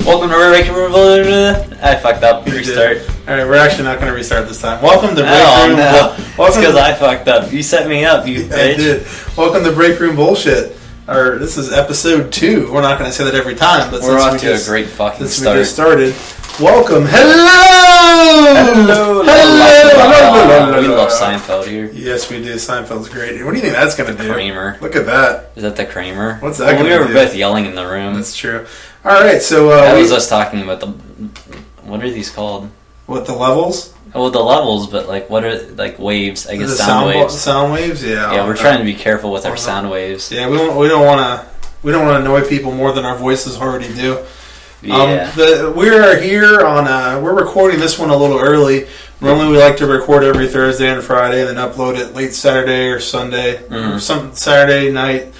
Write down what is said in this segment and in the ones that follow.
Welcome to Breakroom Bullshit. I fucked up. Restart. Alright, we're actually not going to restart this time. Welcome to Breakroom Bullshit. It's because I fucked up. You set me up, you bitch. I did. Welcome to Breakroom Bullshit. This is episode 2. We're not going to say that every time, but we're off to a great fucking start. We just started. Welcome. Hello. We love Seinfeld here. Yes, we do. Seinfeld's great. What do you think that's going to do? Kramer. Look at that. Is that the Kramer? What's that going to do? We were both yelling in the room. That's true. All right, so that was us talking about the. What are these called? What, the levels? Well, the levels, but like what are like waves? I guess the sound waves. Sound waves, yeah. Yeah, we're trying to be careful with our sound waves. Yeah, we don't want to annoy people more than our voices already do. Yeah. We're here on. We're recording this one a little early. Normally, we like to record every Thursday and Friday, and then upload it late Saturday or Sunday, or some Saturday night.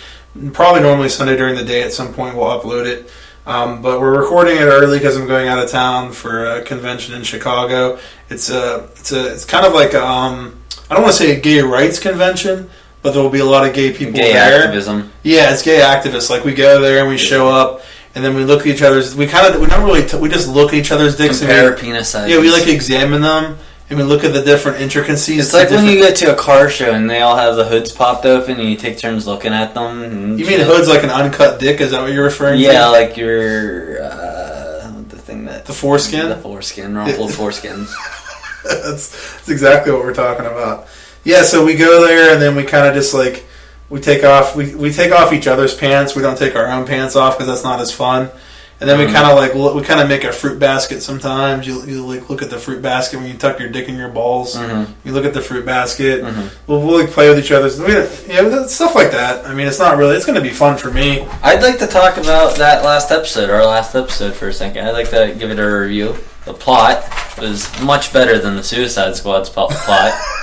Probably normally Sunday during the day. At some point, we'll upload it. But we're recording it early because I'm going out of town for a convention in Chicago. It's kind of like I don't want to say a gay rights convention, but there will be a lot of gay people there. Gay activism. Yeah, it's gay activists. Like we go there and we show up. And then we look at each other's. We just look at each other's dicks. Compare penis sizes. Yeah, we like examine them and we look at the different intricacies. It's like when you get to a car show and they all have the hoods popped open and you take turns looking at them. You mean hoods like an uncut dick? Is that what you're referring to? Yeah, like your the thing that the foreskin. The foreskin, rumpled foreskins. That's exactly what we're talking about. Yeah, so we go there and then we kind of just like. We take off each other's pants. We don't take our own pants off because that's not as fun. And then we kind of make a fruit basket sometimes. You like look at the fruit basket when you tuck your dick in your balls. You look at the fruit basket. We'll like play with each other's stuff like that. I mean, it's not really. It's going to be fun for me. I'd like to talk about that our last episode for a second. I'd like to give it a review. The plot was much better than the Suicide Squad's plot.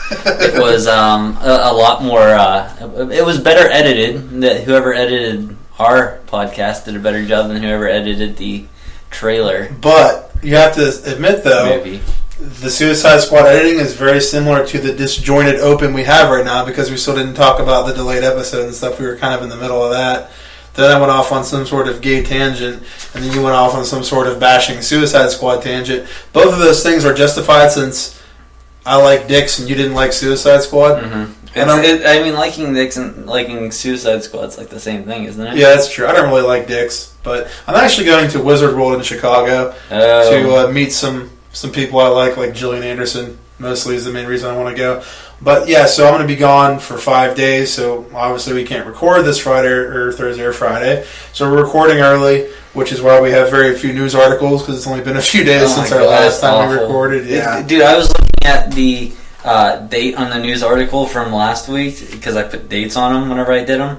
It was a lot more. It was better edited. That whoever edited our podcast did a better job than whoever edited the trailer. But you have to admit, though, the Suicide Squad editing is very similar to the disjointed open we have right now because we still didn't talk about the delayed episode and stuff. We were kind of in the middle of that. Then I went off on some sort of gay tangent, and then you went off on some sort of bashing Suicide Squad tangent. Both of those things are justified since I like dicks and you didn't like Suicide Squad. I mean, liking dicks and liking Suicide Squad's like the same thing, isn't it? Yeah, that's true. I don't really like dicks, but I'm actually going to Wizard World in Chicago to meet some people I like Gillian Anderson. Mostly is the main reason I want to go. But yeah, so I'm going to be gone for 5 days, so obviously we can't record this Friday or Thursday or Friday. So we're recording early, which is why we have very few news articles, because it's only been a few days since our last time we recorded. Yeah, dude, I was looking at the date on the news article from last week, because I put dates on them whenever I did them,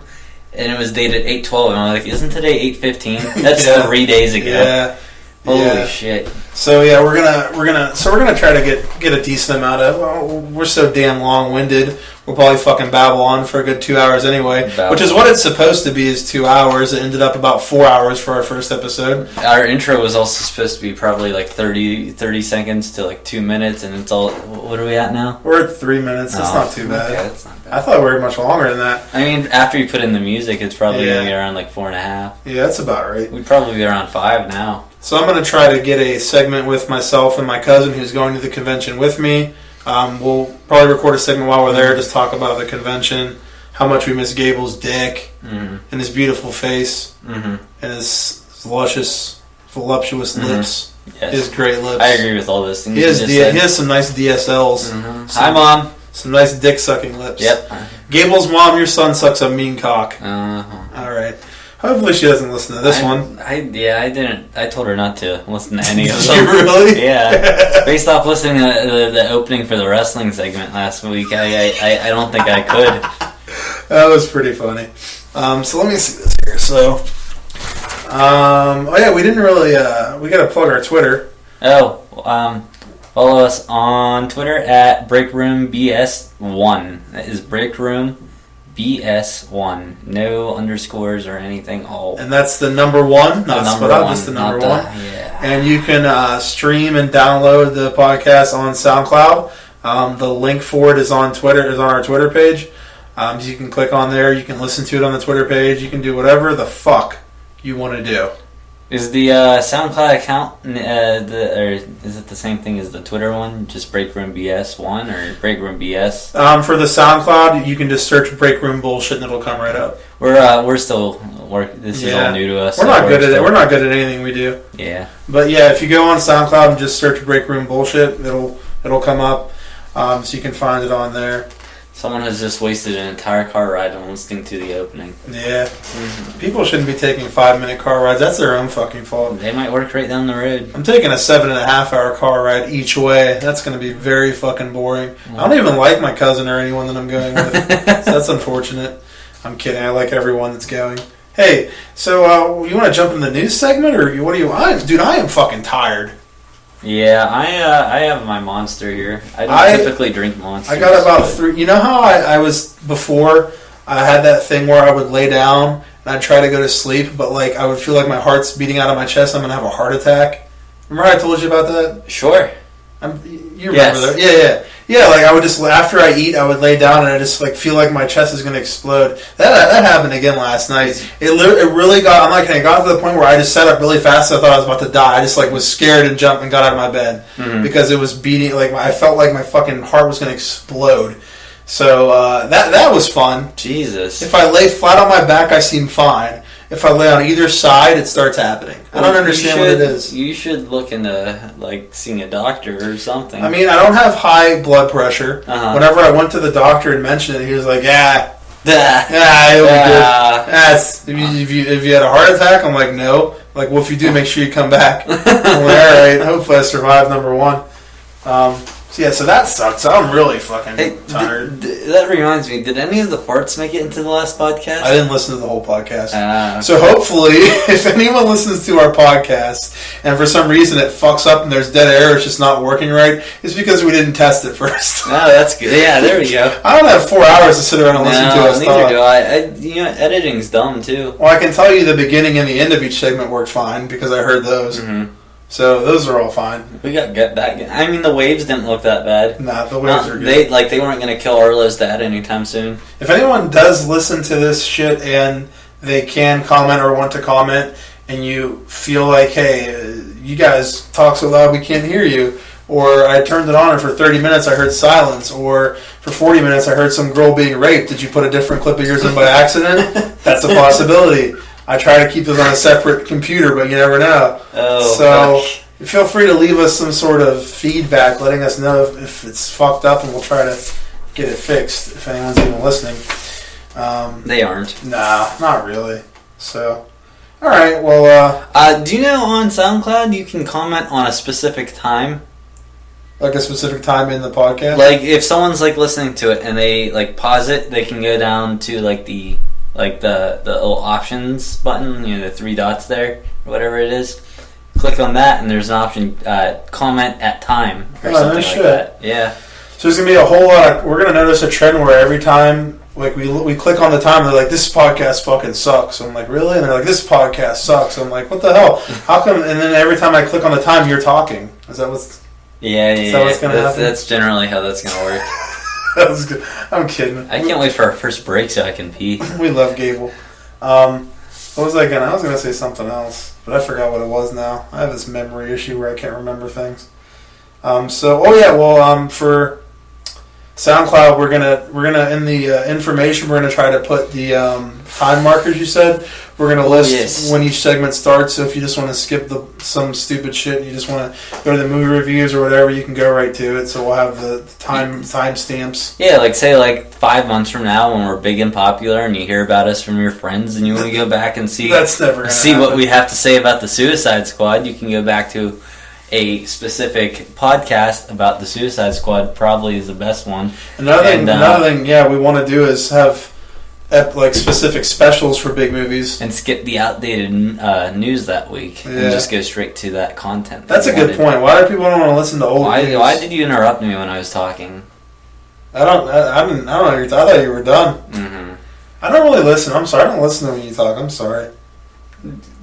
and it was dated 8/12, and I'm like, isn't today 8/15? That's 3 days ago. Yeah. Holy shit. So yeah, we're gonna try to get a decent amount of. Well, we're so damn long-winded. We'll probably fucking babble on for a good 2 hours anyway, which is what it's supposed to be. Is 2 hours. It ended up about 4 hours for our first episode. Our intro was also supposed to be probably like 30 seconds to like 2 minutes, and it's all. What are we at now? We're at 3 minutes. That's not too bad. Okay, that's not bad. I thought we were much longer than that. I mean, after you put in the music, it's probably gonna be around like 4.5. Yeah, that's about right. We'd probably be around 5 now. So I'm going to try to get a segment with myself and my cousin who's going to the convention with me. We'll probably record a segment while we're there, just talk about the convention, how much we miss Gable's dick, and his beautiful face, and his luscious, voluptuous lips, his great lips. I agree with all this. He has some nice DSLs. Hi, Mom. Some nice dick-sucking lips. Yep. Gable's mom, your son sucks a mean cock. All right. Hopefully she doesn't listen to this one. I didn't. I told her not to listen to any of them. You really? Yeah. Based off listening to the opening for the wrestling segment last week, I don't think I could. That was pretty funny. So let me see this here. So, we didn't really. We got to plug our Twitter. Follow us on Twitter at BreakroomBS1. That is Breakroom BS1, no underscores or anything. And that's the number one, not split out, just the number one. Yeah. And you can stream and download the podcast on SoundCloud. The link for it is on Twitter, is on our Twitter page. So you can click on there. You can listen to it on the Twitter page. You can do whatever the fuck you want to do. Is the SoundCloud account, or is it the same thing as the Twitter one? Just Breakroom BS 1 or Breakroom BS? For the SoundCloud, you can just search Breakroom Bullshit and it'll come right up. We're still working. This is all new to us. We're not good at it. We're not good at anything we do. Yeah. But yeah, if you go on SoundCloud and just search Breakroom Bullshit, it'll come up, so you can find it on there. Someone has just wasted an entire car ride on listening to the opening. Yeah. Mm-hmm. People shouldn't be taking 5-minute car rides. That's their own fucking fault. They might work right down the road. I'm taking a 7.5-hour car ride each way. That's going to be very fucking boring. I don't even like my cousin or anyone that I'm going with. So that's unfortunate. I'm kidding. I like everyone that's going. Hey, so you want to jump in the news segment, or what do you? Dude, I am fucking tired. Yeah, I have my Monster here. I don't typically drink Monster. I got about 3. You know how I was before? I had that thing where I would lay down and I'd try to go to sleep, but like I would feel like my heart's beating out of my chest. I'm gonna have a heart attack. Remember I told you about that? Sure. You remember that? Yeah. Like I would just after I eat, I would lay down and I just like feel like my chest is gonna explode. That happened again last night. It really got. I'm not kidding. It got to the point where I just sat up really fast. I thought I was about to die. I just like was scared and jumped and got out of my bed because it was beating. Like I felt like my fucking heart was gonna explode. So that was fun. Jesus. If I lay flat on my back, I seem fine. If I lay on either side, it starts happening. I don't understand what it is. You should look into like seeing a doctor or something. I mean, I don't have high blood pressure. Whenever I went to the doctor and mentioned it, he was like, it'll be good. If you had a heart attack, I'm like, no. Like, well, if you do, make sure you come back. I'm like, all right, hopefully I survive number 1. So that sucks. I'm really fucking tired. That reminds me, did any of the farts make it into the last podcast? I didn't listen to the whole podcast. Okay. So hopefully, if anyone listens to our podcast and for some reason it fucks up and there's dead air, it's just not working right, it's because we didn't test it first. Oh, that's good. Yeah, there we go. I don't have 4 hours to sit around and listen to us talk. Neither do I. Editing's dumb, too. Well, I can tell you the beginning and the end of each segment worked fine because I heard those. Mm-hmm. So those are all fine. We got that. I mean, the waves didn't look that bad. Nah, the waves are good. They weren't going to kill Arlo's dad anytime soon. If anyone does listen to this shit and they can comment or want to comment, and you feel like, hey, you guys talk so loud we can't hear you, or I turned it on and for 30 minutes I heard silence, or for 40 minutes I heard some girl being raped, did you put a different clip of yours in by accident? That's a possibility. I try to keep those on a separate computer, but you never know. Feel free to leave us some sort of feedback, letting us know if it's fucked up, and we'll try to get it fixed if anyone's even listening. They aren't. Nah, not really. So, all right. Well, do you know on SoundCloud you can comment on a specific time? Like a specific time in the podcast? Like if someone's like listening to it and they like pause it, they can go down to like the little options button, the 3 dots there, or whatever it is. Click on that, and there's an option, comment at time, or something like that. Yeah. So there's going to be a whole lot we're going to notice a trend where every time, like, we click on the time, they're like, this podcast fucking sucks. I'm like, really? And they're like, this podcast sucks. I'm like, what the hell? How come? And then every time I click on the time, you're talking. Is that what's... Is that what's going to happen? That's generally how that's going to work. That was good. I'm kidding. I can't wait for our first break so I can pee. We love Gable. What was I was going to say something else, but I forgot what it was now. I have this memory issue where I can't remember things. For SoundCloud, we're gonna in the information, we're gonna try to put the time markers you said. We're gonna list when each segment starts. So if you just want to skip some stupid shit, you just want to go to the movie reviews or whatever, you can go right to it. So we'll have the time stamps. Yeah, like say 5 months from now when we're big and popular, and you hear about us from your friends, and you want to go back and see that's never gonna see happen. what we have to say about the Suicide Squad. You can go back to a specific podcast about the Suicide Squad. Probably is the best one. Another thing, we want to do is have specific specials for big movies and skip the outdated news that week and just go straight to that content. That's a good point. Why do people don't want to listen to old news? Why did you interrupt me when I was talking? I don't know. I thought you were done. Mm-hmm. I don't really listen. I'm sorry. I don't listen to when you talk. I'm sorry.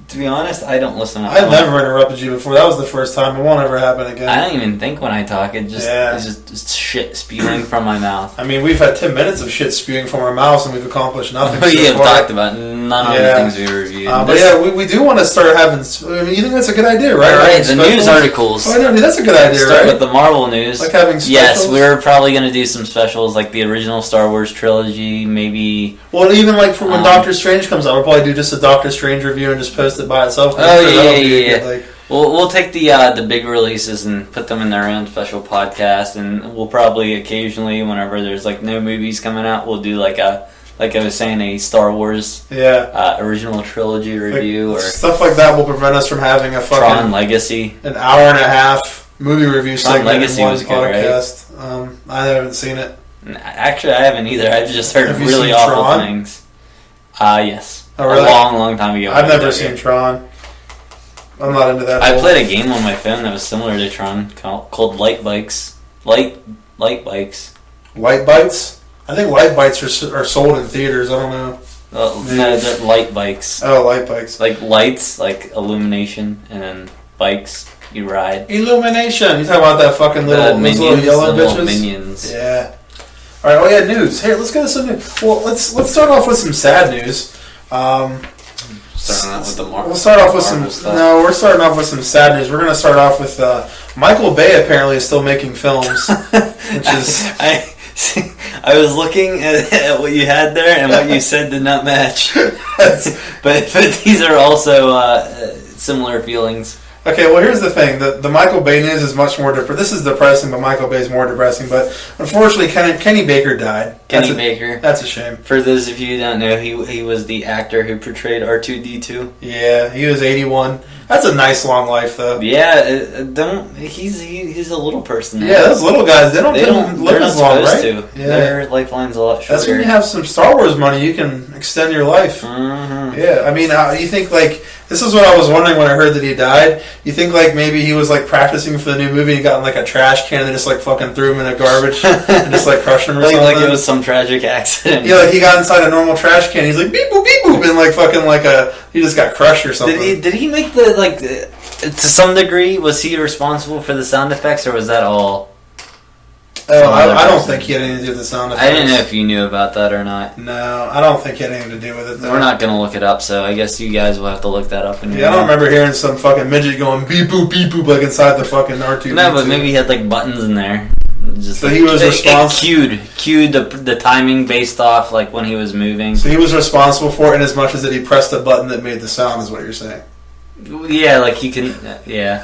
To be honest, I don't listen to I've never interrupted you before. That was the first time. It won't ever happen again. I don't even think when I talk. It's just shit spewing from my mouth. I mean, we've had 10 minutes of shit spewing from our mouths, and we've accomplished nothing. We have talked about none of the things we reviewed. But yeah, we do want to start having. I mean, you think that's a good idea, right? Right, the news articles. Oh, I know, dude, that's a good idea, Start right? with the Marvel news. Like having specials? Yes, we're probably going to do some specials, like the original Star Wars trilogy, maybe. Well, even like for when Doctor Strange comes out, we'll probably do just a Doctor Strange review and just post it by itself. Yeah. We'll take the big releases and put them in their own special podcast, and we'll probably occasionally, whenever there's like no movies coming out, we'll do like I was saying, a Star Wars original trilogy review or stuff like that. Will prevent us from having a fucking Tron Legacy, an hour and a half movie review Tron segment Legacy in one was good, podcast. right? I haven't seen it. Actually, I haven't either. I've just heard Have you really seen awful Tron? things. Yes. Oh, really? A long time ago. I've never seen Tron. I'm not into that. I played a game on my phone that was similar to Tron called Light Bikes. Light Bikes. Light Bites? I think Light Bites are sold in theaters. I don't know. No, they're light bikes. Oh, light bikes. Like lights, like illumination, and then bikes you ride. Illumination. You talking about that fucking little yellow bitches? Little minions. Yeah. All right. Oh yeah, news. Here, let's go to some news. Well, let's start off with some sad news. Starting out with the We'll start off with some. Stuff. No, we're starting off with some sad news. We're going to start off with Michael Bay. Apparently, is still making films, which is. I was looking at what you had there, and what you said did not match. but these are also similar feelings. Okay, well, here's the thing. The Michael Bay news is much more This is depressing, but Michael Bay is more depressing. But unfortunately, Kenny Baker died. Baker. That's a shame. For those of you who don't know, he was the actor who portrayed R2-D2. Yeah, he was 81. That's a nice long life, though. Yeah, he's a little person. Yeah, those little guys, they don't live as long, right? To. Yeah. Their lifeline's a lot shorter. That's when you have some Star Wars money, you can extend your life. Mm-hmm. Yeah, I mean, you think, like, this is what I was wondering when I heard that he died. You think, like, maybe he was, like, practicing for the new movie and got in, like, a trash can and just, like, fucking threw him in the garbage and just, like, crushed him or something? Like it was some tragic accident. Yeah, like, he got inside a normal trash can. He's like, beep boop, and, like, fucking, like, he just got crushed or something. Did he make the, like, to some degree, was he responsible for the sound effects, or was that all... Oh, I don't think he had anything to do with the sound effects. I didn't know if you knew about that or not. No, I don't think he had anything to do with it, though. We're not going to look it up, so I guess you guys will have to look that up. I don't remember hearing some fucking midget going beep boop, like inside the fucking R2. No, but maybe he had, like, buttons in there. Just so he was responsible. Cued the timing based off, like, when he was moving. So he was responsible for it in as much as that he pressed a button that made the sound, is what you're saying. Yeah, like he can. Yeah.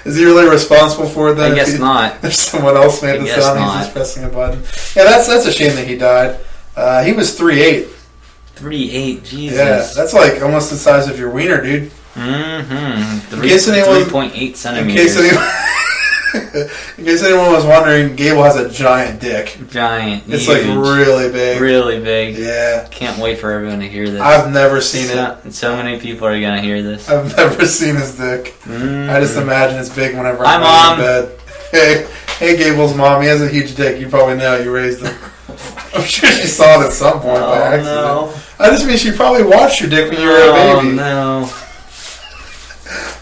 Is he really responsible for it then? I guess not. If someone else made the sound, he's just pressing a button. Yeah, that's a shame that he died. He was 3'8". 3'8", Jesus. Yeah, that's like almost the size of your wiener, dude. Mm-hmm. 3.8 centimeters. In case anyone was wondering, Gable has a giant dick. It's huge. Like really big. Really big. Yeah. Can't wait for everyone to hear this. I've never seen it. So many people are going to hear this. I've never seen his dick. Mm-hmm. I just imagine it's big whenever I'm in bed. Hey, Gable's mom. He has a huge dick. You probably know. You raised him. I'm sure she saw it at some point by accident. No. I just mean she probably watched your dick when you were a baby. Oh, no.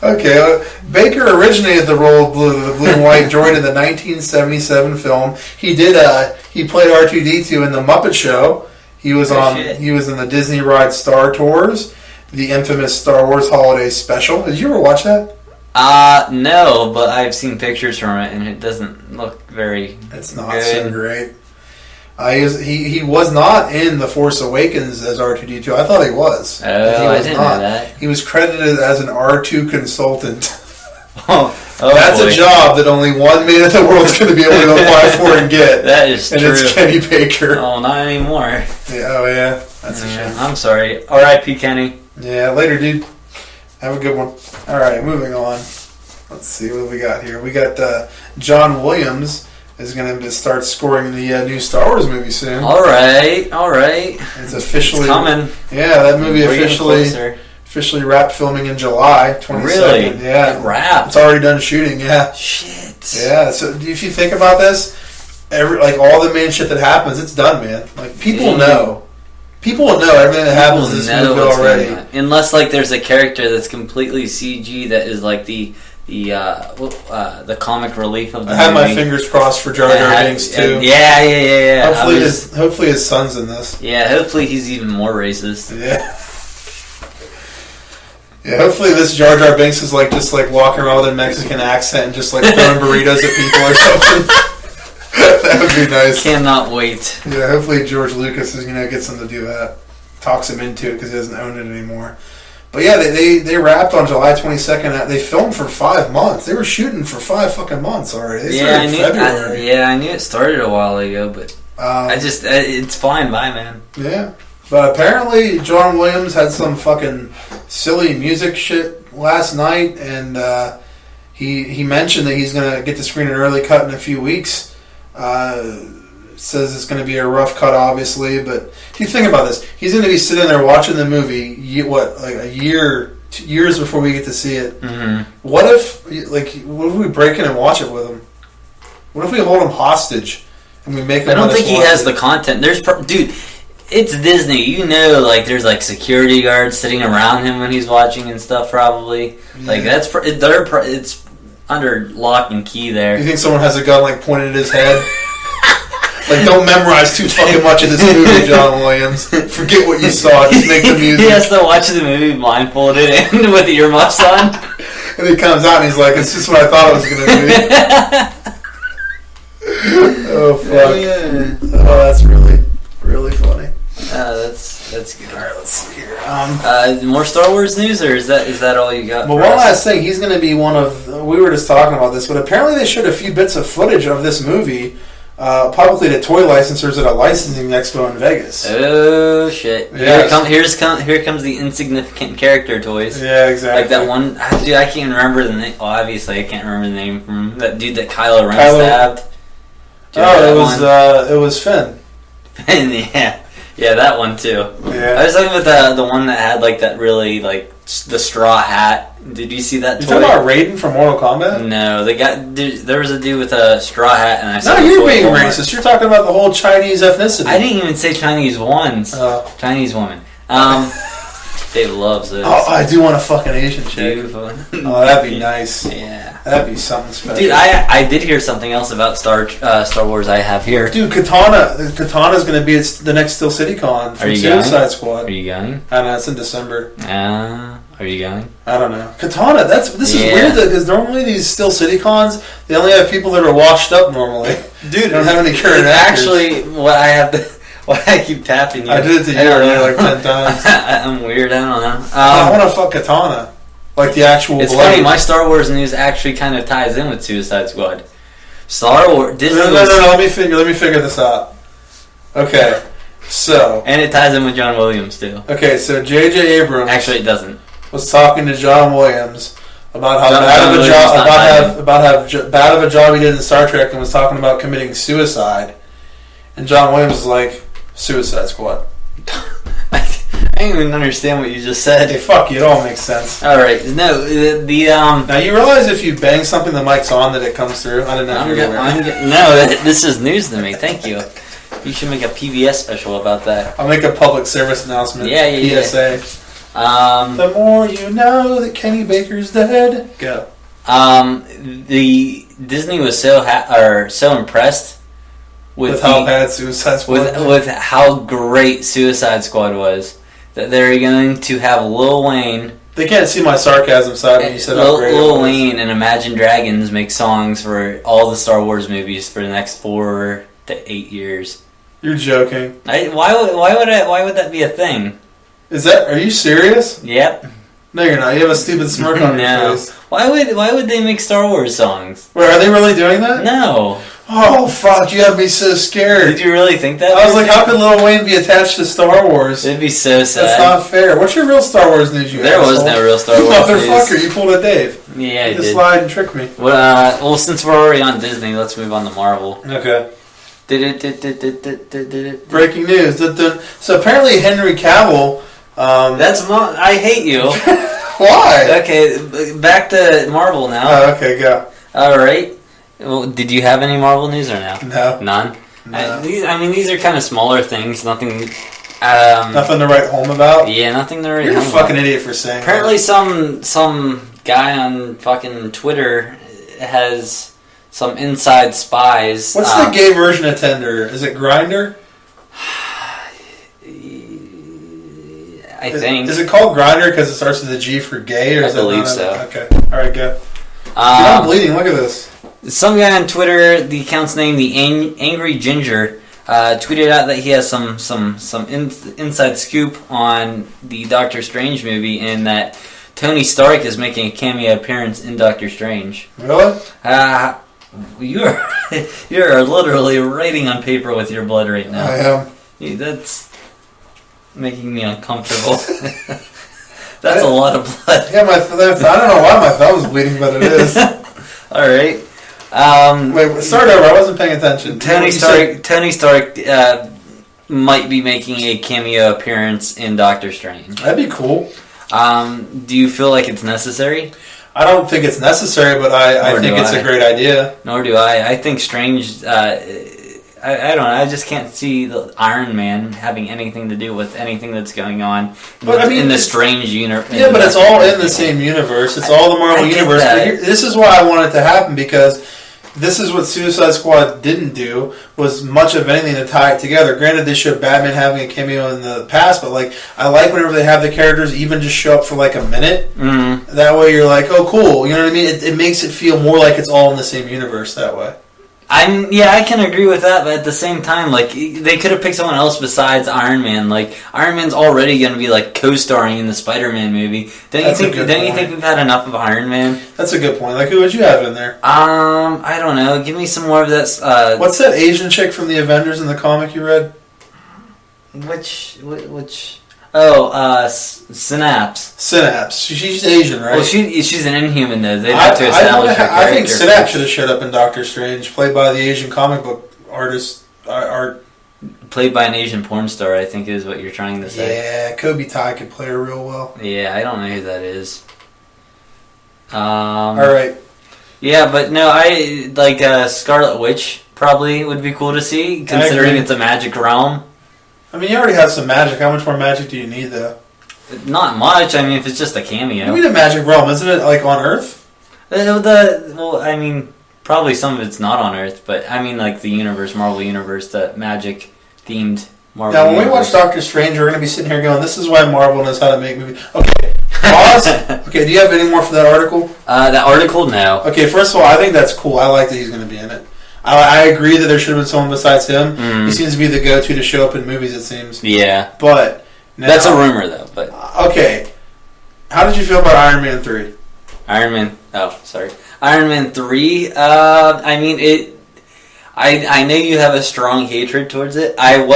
Okay, Baker originated the role of the Blue and White droid in the 1977 film. He did. He played R2-D2 in the Muppet Show. He was He was in the Disney ride Star Tours, the infamous Star Wars Holiday Special. Did you ever watch that? No, but I've seen pictures from it, and it doesn't look very. It's not good. So great. He was not in The Force Awakens as R2-D2. I thought he was. Oh, I didn't know that. He was credited as an R2 consultant. That's boy. A job that only one man in the world is going to be able to apply for and get. That is and true. And it's Kenny Baker. Oh, not anymore. Yeah, oh, yeah. That's a shame. I'm sorry. R.I.P. Kenny. Yeah, later, dude. Have a good one. All right, moving on. Let's see what we got here. We got John Williams is going to start scoring the new Star Wars movie soon. All right. It's officially coming. Yeah, that movie officially wrapped filming in July 22nd. Really? Yeah, it wrapped. It's already done shooting. Yeah. Shit. Yeah. So if you think about this, all the main shit that happens, it's done, man. Like people know People will know everything that happens in this movie already. Unless like there's a character that's completely CG that is like the comic relief of the movie. I have my fingers crossed for Jar Jar Binks too. Yeah. Hopefully his son's in this. Yeah, hopefully he's even more racist. Yeah. Yeah, hopefully this Jar Jar Binks is like just like walking around with a Mexican accent and just like throwing burritos at people or something. That would be nice. Cannot wait. Yeah, hopefully George Lucas is gets him to do that, talks him into it because he doesn't own it anymore. But yeah, they wrapped on July 22nd. They filmed for 5 months. They were shooting for 5 fucking months already. They started in February. I knew it started a while ago, but it's flying by, man. Yeah. But apparently John Williams had some fucking silly music shit last night, and he mentioned that he's going to get to screen an early cut in a few weeks. Says it's going to be a rough cut, obviously, but if you think about this, he's going to be sitting there watching the movie, a year, 2 years before we get to see it. Mm-hmm. What if we break in and watch it with him? What if we hold him hostage and we make him? I don't think he has the content. Dude, it's Disney. You know, like there's like security guards sitting around him when he's watching and stuff. Probably, like it's under lock and key there. You think someone has a gun like pointed at his head? Like, don't memorize too fucking much of this movie, John Williams. Forget what you saw. Just make the music. He has to watch the movie blindfolded and with earmuffs on. And he comes out and he's like, "It's just what I thought it was going to be." Oh fuck! Yeah. Oh, that's really, really funny. That's good. All right, let's see here. More Star Wars news, or is that all you got? Well, one last thing. He's going to be one of. We were just talking about this, but apparently they showed a few bits of footage of this movie. Publicly to toy licensors at a licensing expo in Vegas. Oh shit! Yes. Here comes the insignificant character toys. Yeah, exactly. Like that one, dude. I can't remember the name. Well, obviously, I can't remember the name from that dude that Kylo Ren stabbed. It was Finn. Finn, yeah, that one too. Yeah. I was talking about the one that had like that really like the straw hat. Did you see that? You talking about Raiden from Mortal Kombat? No, there was a dude with a straw hat, and I saw. No, you're being racist. You're talking about the whole Chinese ethnicity. I didn't even say Chinese ones. Chinese woman. Dave loves those. Oh, I do want a fucking Asian chick. Oh, that'd be nice. Yeah, that'd be something special. Dude, I did hear something else about Star Wars. I have here. Dude, Katana's going to be the next Steel City Con from Suicide Squad. Are you going? I don't know. It's in December. Are you going? I don't know. Katana. This is weird because normally these Steel City Cons they only have people that are washed up normally. Dude, they don't have any current actors. Actually, why I keep tapping you. I did it to you earlier like 10 times. I'm weird. I don't know. I want to fuck Katana. Like the actual. It's funny. My Star Wars news actually kind of ties in with Suicide Squad. Star Wars. Disney. No. Let me figure this out. Okay, so. And it ties in with John Williams too. Okay, so J.J. Abrams. Actually, it doesn't. Was talking to John Williams about how bad of a job he did in Star Trek, and was talking about committing suicide. And John Williams was like, "Suicide Squad." I didn't even understand what you just said. Hey, fuck you. It all makes sense. All right. No, Now you realize if you bang something, the mic's on, that it comes through. I don't know if you're aware. This is news to me. Thank you. You should make a PBS special about that. I'll make a public service announcement. Yeah. PSA. The more you know that Kenny Baker's dead. Go. The Disney was so impressed with how bad Suicide Squad with how great Suicide Squad was that they're going to have Lil Wayne. They can't see my sarcasm side when you said Lil Wayne and Imagine Dragons make songs for all the Star Wars movies for the next 4 to 8 years. You're joking. Why would that be a thing? Are you serious? Yep. No, you're not. You have a stupid smirk on your face. Why would they make Star Wars songs? Wait, are they really doing that? No. Oh, fuck, you have me so scared. Did you really think that? I was like, how could Lil Wayne be attached to Star Wars? It'd be so sad. That's not fair. What's your real Star Wars news, you There was no real Star Wars Motherfucker, news. You pulled a Dave. Yeah, I did. Just lied and tricked me. Well, since we're already on Disney, let's move on to Marvel. Okay. Breaking news. So apparently Henry Cavill... I hate you. Why? Okay, back to Marvel now. Oh, okay, go. Alright. Well, did you have any Marvel news or no? No. None? No. These are kind of smaller things, nothing Nothing to write home about? Yeah, nothing to write You're home a fucking about. idiot for saying Apparently that. some guy on fucking Twitter has some inside spies. What's the gay version of Tinder? Is it Grindr? I think. Is it called Grindr because it starts with a G for gay? Or I is believe it so. Okay. Alright, go. Dude, I'm bleeding. Look at this. Some guy on Twitter, the account's name, the Angry Ginger, tweeted out that he has some inside scoop on the Doctor Strange movie and that Tony Stark is making a cameo appearance in Doctor Strange. Really? You're literally writing on paper with your blood right now. I am. That's making me uncomfortable. That's a lot of blood. Yeah, I don't know why my thumb's bleeding, but it is. All right. Wait, start over. I wasn't paying attention. Tony Stark might be making a cameo appearance in Doctor Strange. That'd be cool. Do you feel like it's necessary? I don't think it's necessary, but I think it's a great idea. Nor do I. I think Strange... I don't know. I just can't see the Iron Man having anything to do with anything that's going on in the Strange universe. Yeah, but it's all in the same universe. It's all the Marvel universe. This is why I want it to happen, because this is what Suicide Squad didn't do, was much of anything to tie it together. Granted, they showed Batman having a cameo in the past, but I like whenever they have the characters even just show up for a minute. Mm-hmm. That way you're like, oh, cool. You know what I mean? It makes it feel more like it's all in the same universe that way. I can agree with that, but at the same time, they could have picked someone else besides Iron Man. Iron Man's already going to be co-starring in the Spider-Man movie. Don't you think we've had enough of Iron Man? That's a good point. Who would you have in there? I don't know. Give me some more of that. What's that Asian chick from the Avengers in the comic you read? Which? Oh, Synapse. Synapse. She's Asian, right? Well, she's an Inhuman, though. They'd have to establish her character. I think Synapse should have showed up in Doctor Strange, played by the Asian comic book artist. Played by an Asian porn star, I think is what you're trying to say. Yeah, Kobe Tai could play her real well. Yeah, I don't know who that is. All right. Yeah, but no, I like Scarlet Witch probably would be cool to see, considering it's a magic realm. I mean, you already have some magic. How much more magic do you need, though? Not much. I mean, if it's just a cameo. You mean a magic realm? Isn't it on Earth? Probably some of it's not on Earth, but I mean, the universe, Marvel universe, the magic themed Marvel. Now, when universe. we watch Doctor Strange, we're going to be sitting here going, "This is why Marvel knows how to make movies." Okay, pause. Okay, do you have any more for that article? That article, no. Okay, first of all, I think that's cool. I like that he's going to be in it. I agree that there should have been someone besides him. Mm. He seems to be the go-to to show up in movies, it seems. Yeah. But now, that's a rumor, though. But okay. How did you feel about Iron Man 3? Iron Man 3, I mean, I know you have a strong hatred towards it. I'm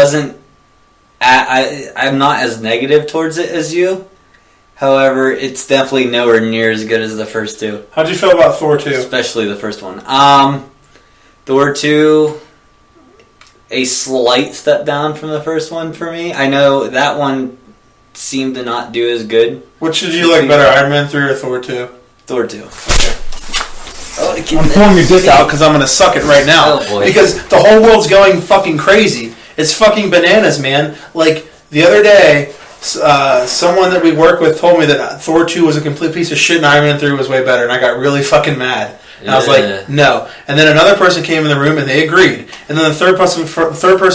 not as negative towards it as you. However, it's definitely nowhere near as good as the first two. How'd you feel about Thor 2? Especially the first one. Thor 2, a slight step down from the first one for me. I know that one seemed to not do as good. Which did you like better, Iron Man 3 or Thor 2? Thor 2. Okay. I'm pulling your dick out because I'm going to suck it right now. Oh, boy. Because the whole world's going fucking crazy. It's fucking bananas, man. The other day, someone that we work with told me that Thor 2 was a complete piece of shit and Iron Man 3 was way better, and I got really fucking mad. And I was like, no. And then another person came in the room and they agreed. And then the third person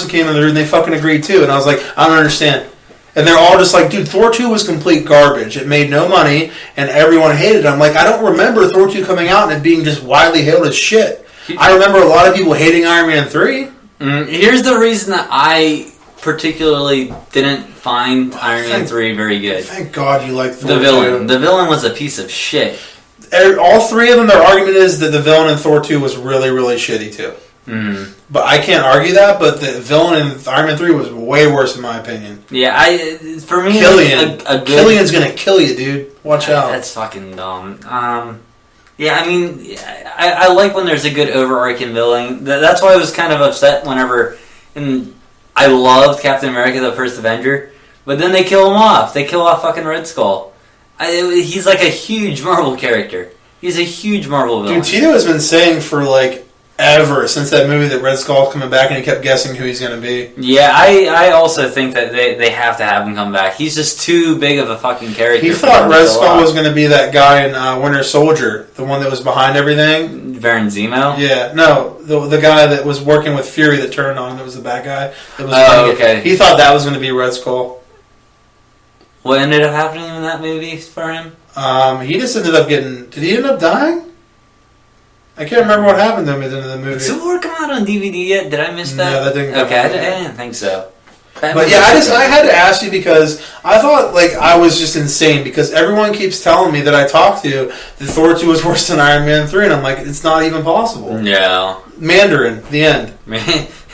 came in the room and they fucking agreed too. And I was like, I don't understand. And they're all just like, dude, Thor 2 was complete garbage. It made no money and everyone hated it. I'm like, I don't remember Thor 2 coming out and it being just widely hailed as shit. I remember a lot of people hating Iron Man 3. Here's the reason that I particularly didn't find Iron Man 3 very good. Thank God you like Thor 2. The villain. The villain was a piece of shit. All three of them, their argument is that the villain in Thor 2 was really, really shitty too. Mm. But I can't argue that, but the villain in Iron Man 3 was way worse in my opinion. Yeah, for me... Killian's gonna kill you, dude. Watch out. That's fucking dumb. Yeah, I mean, I like when there's a good overarching villain. That's why I was kind of upset whenever... I loved Captain America, the First Avenger, but then they kill him off. They kill off fucking Red Skull. He's a huge Marvel character. He's a huge Marvel villain. Dude, Tito has been saying for ever since that movie that Red Skull's coming back and he kept guessing who he's going to be. Yeah, I also think that they have to have him come back. He's just too big of a fucking character. He thought Red Skull was going to be that guy in Winter Soldier, the one that was behind everything. Baron Zemo? Yeah, no, the guy that was working with Fury that turned on, that was the bad guy. That was okay. He thought that was going to be Red Skull. What ended up happening in that movie for him? He just ended up getting... Did he end up dying? I can't remember what happened to him at the end of the movie. Did Civil War come out on DVD yet? Did I miss that? No, that didn't come Okay, out. I didn't think so. But yeah, I had to ask you because I thought like I was just insane because everyone keeps telling me that I talked to that Thor 2 was worse than Iron Man 3 and I'm like, it's not even possible. No. Mandarin, the end.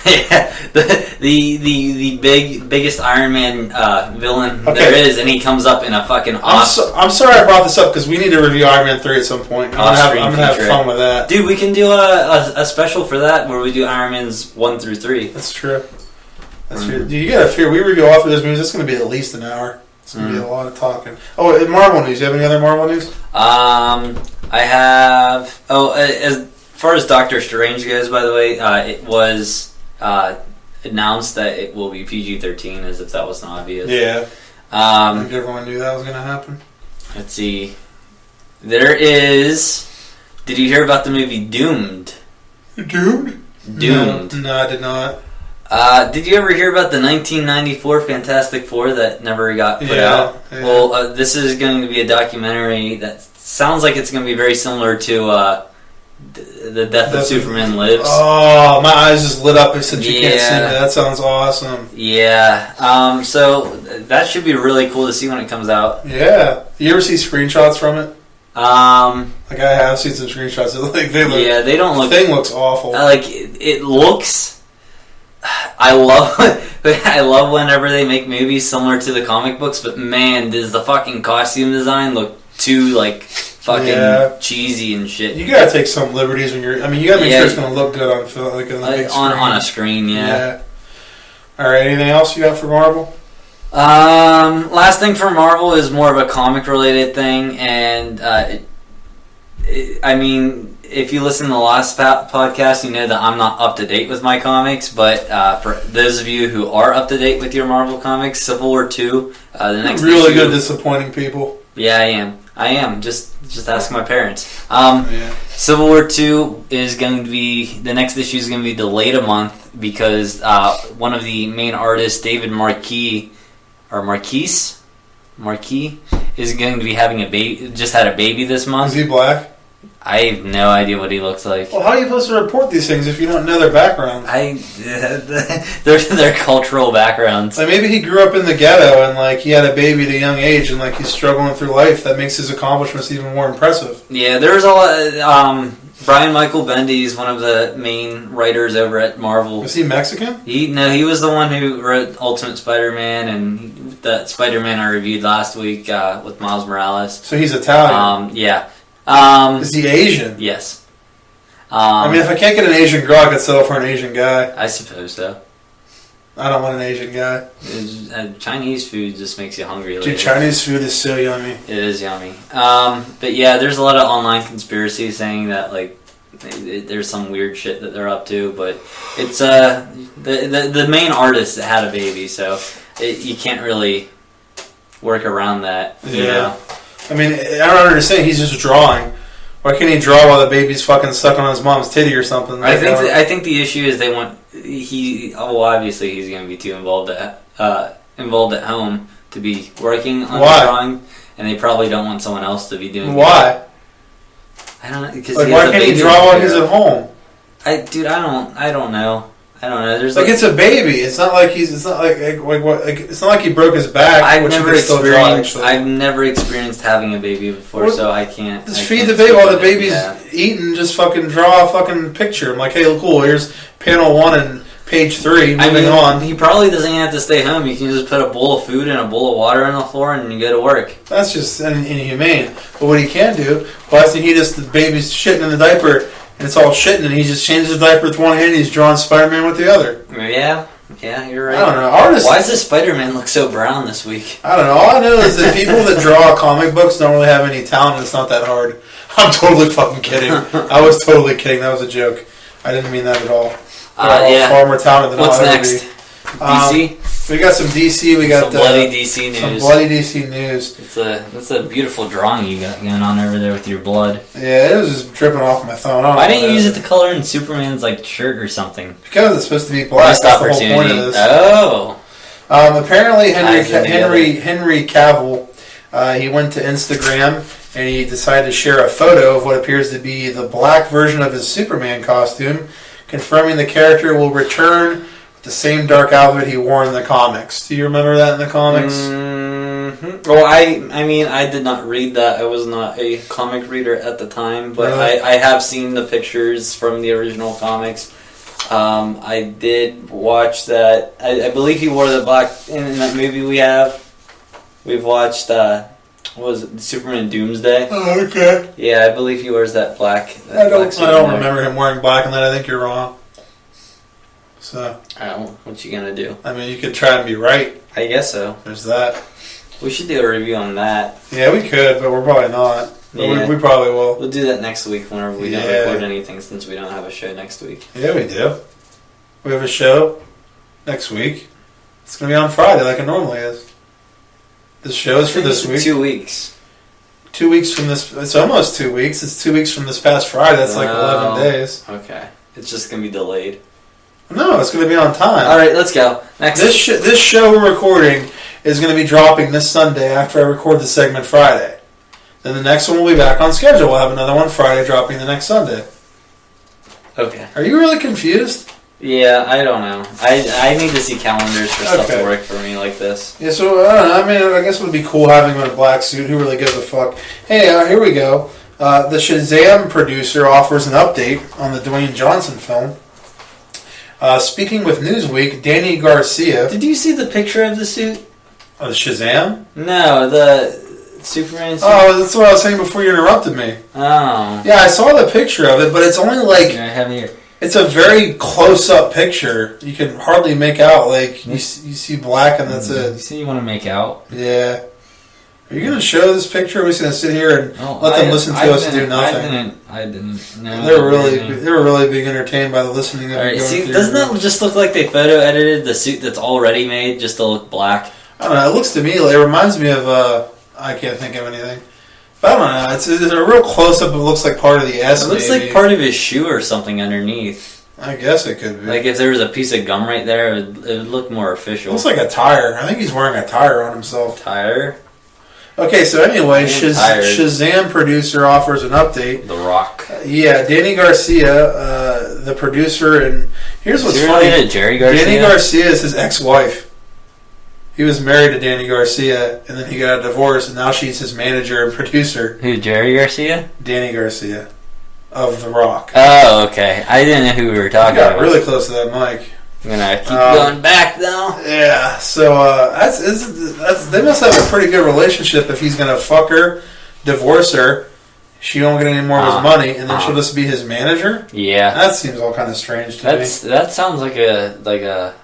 Yeah, the biggest Iron Man villain there is, and he comes up in a fucking I'm sorry I brought this up because we need to review Iron Man 3 at some point. I'm gonna have fun with that. Dude, we can do a special for that where we do Iron Man's 1 through 3. That's true. That's true. Dude, you gotta fear. We review all three of those movies. It's gonna be at least an hour. It's gonna be a lot of talking. Oh, and Marvel news. You have any other Marvel news? I have. As far as Doctor Strange goes, by the way, it was announced that it will be PG-13, as if that wasn't obvious. Yeah. I think everyone knew that was gonna happen. Let's see. There is. Did you hear about the movie Doomed? Doomed? Doomed. No, I did not. Did you ever hear about the 1994 Fantastic Four that never got put out? Yeah. Well, this is going to be a documentary that sounds like it's going to be very similar to The Death of Superman Lives. Oh, my eyes just lit up since you can't see me. That sounds awesome. Yeah. So that should be really cool to see when it comes out. Yeah. You ever see screenshots from it? Like I have seen some screenshots. They don't look. The thing looks awful. It looks. I love whenever they make movies similar to the comic books, but man, does the fucking costume design look too fucking cheesy and shit. You gotta take some liberties when you're. I mean, you gotta make sure it's gonna look good on film, on the big screen. On a screen. Yeah. All right. Anything else you got for Marvel? Last thing for Marvel is more of a comic related thing, and I mean, if you listen to the last podcast, you know that I'm not up to date with my comics, but for those of you who are up to date with your Marvel comics, Civil War 2, the next really issue, good disappointing people. Yeah, I am. Just ask my parents. Civil War 2 is going to be, the next issue is going to be delayed a month because one of the main artists, David Marquis, is going to be having a baby. Just had a baby this month. Is he black? I have no idea what he looks like. Well, how are you supposed to report these things if you don't know their backgrounds? Their cultural backgrounds. Like maybe he grew up in the ghetto and he had a baby at a young age and he's struggling through life. That makes his accomplishments even more impressive. Yeah, there's a lot. Brian Michael Bendy is one of the main writers over at Marvel. Was he Mexican? He was the one who wrote Ultimate Spider-Man and that Spider-Man I reviewed last week with Miles Morales. So he's Italian. Yeah. Is he Asian? Yes. I mean, if I can't get an Asian girl, I could settle for an Asian guy. I suppose so. I don't want an Asian guy. Chinese food just makes you hungry. Dude, Chinese food is so yummy. It is yummy. But yeah, there's a lot of online conspiracies saying that there's some weird shit that they're up to, but it's the main artist that had a baby, so you can't really work around that. Yeah. You know? I mean, I don't understand. He's just drawing. Why can't he draw while the baby's fucking sucking on his mom's titty or something? I think the issue is they want obviously he's going to be too involved at home to be working on the drawing, and they probably don't want someone else to be doing. Why? I don't know because why can't he draw while he's at home? I don't know. There's it's a baby. It's not like it's not like he broke his back. I've never experienced having a baby before, so I can't. Just feed the baby while the baby's eating. Just fucking draw a fucking picture. I'm like, hey, cool. Here's panel 1 and page 3. Moving on. He probably doesn't have to stay home. You can just put a bowl of food and a bowl of water on the floor, and you go to work. That's just inhumane. But what he can do, the baby's shitting in the diaper. And it's all shitting, and he just changes the diaper with one hand, and he's drawing Spider-Man with the other. Yeah, you're right. I don't know. Artists. Why does the Spider-Man look so brown this week? I don't know. All I know is that people that draw comic books don't really have any talent, and it's not that hard. I'm totally fucking kidding. I was totally kidding. That was a joke. I didn't mean that at all. They're all far more talented than What's I'll ever next? be. DC? We got some DC. We got some bloody DC news. Some bloody DC news. That's a beautiful drawing you got going on over there with your blood. Yeah, it was just dripping off my phone. Why didn't you use it to color in Superman's like shirt or something? Because it's supposed to be black. Missed That's opportunity. the whole point of this. Oh. Apparently, Henry Cavill, he went to Instagram and he decided to share a photo of what appears to be the black version of his Superman costume, confirming the character will return with the same dark outfit he wore in the comics. Do you remember that in the comics? Mm-hmm. Well, I mean, I did not read that. I was not a comic reader at the time, but Really? I have seen the pictures from the original comics. I did watch that. I believe he wore the black in that movie we've watched. What was it? Superman Doomsday. Oh, okay. Yeah, I believe he wears that black. I don't remember him wearing black in that. I think you're wrong. So. What you gonna do? I mean, you could try and be right. I guess so. There's that. We should do a review on that. Yeah, we could, but we're probably not. But Yeah. we probably will. We'll do that next week whenever we don't record anything, since we don't have a show next week. Yeah, we do. We have a show next week. It's going to be on Friday like it normally is. This show is for this week. 2 weeks. 2 weeks from this. It's almost 2 weeks. It's 2 weeks from this past Friday. That's like 11 days. Okay. It's just going to be delayed. No, it's going to be on time. All right, let's go. Next. This show we're recording is going to be dropping this Sunday after I record the segment Friday. Then the next one will be back on schedule. We'll have another one Friday dropping the next Sunday. Okay. Are you really confused? Yeah, I don't know. I need to see calendars for stuff to work for me like this. Yeah, so I don't know. I mean, I guess it would be cool having him in a black suit. Who really gives a fuck? Hey, here we go. The Shazam producer offers an update on the Dwayne Johnson film. Speaking with Newsweek, Danny Garcia. Did you see the picture of the suit? Oh, the Shazam? No, the Superman suit. Oh, that's what I was saying before you interrupted me. Oh. Yeah, I saw the picture of it, but it's only like... I have it here. It's a very close-up picture. You can hardly make out, like, you see black and that's it. You see you want to make out? Yeah. Are you going to show this picture, or are we just going to sit here and let them listen to us do nothing? I didn't. No. They were really being entertained by the listening of Alright, see, doesn't that just look like they photo edited the suit that's already made just to look black? I don't know. It looks to me, it reminds me of, I can't think of anything. But I don't know. It's a real close-up. It looks like part of the S, It looks maybe. like part of his shoe or something underneath. I guess it could be. Like if there was a piece of gum right there, it would look more official. It looks like a tire. I think he's wearing a tire on himself. Tire? Okay, so anyway, Shazam producer offers an update. The Rock. Yeah, Danny Garcia, the producer, and here's what's funny. Related to Jerry Garcia? Danny Garcia is his ex-wife. He was married to Danny Garcia, and then he got a divorce, and now she's his manager and producer. Who, Jerry Garcia? Danny Garcia of The Rock. Oh, okay. I didn't know who we were talking got about. really close to that mic. I'm gonna keep going back though. Yeah, so that's they must have a pretty good relationship if he's gonna fuck her, divorce her, she won't get any more of his money, and then she'll just be his manager. Yeah, that seems all kind of strange to me. That sounds like a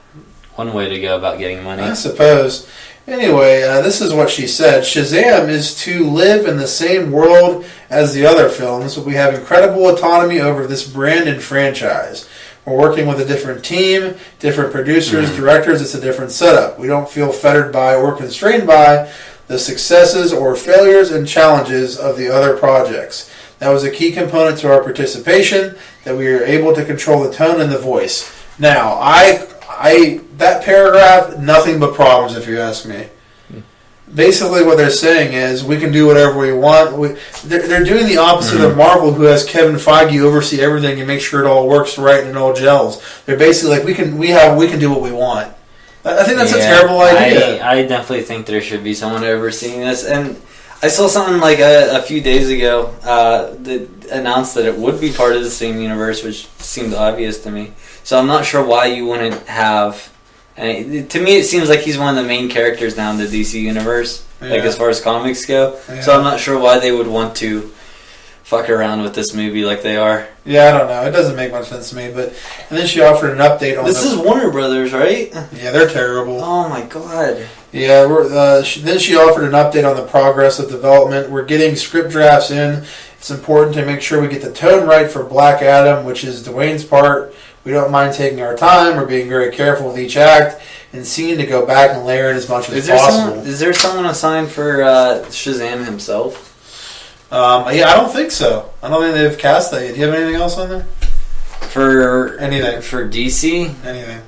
one way to go about getting money. I suppose. Anyway, this is what she said. Shazam is to live in the same world as the other films, but we have incredible autonomy over this brand and franchise. We're working with a different team, different producers, directors. It's a different setup. We don't feel fettered by or constrained by the successes or failures and challenges of the other projects. That was a key component to our participation, that we were able to control the tone and the voice. Now, that paragraph, nothing but problems if you ask me. Basically what they're saying is we can do whatever we want. They're doing the opposite of Marvel, who has Kevin Feige oversee everything and make sure it all works right and it all gels. They're basically like we can do what we want. I think that's a terrible idea. I definitely think there should be someone overseeing this. And I saw something like a few days ago that announced that it would be part of the same universe, which seemed obvious to me. So I'm not sure why you wouldn't have... to me, it seems like he's one of the main characters now in the DC universe, like as far as comics go. Yeah. So I'm not sure why they would want to fuck around with this movie like they are. Yeah, I don't know. It doesn't make much sense to me. But and then she offered an update on this is Warner Brothers, right? Yeah, they're terrible. Oh my god. Yeah, then she offered an update on the progress of development. We're getting script drafts in, It's important to make sure we get the tone right for Black Adam, which is Dwayne's part. We don't mind taking our time or being very careful with each act and scene to go back and layer in as much as possible. Is there someone assigned for Shazam himself? Yeah, I don't think so. I don't think they've cast that yet. Do you have anything else on there? For anything. For DC? Anything.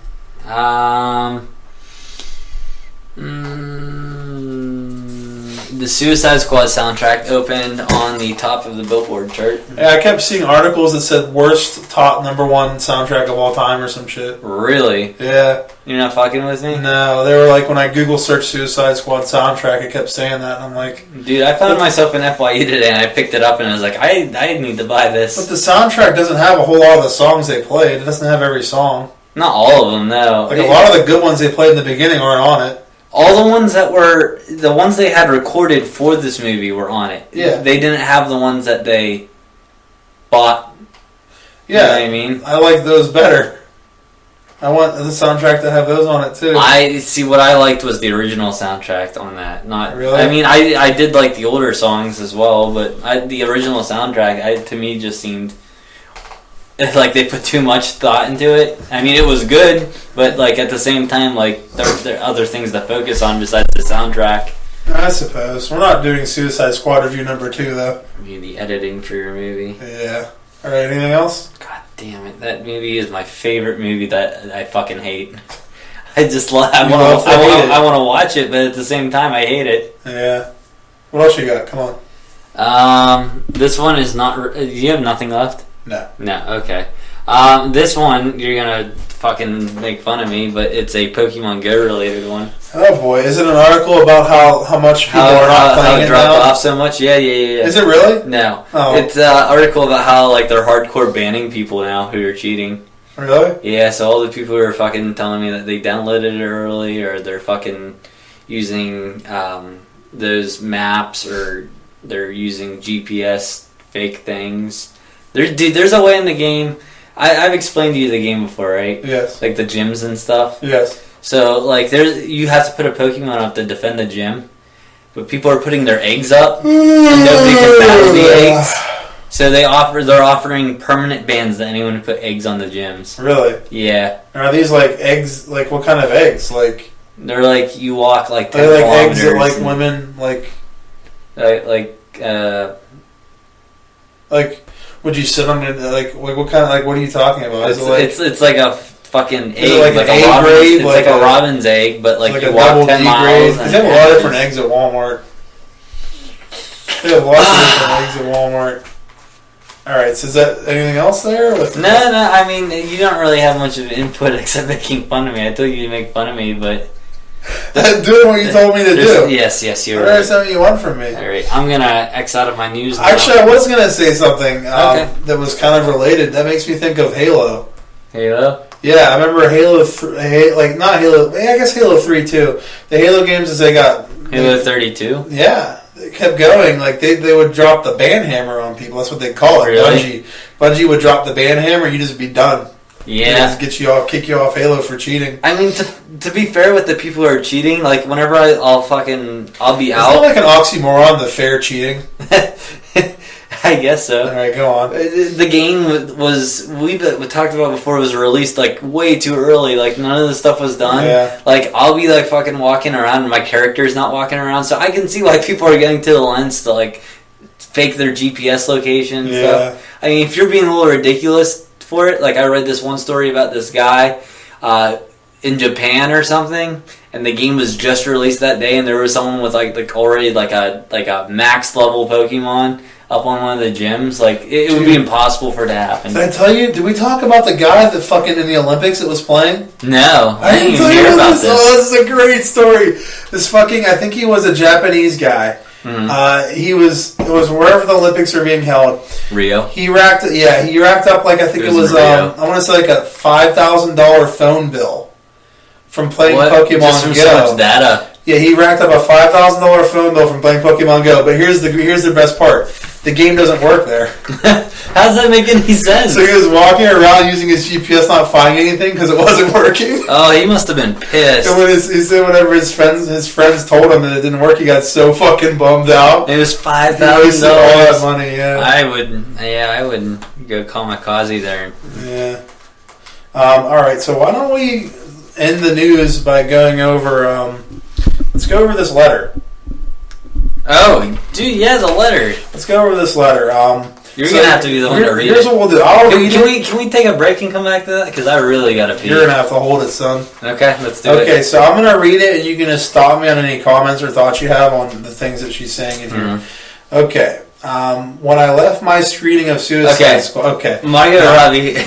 The Suicide Squad soundtrack opened on the top of the Billboard chart. Yeah, I kept seeing articles that said worst top number one soundtrack of all time or some shit. Really? Yeah. You're not fucking with me? No, they were like, when I Google search Suicide Squad soundtrack, it kept saying that, and I'm like... Dude, I found myself in FYE today, and I picked it up, and I was like, I need to buy this. But the soundtrack doesn't have a whole lot of the songs they played. It doesn't have every song. Not all of them, no. Like, a lot of the good ones they played in the beginning aren't on it. All the ones that were... The ones they had recorded for this movie were on it. Yeah. They didn't have the ones that they bought. Yeah. You know what I mean? I like those better. I want the soundtrack to have those on it, too. What I liked was the original soundtrack on that. Not really? I mean, I did like the older songs as well, but the original soundtrack, to me, just seemed... like they put too much thought into it. I mean, it was good, but like at the same time, like there are other things to focus on besides the soundtrack. I suppose we're not doing Suicide Squad review number 2 though. I mean, the editing for your movie. Yeah. All right. Anything else? God damn it! That movie is my favorite movie that I fucking hate. I just I want to watch it, but at the same time, I hate it. Yeah. What else you got? Come on. This one is not. Do you have nothing left? No. No, okay. This one, you're gonna fucking make fun of me, but it's a Pokemon Go related one. Oh boy, is it an article about how much people are not playing how it it dropped now? off so much? Yeah. Is it really? No. Oh. It's an article about how like they're hardcore banning people now who are cheating. Really? Yeah, so all the people who are fucking telling me that they downloaded it early or they're fucking using those maps or they're using GPS fake things. There's a way in the game. I've explained to you the game before, right? Yes. Like the gyms and stuff. Yes. So like you have to put a Pokemon up to defend the gym, but people are putting their eggs up and nobody can battle the eggs. So they're offering permanent bans to anyone who put eggs on the gyms. Really? Yeah. Are these like eggs? Like what kind of eggs? Like they're like you walk like 10 they're like kilometers. eggs that like women like. Like, would you sit on it? Like what kind of like? What are you talking about? It's like a fucking egg, like a egg robin's, grade, it's like a robin's egg, but like you walk 10 miles. They have a lot of different eggs at Walmart. They have lots of different eggs at Walmart. All right, so is that anything else there? No. I mean, you don't really have much of input except making fun of me. I told you to make fun of me, but doing what you told me to do. Yes, you're right. right. Something you want from me. All right, I'm gonna X out of my news now. Actually, I was gonna say something that was kind of related. That makes me think of Halo. Halo? Yeah, I remember Halo. Not Halo. I guess Halo 3 too. The Halo games as they got Halo 32. Yeah. It kept going. Like they would drop the ban hammer on people. That's what they call it. Really? Bungie would drop the ban hammer. You just be done. Yeah. Just kick you off Halo for cheating. I mean, to be fair with the people who are cheating, like whenever I'll be out. It's not like an oxymoron, the fair cheating. I guess so. All right, go on. The game we talked about before was released like way too early. Like none of the stuff was done. Yeah. Like I'll be like fucking walking around and my character's not walking around, so I can see why people are getting to the lengths to like fake their GPS location and stuff. I mean, if you're being a little ridiculous for it, like I read this one story about this guy in Japan or something, and the game was just released that day, and there was someone with like already like a max level Pokemon up on one of the gyms. Like it would be impossible for it to happen. Did I tell you? Did we talk about the guy that fucking in the Olympics that was playing? No, I didn't even tell hear you about this. Oh, this is a great story. This fucking, I think he was a Japanese guy. Mm-hmm. It was wherever the Olympics are being held. Rio. He racked up like I think it was I want to say like a $5,000 phone bill from playing Pokemon Just from Go. so much data. Yeah, he racked up a $5,000 phone bill from playing Pokemon Go. But here's the best part. the game doesn't work there. How does that make any sense? So he was walking around using his GPS, not finding anything because it wasn't working. Oh, he must have been pissed. And when he said whenever his friends told him that it didn't work, he got so fucking bummed out. It was $5,000. He wasted all that money. Yeah, I would go call my Kazi there. Yeah. All right. So why don't we end the news by going over? Let's go over this letter. Oh, dude, yeah, the letter. Let's go over this letter. You're gonna have to be the one to read Here's it. what we'll do. I'll read it. Can we take a break and come back to that? Because I really gotta pee. You're gonna have to hold it, son. Okay, let's do it. Okay, so I'm gonna read it, and you're gonna stop me on any comments or thoughts you have on the things that she's saying in here. Okay. When I left my screening of Suicide Squad. Okay. Margot Robbie. I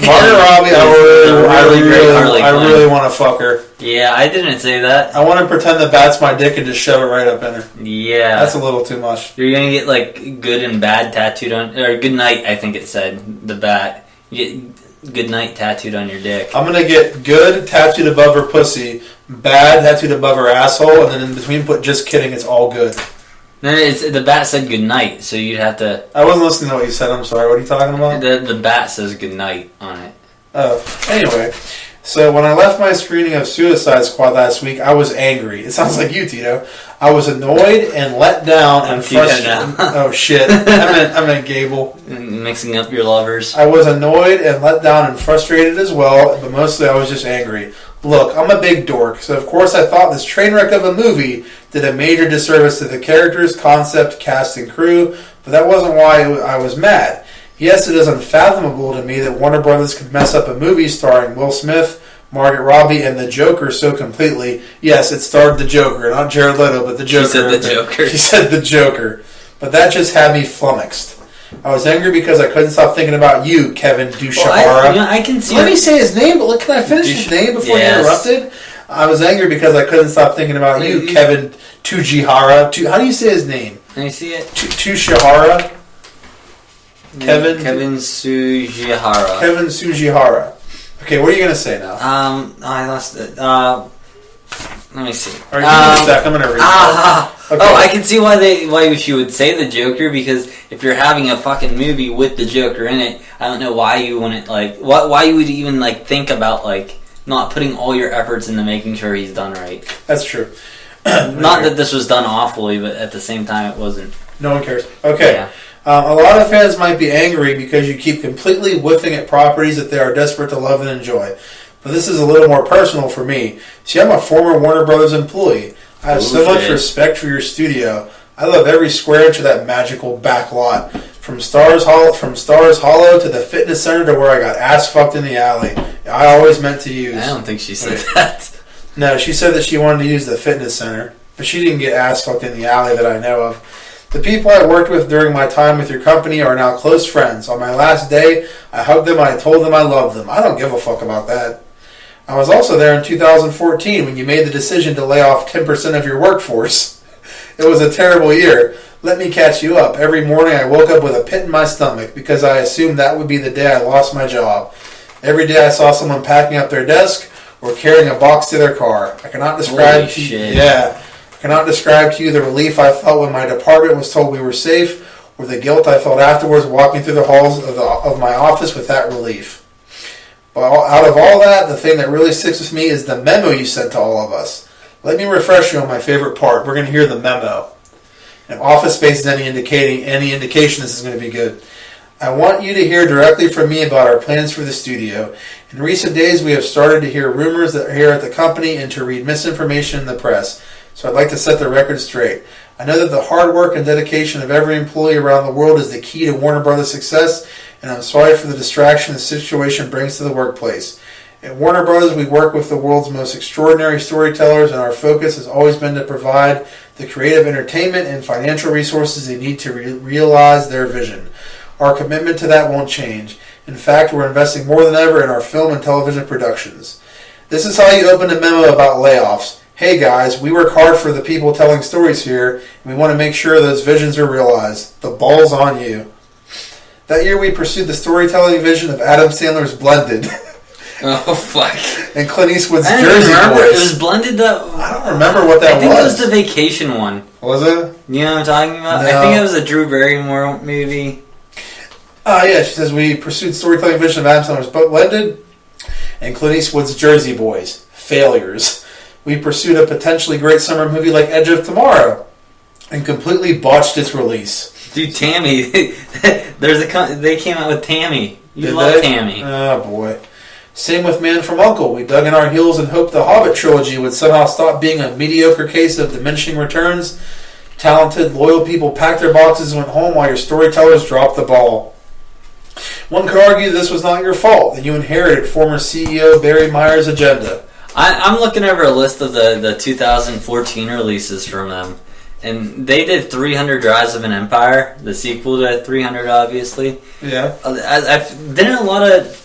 really want to fuck her. Yeah, I didn't say that. I want to pretend the bat's my dick and just shove it right up in her. Yeah. That's a little too much. You're gonna get like good and bad tattooed on, or good night, I think it said, the bat. You get good night tattooed on your dick. I'm gonna get good tattooed above her pussy, bad tattooed above her asshole, and then in between put just kidding, it's all good. No, the bat said good night, so you'd have to. I wasn't listening to what you said. I'm sorry. What are you talking about? The bat says good night on it. Oh, anyway. So when I left my screening of Suicide Squad last week, I was angry. It sounds like you, Tito. I was annoyed and let down and frustrated. Oh shit! I meant Gable. Mixing up your lovers. I was annoyed and let down and frustrated as well, but mostly I was just angry. Look, I'm a big dork, so of course I thought this train wreck of a movie did a major disservice to the characters, concept, cast, and crew, but that wasn't why I was mad. Yes, it is unfathomable to me that Warner Brothers could mess up a movie starring Will Smith, Margot Robbie, and the Joker so completely. Yes, it starred the Joker, not Jared Leto, but the Joker. She said the Joker. She said the Joker. But that just had me flummoxed. I was angry because I couldn't stop thinking about you, Kevin Dushahara. I can see. Let me say his name, but can I finish his name before you interrupted? I was angry because I couldn't stop thinking about you, Kevin Tujihara. How do you say his name? Can I see it? Tushihara. Kevin Sujihara. Kevin Sujihara. Okay, what are you gonna say now? I lost it. Let me see. All right, I'm gonna read it. Okay. Oh, I can see why she would say the Joker, because if you're having a fucking movie with the Joker in it, I don't know why you wouldn't why you would even think about not putting all your efforts into making sure he's done right. That's true. Not that this was done awfully, but at the same time it wasn't. No one cares. Okay. Yeah. A lot of fans might be angry because you keep completely whiffing at properties that they are desperate to love and enjoy. But this is a little more personal for me. See, I'm a former Warner Brothers employee. I have so much respect for your studio. I love every square inch of that magical back lot. From Stars Hollow to the fitness center to where I got ass fucked in the alley. I always meant to use... I don't think she said that. No, she said that she wanted to use the fitness center. But she didn't get ass fucked in the alley that I know of. The people I worked with during my time with your company are now close friends. On my last day, I hugged them and I told them I loved them. I don't give a fuck about that. I was also there in 2014 when you made the decision to lay off 10% of your workforce. It was a terrible year. Let me catch you up. Every morning I woke up with a pit in my stomach because I assumed that would be the day I lost my job. Every day I saw someone packing up their desk or carrying a box to their car. I cannot describe to you the relief I felt when my department was told we were safe, or the guilt I felt afterwards walking through the halls of my office with that relief. But out of all that, the thing that really sticks with me is the memo you sent to all of us. Let me refresh you on my favorite part. We're going to hear the memo. If Office Space is any indication, this is going to be good. I want you to hear directly from me about our plans for the studio. In recent days, we have started to hear rumors that are here at the company and to read misinformation in the press. So I'd like to set the record straight. I know that the hard work and dedication of every employee around the world is the key to Warner Brothers' success, and I'm sorry for the distraction the situation brings to the workplace. At Warner Brothers, we work with the world's most extraordinary storytellers, and our focus has always been to provide the creative entertainment and financial resources they need to realize their vision. Our commitment to that won't change. In fact, we're investing more than ever in our film and television productions. This is how you open a memo about layoffs. Hey guys, we work hard for the people telling stories here, and we want to make sure those visions are realized. The ball's on you. That year we pursued the storytelling vision of Adam Sandler's Blended. Oh, fuck. And Clint Eastwood's I Jersey remember. Boys. It was blended up. I don't remember what that was. I think it was the vacation one. Was it? You know what I'm talking about? No. I think it was a Drew Barrymore movie. Yeah, she says, we pursued storytelling vision of Adam Sandler's but blended. And Clint Eastwood's Jersey Boys. Failures. We pursued a potentially great summer movie like Edge of Tomorrow. And completely botched its release. Dude, Tammy. They came out with Tammy. You Did love they? Tammy. Oh, boy. Same with Man from U.N.C.L.E. We dug in our heels and hoped the Hobbit trilogy would somehow stop being a mediocre case of diminishing returns. Talented, loyal people packed their boxes and went home while your storytellers dropped the ball. One could argue this was not your fault, that you inherited former CEO Barry Meyer's agenda. I'm looking over a list of the 2014 releases from them. And they did 300 Rise of an Empire, the sequel to 300, obviously. Yeah. Didn't a lot of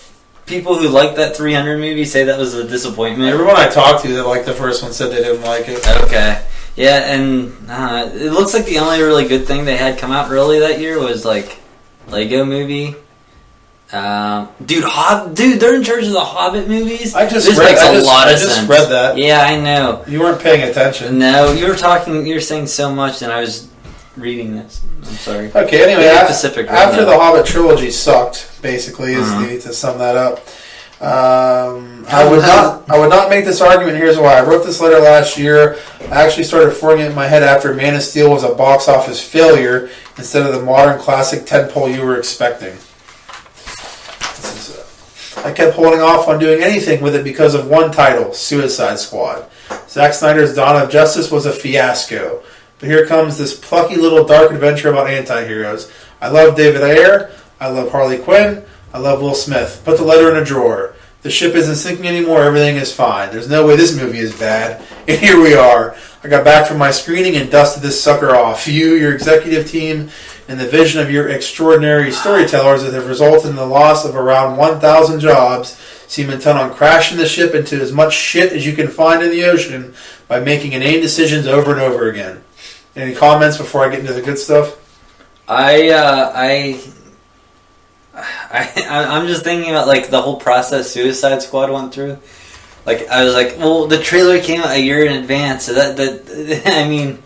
people who liked that 300 movie say that was a disappointment? Everyone I talked to that liked the first one said they didn't like it. Okay. Yeah, and it looks like the only really good thing they had come out early that year was, like, Lego Movie. Dude, they're in charge of the Hobbit movies. This makes a lot of sense. I just read that. Yeah, I know. You weren't paying attention. No, you were saying so much, and I was reading this. I'm sorry. Okay, anyway, after the the Hobbit trilogy sucked, basically, to sum that up. I would not make this argument. Here's why. I wrote this letter last year. I actually started forming it in my head after Man of Steel was a box office failure instead of the modern classic tentpole you were expecting. I kept holding off on doing anything with it because of one title, Suicide Squad. Zack Snyder's Dawn of Justice was a fiasco. But here comes this plucky little dark adventure about anti-heroes. I love David Ayer. I love Harley Quinn. I love Will Smith. Put the letter in a drawer. The ship isn't sinking anymore. Everything is fine. There's no way this movie is bad. And here we are. I got back from my screening and dusted this sucker off. You, your executive team, and the vision of your extraordinary storytellers that have resulted in the loss of around 1,000 jobs seem intent on crashing the ship into as much shit as you can find in the ocean by making inane decisions over and over again. Any comments before I get into the good stuff? I'm just thinking about, like, the whole process Suicide Squad went through. Like, I was like, well, the trailer came out a year in advance, so I mean,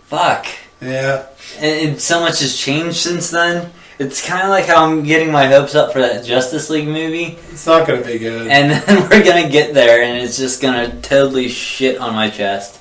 fuck. Yeah. And so much has changed since then. It's kind of like how I'm getting my hopes up for that Justice League movie. It's not going to be good. And then we're going to get there, and it's just going to totally shit on my chest.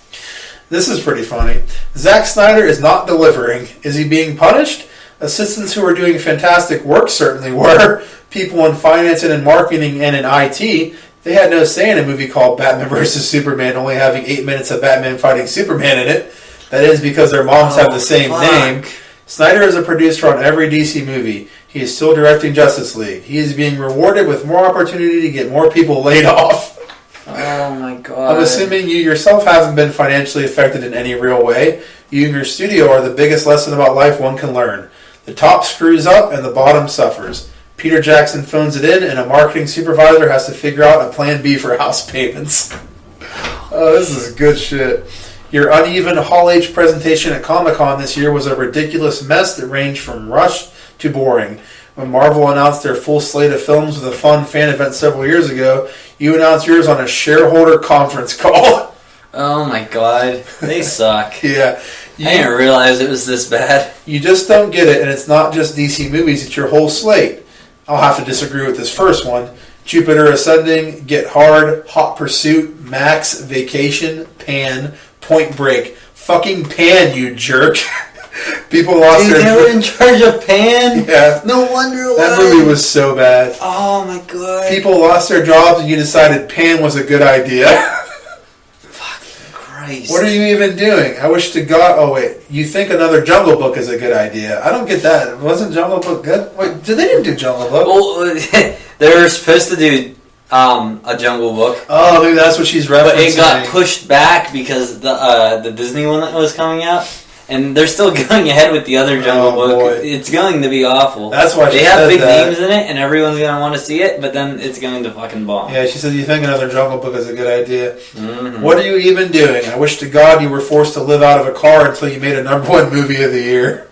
This is pretty funny. Zack Snyder is not delivering. Is he being punished? Assistants who are doing fantastic work certainly were. People in finance and in marketing and in IT, they had no say in a movie called Batman vs. Superman only having 8 minutes of Batman fighting Superman in it. That is because their moms have the same name. Snyder is a producer on every DC movie. He is still directing Justice League. He is being rewarded with more opportunity to get more people laid off. Oh my god. I'm assuming you yourself haven't been financially affected in any real way. You and your studio are the biggest lesson about life one can learn. The top screws up and the bottom suffers. Peter Jackson phones it in and a marketing supervisor has to figure out a plan B for house payments. Oh, this is good shit. Your uneven Hall H presentation at Comic-Con this year was a ridiculous mess that ranged from rushed to boring. When Marvel announced their full slate of films with a fun fan event several years ago, you announced yours on a shareholder conference call. Oh my god. They suck. Yeah. I didn't realize it was this bad. You just don't get it, and it's not just DC movies, it's your whole slate. I'll have to disagree with this first one. Jupiter Ascending, Get Hard, Hot Pursuit, Max, Vacation, Pan, Point Break. Fucking Pan, you jerk. People lost their... They were in charge of Pan? Yeah. No wonder why. That movie was so bad. Oh my god. People lost their jobs and you decided Pan was a good idea. Fucking Christ. What are you even doing? I wish to God... Oh, wait. You think another Jungle Book is a good idea. I don't get that. Wasn't Jungle Book good? Wait, they didn't do Jungle Book. Well, they were supposed to do a Jungle Book. Oh, maybe that's what she's referencing. But it got pushed back because the Disney one that was coming out. And they're still going ahead with the other Jungle Book. Boy. It's going to be awful. That's why they have big names in it, and everyone's going to want to see it, but then it's going to fucking bomb. Yeah, she said, you think another Jungle Book is a good idea. Mm-hmm. What are you even doing? I wish to God you were forced to live out of a car until you made a #1 movie of the year.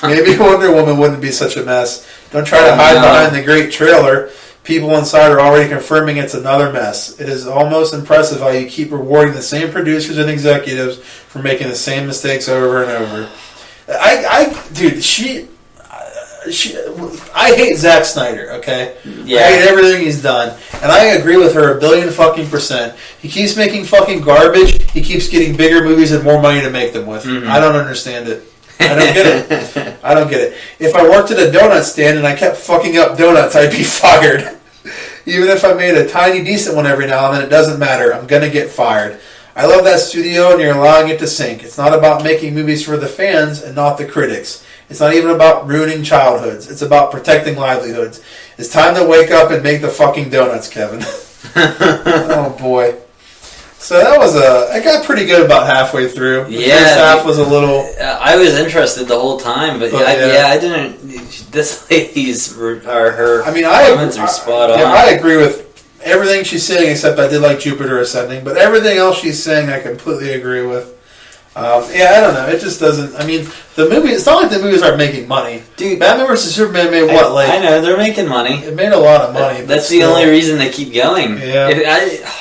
Maybe Wonder Woman wouldn't be such a mess. Don't try to hide behind the great trailer. People inside are already confirming it's another mess. It is almost impressive how you keep rewarding the same producers and executives for making the same mistakes over and over. I hate Zack Snyder, okay? Yeah. I hate everything he's done. And I agree with her 1,000,000,000%. He keeps making fucking garbage. He keeps getting bigger movies and more money to make them with. I don't understand it. I don't get it. I don't get it. If I worked at a donut stand and I kept fucking up donuts, I'd be fired. Even if I made a tiny decent one every now and then, it doesn't matter. I'm going to get fired. I love that studio and you're allowing it to sink. It's not about making movies for the fans and not the critics. It's not even about ruining childhoods. It's about protecting livelihoods. It's time to wake up and make the fucking donuts, Kevin. Oh, boy. So that was it got pretty good about halfway through. The first half was a little... I was interested the whole time, but I didn't... This lady's, or her comments are spot on. Yeah, I agree with everything she's saying, except I did like Jupiter Ascending, but everything else she's saying I completely agree with. I don't know. It just doesn't... I mean, the movie... It's not like the movies aren't making money. Dude, Batman vs. Superman made what? I know, they're making money. It made a lot of money. That's the only reason they keep going. Yeah.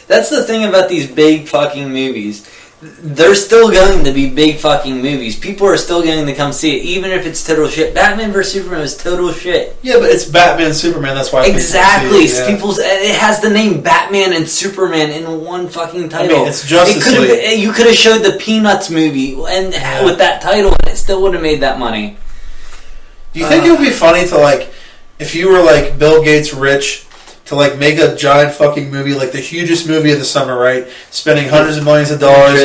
That's the thing about these big fucking movies. They're still going to be big fucking movies. People are still going to come see it, even if it's total shit. Batman vs. Superman is total shit. Yeah, but it's Batman and Superman, that's why exactly. People see it, it has the name Batman and Superman in one fucking title. I mean, it's Justice League. You could have showed the Peanuts movie and with that title, and it still would have made that money. Do you think it would be funny to, like, if you were, like, Bill Gates rich, to like make a giant fucking movie, like the hugest movie of the summer, right? Spending hundreds of millions of dollars,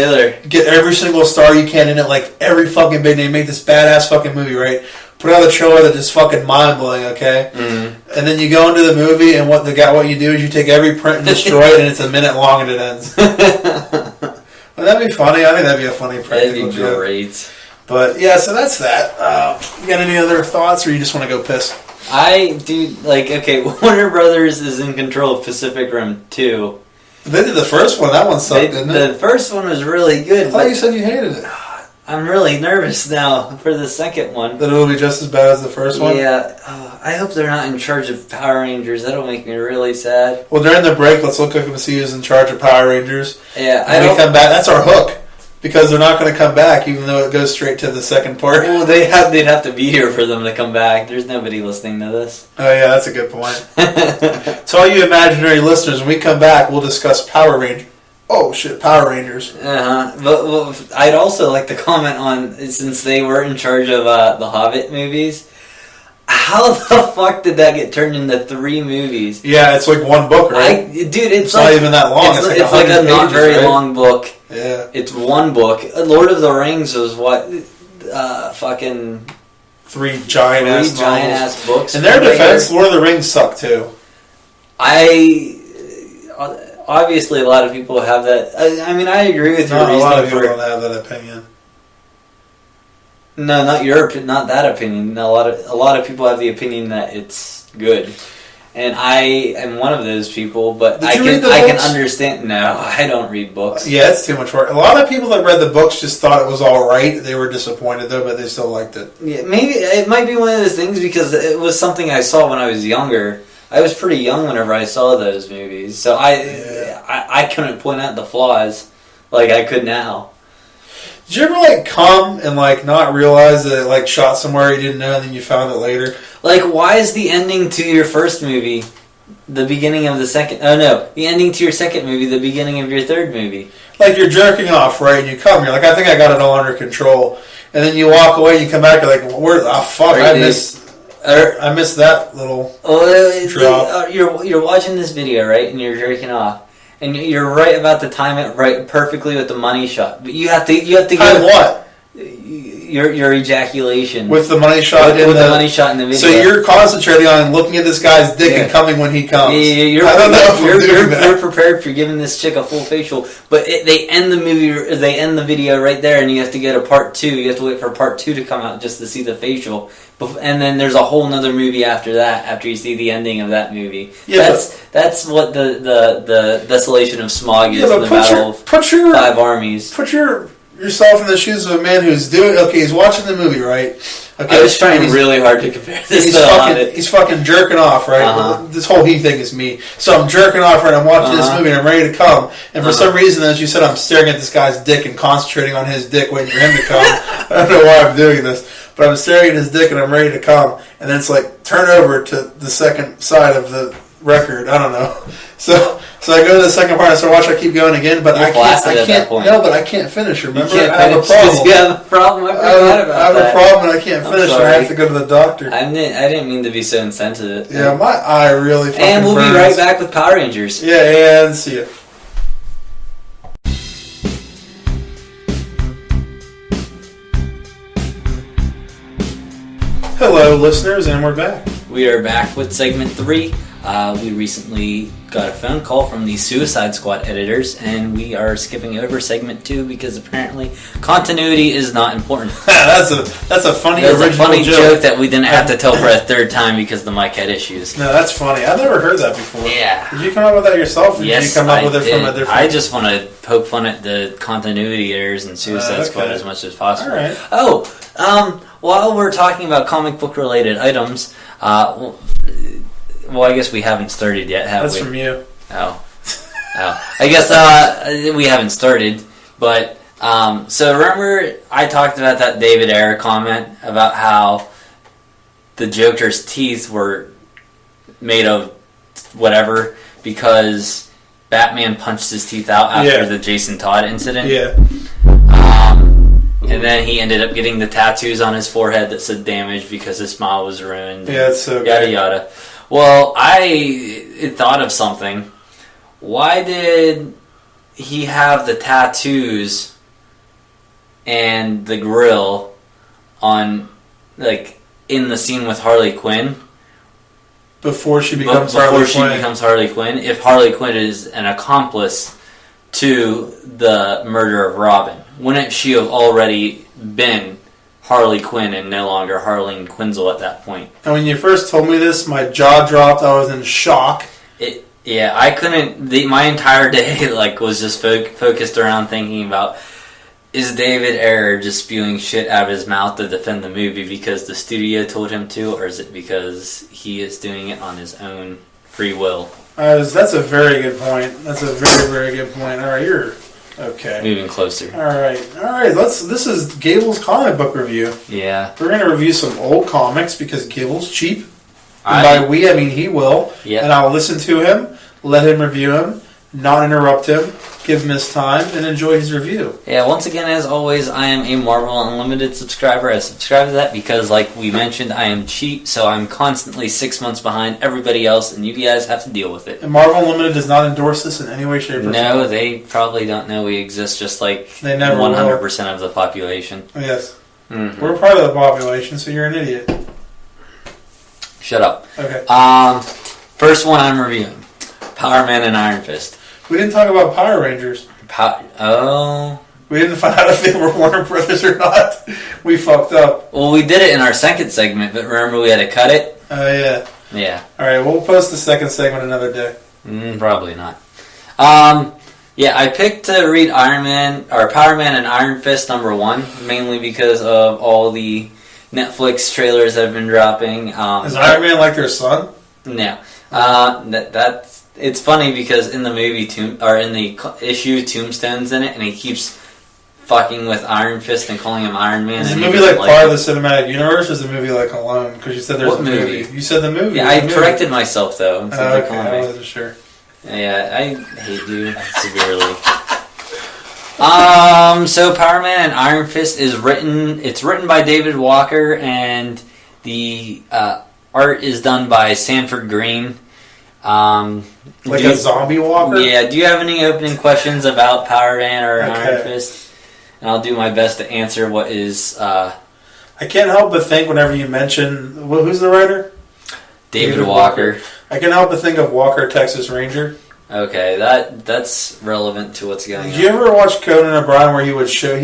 get every single star you can in it, like every fucking big name, make this badass fucking movie, right? Put out a trailer that is fucking mind blowing, okay? And then you go into the movie, and what you do is you take every print and destroy it, and it's a minute long and it ends. Well, that'd be funny. I think that'd be a funny practical joke. That'd be great. But yeah, so that's that. You got any other thoughts, or you just want to go piss? I do, Warner Brothers is in control of Pacific Rim 2. They did the first one. That one sucked, didn't it? The first one was really good. I thought you said you hated it. I'm really nervous now for the second one. That it'll be just as bad as the first one? Yeah. I hope they're not in charge of Power Rangers. That'll make me really sad. Well, during the break, let's look up and see who's in charge of Power Rangers. Yeah. When we come back, that's our hook. Because they're not going to come back, even though it goes straight to the second part. Well, they'd have to be here for them to come back. There's nobody listening to this. Oh, yeah, that's a good point. To all you imaginary listeners, when we come back, we'll discuss Power Rangers. Oh, shit, Power Rangers. But I'd also like to comment on, since they were in charge of the Hobbit movies, how the fuck did that get turned into 3 movies? Yeah, it's like one book, right? It's not even that long. It's like a not very long book. Yeah. It's one book. Lord of the Rings was what? Fucking... 3 giant-ass books. In their defense, Lord of the Rings suck, too. Obviously, a lot of people have that... I mean, I agree with your reasoning. A lot of people don't have that opinion. No, not that opinion. A lot of people have the opinion that it's good, and I am one of those people. But I can understand. No, I don't read books. Yeah, it's too much work. A lot of people that read the books just thought it was all right. They were disappointed though, but they still liked it. Yeah, maybe it might be one of those things because it was something I saw when I was younger. I was pretty young whenever I saw those movies, so I couldn't point out the flaws like I could now. Did you ever come and not realize that it shot somewhere you didn't know and then you found it later? Why is the ending to your first movie the beginning of the second? Oh no, the ending to your second movie the beginning of your third movie. You're jerking off, right? And you come, you're I think I got it all under control, and then you walk away and you come back, you're where? Oh fuck, I missed that little drop. You're watching this video, right? And you're jerking off. And you're right about to time it right perfectly with the money shot. But you have to time what? Your ejaculation with the money shot the money shot in the video. So you're concentrating on looking at this guy's dick and coming when he comes. I don't know if you're prepared for giving this chick a full facial, but they end the movie. They end the video right there, and you have to get a part 2. You have to wait for part 2 to come out just to see the facial. And then there's a whole nother movie after that. After you see the ending of that movie, that's what the Desolation of Smog is. The Battle of 5 Armies. Put yourself in the shoes of a man who's he's watching the movie, right? I was trying really hard to compare this to he's fucking jerking off, right? Well, this whole he thing is me. So I'm jerking off, right? I'm watching this movie and I'm ready to come. And for some reason, as you said, I'm staring at this guy's dick and concentrating on his dick, waiting for him to come. I don't know why I'm doing this. But I'm staring at his dick and I'm ready to come. And then it's like, turn over to the second side of the record. I don't know. So I go to the second part and I start watching. I keep going again, but I can't. No, but I can't finish. Remember, I have a problem. You have a problem. I have a problem, and I can't finish. And I have to go to the doctor. I didn't mean to be so insensitive. Yeah, my eye really. Fucking and we'll burns. be right back with Power Rangers. Yeah, and see you. Hello, listeners, and we're back. We are back with segment 3. We recently got a phone call from the Suicide Squad editors, and we are skipping over segment 2 because apparently continuity is not important. That's a funny original joke that we didn't have to tell for a third time because the mic had issues. No, that's funny. I've never heard that before. Yeah. Did you come up with that yourself, or did you come up with it from a different... I just want to poke fun at the continuity errors in Suicide Squad as much as possible. All right. Oh, while we're talking about comic book related items, well, I guess we haven't started yet, have we? That's from you. Oh. I guess we haven't started, but so remember I talked about that David Ayer comment about how the Joker's teeth were made of whatever because Batman punched his teeth out after the Jason Todd incident. Yeah. And then he ended up getting the tattoos on his forehead that said damage because his smile was ruined. Yeah, it's so yada yada. Well, I thought of something. Why did he have the tattoos and the grill on, like, in the scene with Harley Quinn? Before she becomes Harley Quinn? If Harley Quinn is an accomplice to the murder of Robin, wouldn't she have already been Harley Quinn and no longer Harleen Quinzel at that point? And when you first told me this, my jaw dropped. I was in shock. I couldn't. My entire day was just focused around thinking about, is David Ayer just spewing shit out of his mouth to defend the movie because the studio told him to, or is it because he is doing it on his own free will? That's a very good point. That's a very, very good point. All right, you're okay. Moving closer. All right. This is Gable's comic book review. Yeah. We're going to review some old comics because Gable's cheap. And by we, I mean he will. Yeah. And I'll listen to him, let him review him, not interrupt him, give him his time, and enjoy his review. Yeah, once again, as always, I am a Marvel Unlimited subscriber. I subscribe to that because, like we mentioned, I am cheap, so I'm constantly 6 months behind everybody else, and you guys have to deal with it. And Marvel Unlimited does not endorse this in any way, shape, or form. No, they probably don't know we exist, just like they never 100% of the population. Yes. Mm-hmm. We're part of the population, so you're an idiot. Shut up. Okay. First one I'm reviewing. Power Man and Iron Fist. We didn't talk about Power Rangers. We didn't find out if they were Warner Brothers or not. We fucked up. Well, we did it in our second segment, but remember we had to cut it? Oh, yeah. Yeah. Alright, we'll post the second segment another day. Probably not. I picked to read Power Man and Iron Fist #1, mainly because of all the Netflix trailers that have been dropping. Is Iron Man like their son? No. It's funny because in the movie in the issue, Tombstone's in it, and he keeps fucking with Iron Fist and calling him Iron Man. Is the movie part of the cinematic universe, or is the movie alone? Because you said there's a movie. You said the movie. Yeah, I corrected myself though. Okay, I wasn't sure. Yeah, I hate you severely. So Power Man and Iron Fist is written. It's written by David Walker, and the art is done by Sanford Green. A zombie walker? Yeah, do you have any opening questions about Power Man or Iron Fist? And I'll do my best to answer what is... I can't help but think whenever you mention... Who's the writer? David Walker. I can't help but think of Walker, Texas Ranger. Okay, that's relevant to what's going on. Did you ever watch Conan O'Brien where he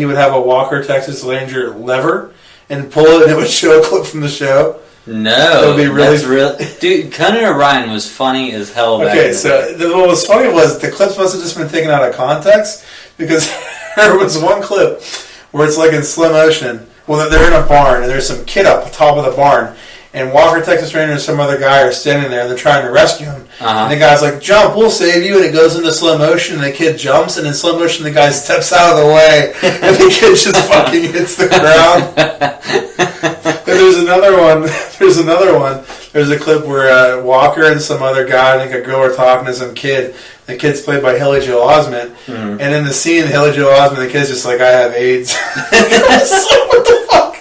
would have a Walker, Texas Ranger lever and pull it and it would show a clip from the show? No, that's real. Dude, Conan O'Brien was funny as hell. Okay, so what was funny was the clips must have just been taken out of context because there was one clip where it's like in slow motion Well, they're in a barn, and there's some kid up top of the barn. And Walker, Texas Ranger, and some other guy are standing there, and they're trying to rescue him. And the guy's like, jump, we'll save you. And it goes into slow motion, and the kid jumps, and in slow motion, the guy steps out of the way, and the kid just fucking hits the ground. And there's another one. There's a clip where Walker and some other guy, I think a girl, are talking to some kid. The kid's played by Haley Joel Osment. And in the scene, Haley Joel Osment, the kid's just like, I have AIDS. What the fuck?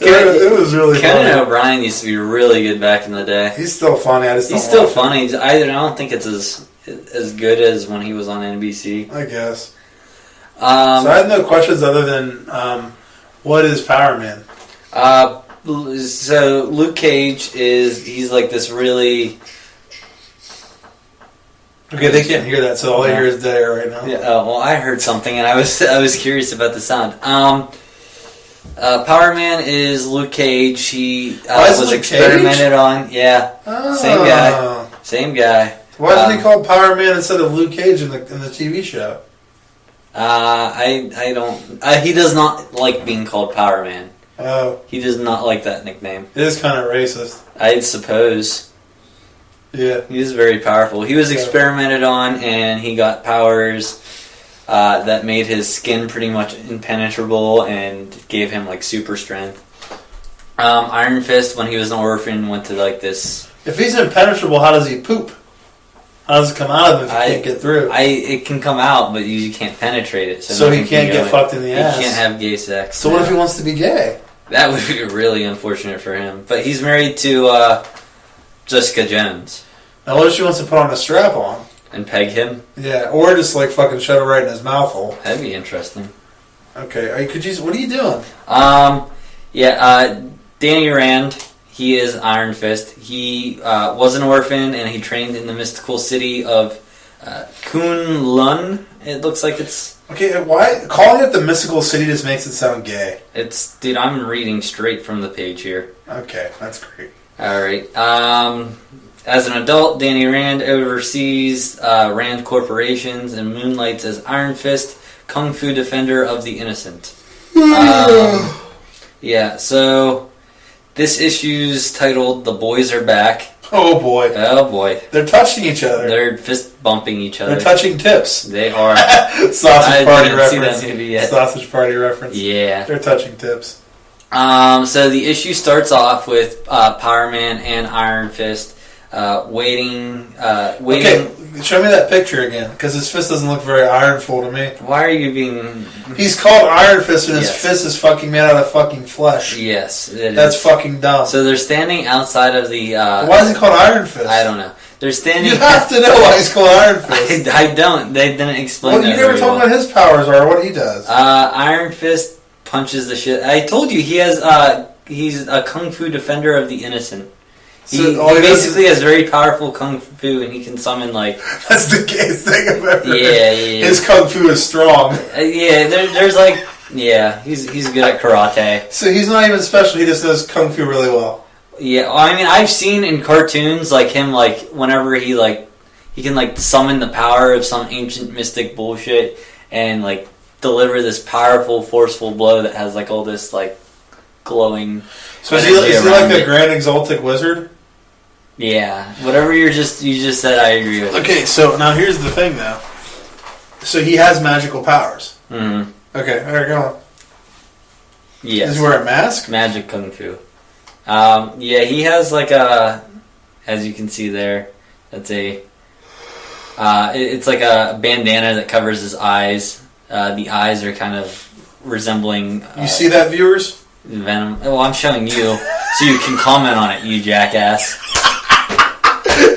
It was really funny. Conan O'Brien used to be really good back in the day. He's still funny. He's still funny. I don't think it's as good as when he was on NBC. I guess. So I have no questions other than what is Power Man? So Luke Cage he's like this really. Okay, they can't hear that, so all they hear is dead air right now. Yeah. Well, I heard something, and I was curious about the sound. Power Man is Luke Cage. He was experimented on. Yeah. Oh. Same guy. Why isn't he called Power Man instead of Luke Cage in the TV show? I don't. He does not like being called Power Man. Oh. He does not like that nickname. It is kind of racist. I suppose. Yeah. He is very powerful. He was experimented on, and he got powers that made his skin pretty much impenetrable and gave him like super strength. Iron Fist, when he was an orphan, went to like this. If he's impenetrable, how does he poop? How does it come out of him if he can't get through? It can come out, but you can't penetrate it. So he can't get fucked in the ass. He can't have gay sex. So what if he wants to be gay? That would be really unfortunate for him. But he's married to Jessica Jones. Now what if she wants to put on a strap on? And peg him? Yeah, or just like fucking shove it right in his mouth hole. That'd be interesting. Okay, what are you doing? Danny Rand, he is Iron Fist. He was an orphan, and he trained in the mystical city of Kunlun. It looks like it's... Okay, why... Calling it the mystical city just makes it sound gay. Dude, I'm reading straight from the page here. Okay, that's great. Alright, as an adult, Danny Rand oversees Rand Corporations and moonlights as Iron Fist, Kung Fu Defender of the Innocent. So this issue's titled The Boys Are Back. Oh boy. Oh boy. They're touching each other. They're fist bumping each other. They're touching tips. They are. Sausage party reference. See that movie yet. Sausage party reference. Yeah. They're touching tips. So the issue starts off with Power Man and Iron Fist waiting. Okay, show me that picture again, because his fist doesn't look very ironful to me. Why are you being... He's called Iron Fist, and his fist is fucking made out of fucking flesh. Yes, that's fucking dumb. So they're standing outside of the... why is he called Iron Fist? I don't know. They're standing... You have to know why he's called Iron Fist. I don't. They didn't explain that. Well, you never told me what his powers are, or what he does. Iron Fist punches the shit... I told you, he has... he's a Kung Fu Defender of the Innocent. He basically has very powerful kung fu, and he can summon like... That's the gayest thing I've ever heard. Yeah. His kung fu is strong. There's like... Yeah, he's good at karate. So he's not even special, he just does kung fu really well. Yeah, I mean, I've seen in cartoons, like him, like, whenever he can, like, summon the power of some ancient mystic bullshit, and, like, deliver this powerful, forceful blow that has, like, all this, like, glowing... So is he like a grand exaltic wizard? Yeah, whatever you just said, I agree with. Okay, so now here's the thing, though. So he has magical powers. Mm-hmm. Okay, all right, go on. Yes. Does he wear a mask? Magic kung fu. He has like a, as you can see there, that's it's like a bandana that covers his eyes. The eyes are kind of resembling. You see that, viewers? Venom. Well, I'm showing you, so you can comment on it, you jackass.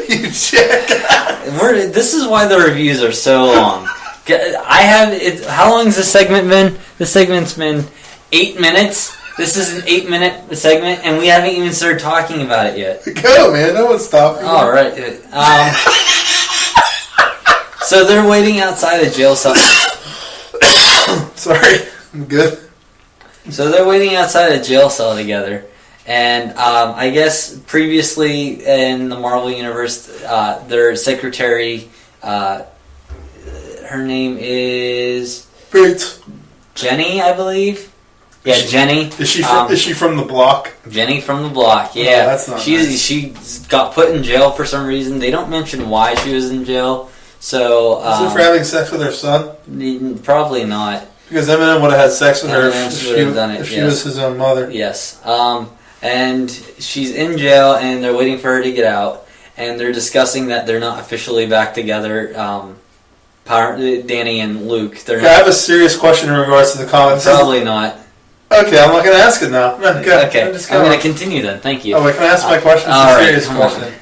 You jackass. This is why the reviews are so long. How long has this segment been? This segment's been 8 minutes. This is an 8-minute segment, and we haven't even started talking about it yet. Go, man. No one's stopping you. All right. So they're waiting outside a jail cell. Sorry. I'm good. So they're waiting outside a jail cell together. And I guess previously in the Marvel Universe, their secretary, her name is... Bates. Jenny, I believe. Yeah, Jenny. Is she from the block? Jenny from the block. Yeah, that's not nice. She got put in jail for some reason. They don't mention why she was in jail. So is it for having sex with her son? Probably not. Because Eminem would have had sex with her if she was his own mother. Yes. And she's in jail, and they're waiting for her to get out, and they're discussing that they're not officially back together. Danny and Luke. I have a serious question in regards to the comments. Probably not. Okay, I'm not going to ask it now. Okay, I'm going to continue then. Thank you. Oh, wait, can I ask my question? It's a serious question.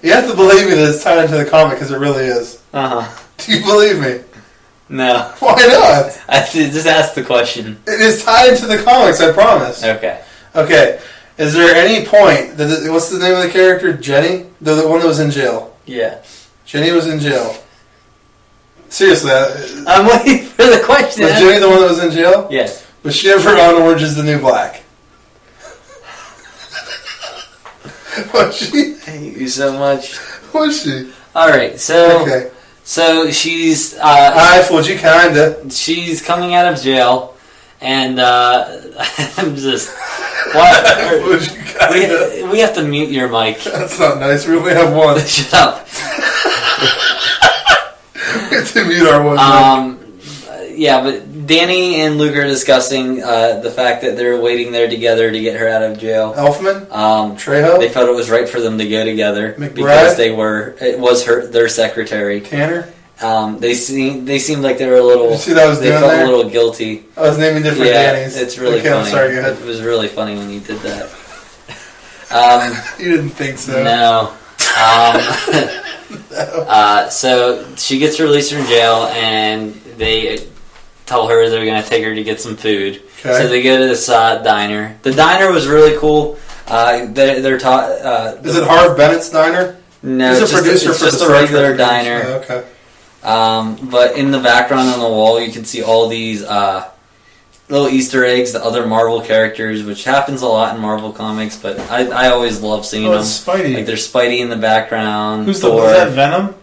You have to believe me that it's tied into the comic, because it really is. Uh-huh. Do you believe me? No. Why not? I just asked the question. It is tied into the comics, I promise. Okay. Okay. Is there any point what's the name of the character? Jenny? The one that was in jail. Yeah. Jenny was in jail. Seriously. I'm waiting for the question. Was Jenny the one that was in jail? Yes. Was she ever on Orange is the New Black? Was she? I hate you so much. Was she? Alright, so... Okay. So she's... I fooled you, kinda. She's coming out of jail, and I'm just... What? I fooled you, kinda. We have to mute your mic. That's not nice. We only have one. Shut up. We have to mute our one. Yeah, but Danny and Luke are discussing the fact that they're waiting there together to get her out of jail. Elfman? Trejo? They felt it was right for them to go together McBride? because it was their secretary. Tanner? They seemed like they were a little. You see what I was they doing felt there? a little guilty. I was naming different Dannys. It's really funny. I'm sorry, go ahead. It was really funny when you did that. You didn't think so? No. So she gets released from jail, and they tell her they're going to take her to get some food. Okay. So they go to this diner. The diner was really cool. They're taught. Is it Harv Bennett's diner? No, it's just a regular diner. Oh, okay. But in the background on the wall, you can see all these little Easter eggs, the other Marvel characters, which happens a lot in Marvel comics. But I always love seeing them. Spidey. Like there's Spidey in the background. Who's Thor. Is that Venom?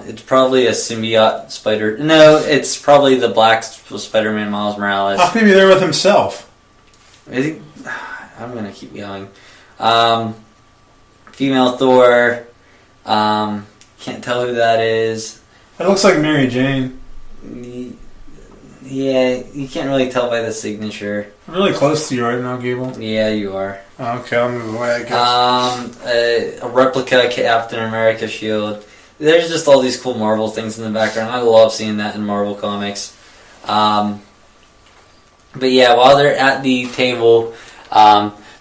It's probably a symbiote spider. No, it's probably the black Spider-Man, Miles Morales. How can he be there with himself? I think I'm gonna keep going. Female Thor. Can't tell who that is. It looks like Mary Jane. Yeah, you can't really tell by the signature. I'm really close to you right now, Gable. Yeah, you are. Okay, I'll move away, I guess. A replica Captain America shield. There's just all these cool Marvel things in the background. I love seeing that in Marvel comics. But yeah, while they're at the table,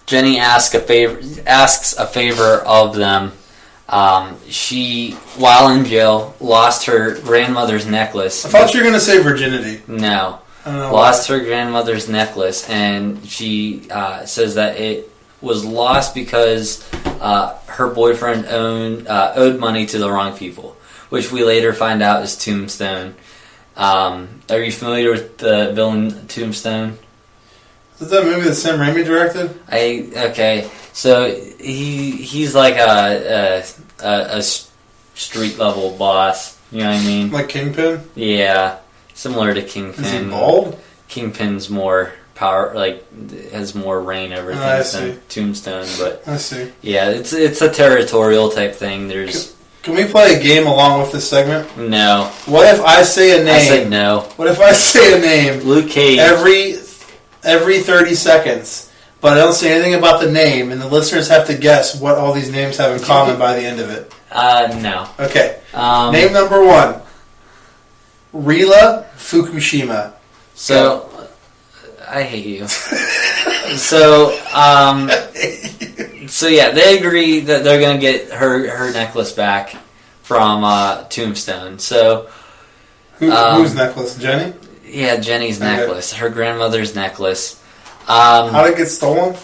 Jenny asks a favor of them. She, while in jail, lost her grandmother's necklace. I thought you were going to say virginity. No. I don't know lost her grandmother's necklace, and she says that it was lost because her boyfriend owed money to the wrong people, which we later find out is Tombstone. Are you familiar with the villain Tombstone? Is that movie that Sam Raimi directed? Okay. So he's like a street level boss. You know what I mean? Like Kingpin? Yeah, similar to Kingpin. Is he bald? Kingpin's more power, like has more reign over things than Tombstone. But I see. Yeah, it's a territorial type thing. Can we play a game along with this segment? No. What if I say a name? I said no. What if I say a name? Luke Cage. Every 30 seconds, but I don't say anything about the name, and the listeners have to guess what all these names have in common by the end of it. No. Okay. Name number 1. Rila Fukushima. So, I hate you. So yeah, they agree that they're going to get her necklace back from Tombstone. So whose necklace? Jenny? Yeah, Jenny's necklace. Her grandmother's necklace. How did it get stolen?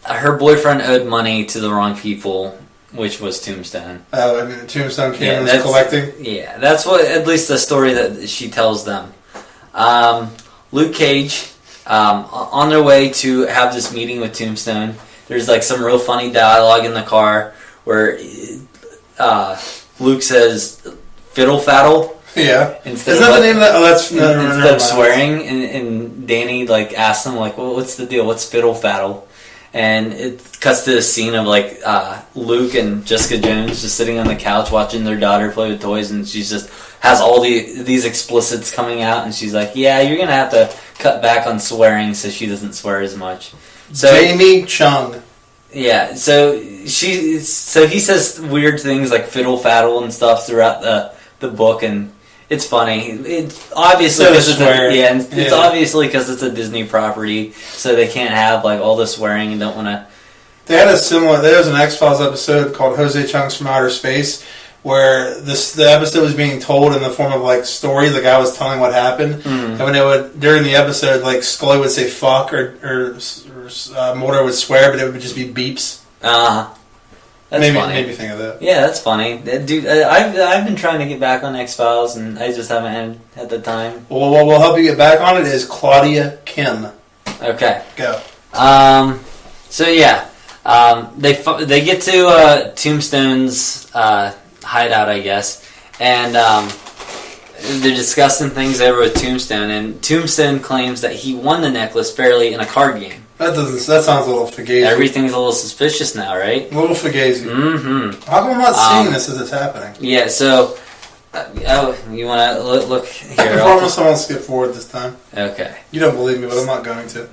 Her boyfriend owed money to the wrong people, which was Tombstone. Oh, and Tombstone came and was collecting? Yeah, that's what, at least the story that she tells them. Luke Cage, on their way to have this meeting with Tombstone, there's like some real funny dialogue in the car where Luke says, fiddle faddle, Yeah. Instead Is that the name of that? Oh, that's instead of swearing, and Danny like asks him like, well, "What's the deal? What's fiddle faddle?" And it cuts to this scene of like Luke and Jessica Jones just sitting on the couch watching their daughter play with toys, and she's just has all these explicits coming out, and she's like, "Yeah, you're gonna have to cut back on swearing so she doesn't swear as much." So Jamie Chung. Yeah, so he says weird things like fiddle faddle and stuff throughout the book, and it's funny. It's obviously because it's obviously because it's a Disney property, so they can't have like all the swearing and don't want to. They had a similar. There was an X-Files episode called Jose Chung's from Outer Space, where the episode was being told in the form of like story. The guy was telling what happened, and when it would during the episode, like Scully would say "fuck" or Mulder would swear, but it would just be beeps. That's funny. Made me think of that. Yeah, that's funny, dude. I've been trying to get back on X-Files, and I just haven't had the time. Well, what will help you get back on it is Claudia Kim. Okay, go. So yeah, they get to Tombstone's hideout, I guess, and they're discussing things over with Tombstone, and Tombstone claims that he won the necklace fairly in a card game. That sounds a little fugazi. Everything's a little suspicious now, right? A little fugazi. Mm-hmm. How come I'm not seeing this as it's happening? Yeah, so... you want to look here? I promise I won't skip forward this time. Okay. You don't believe me, but I'm not going to.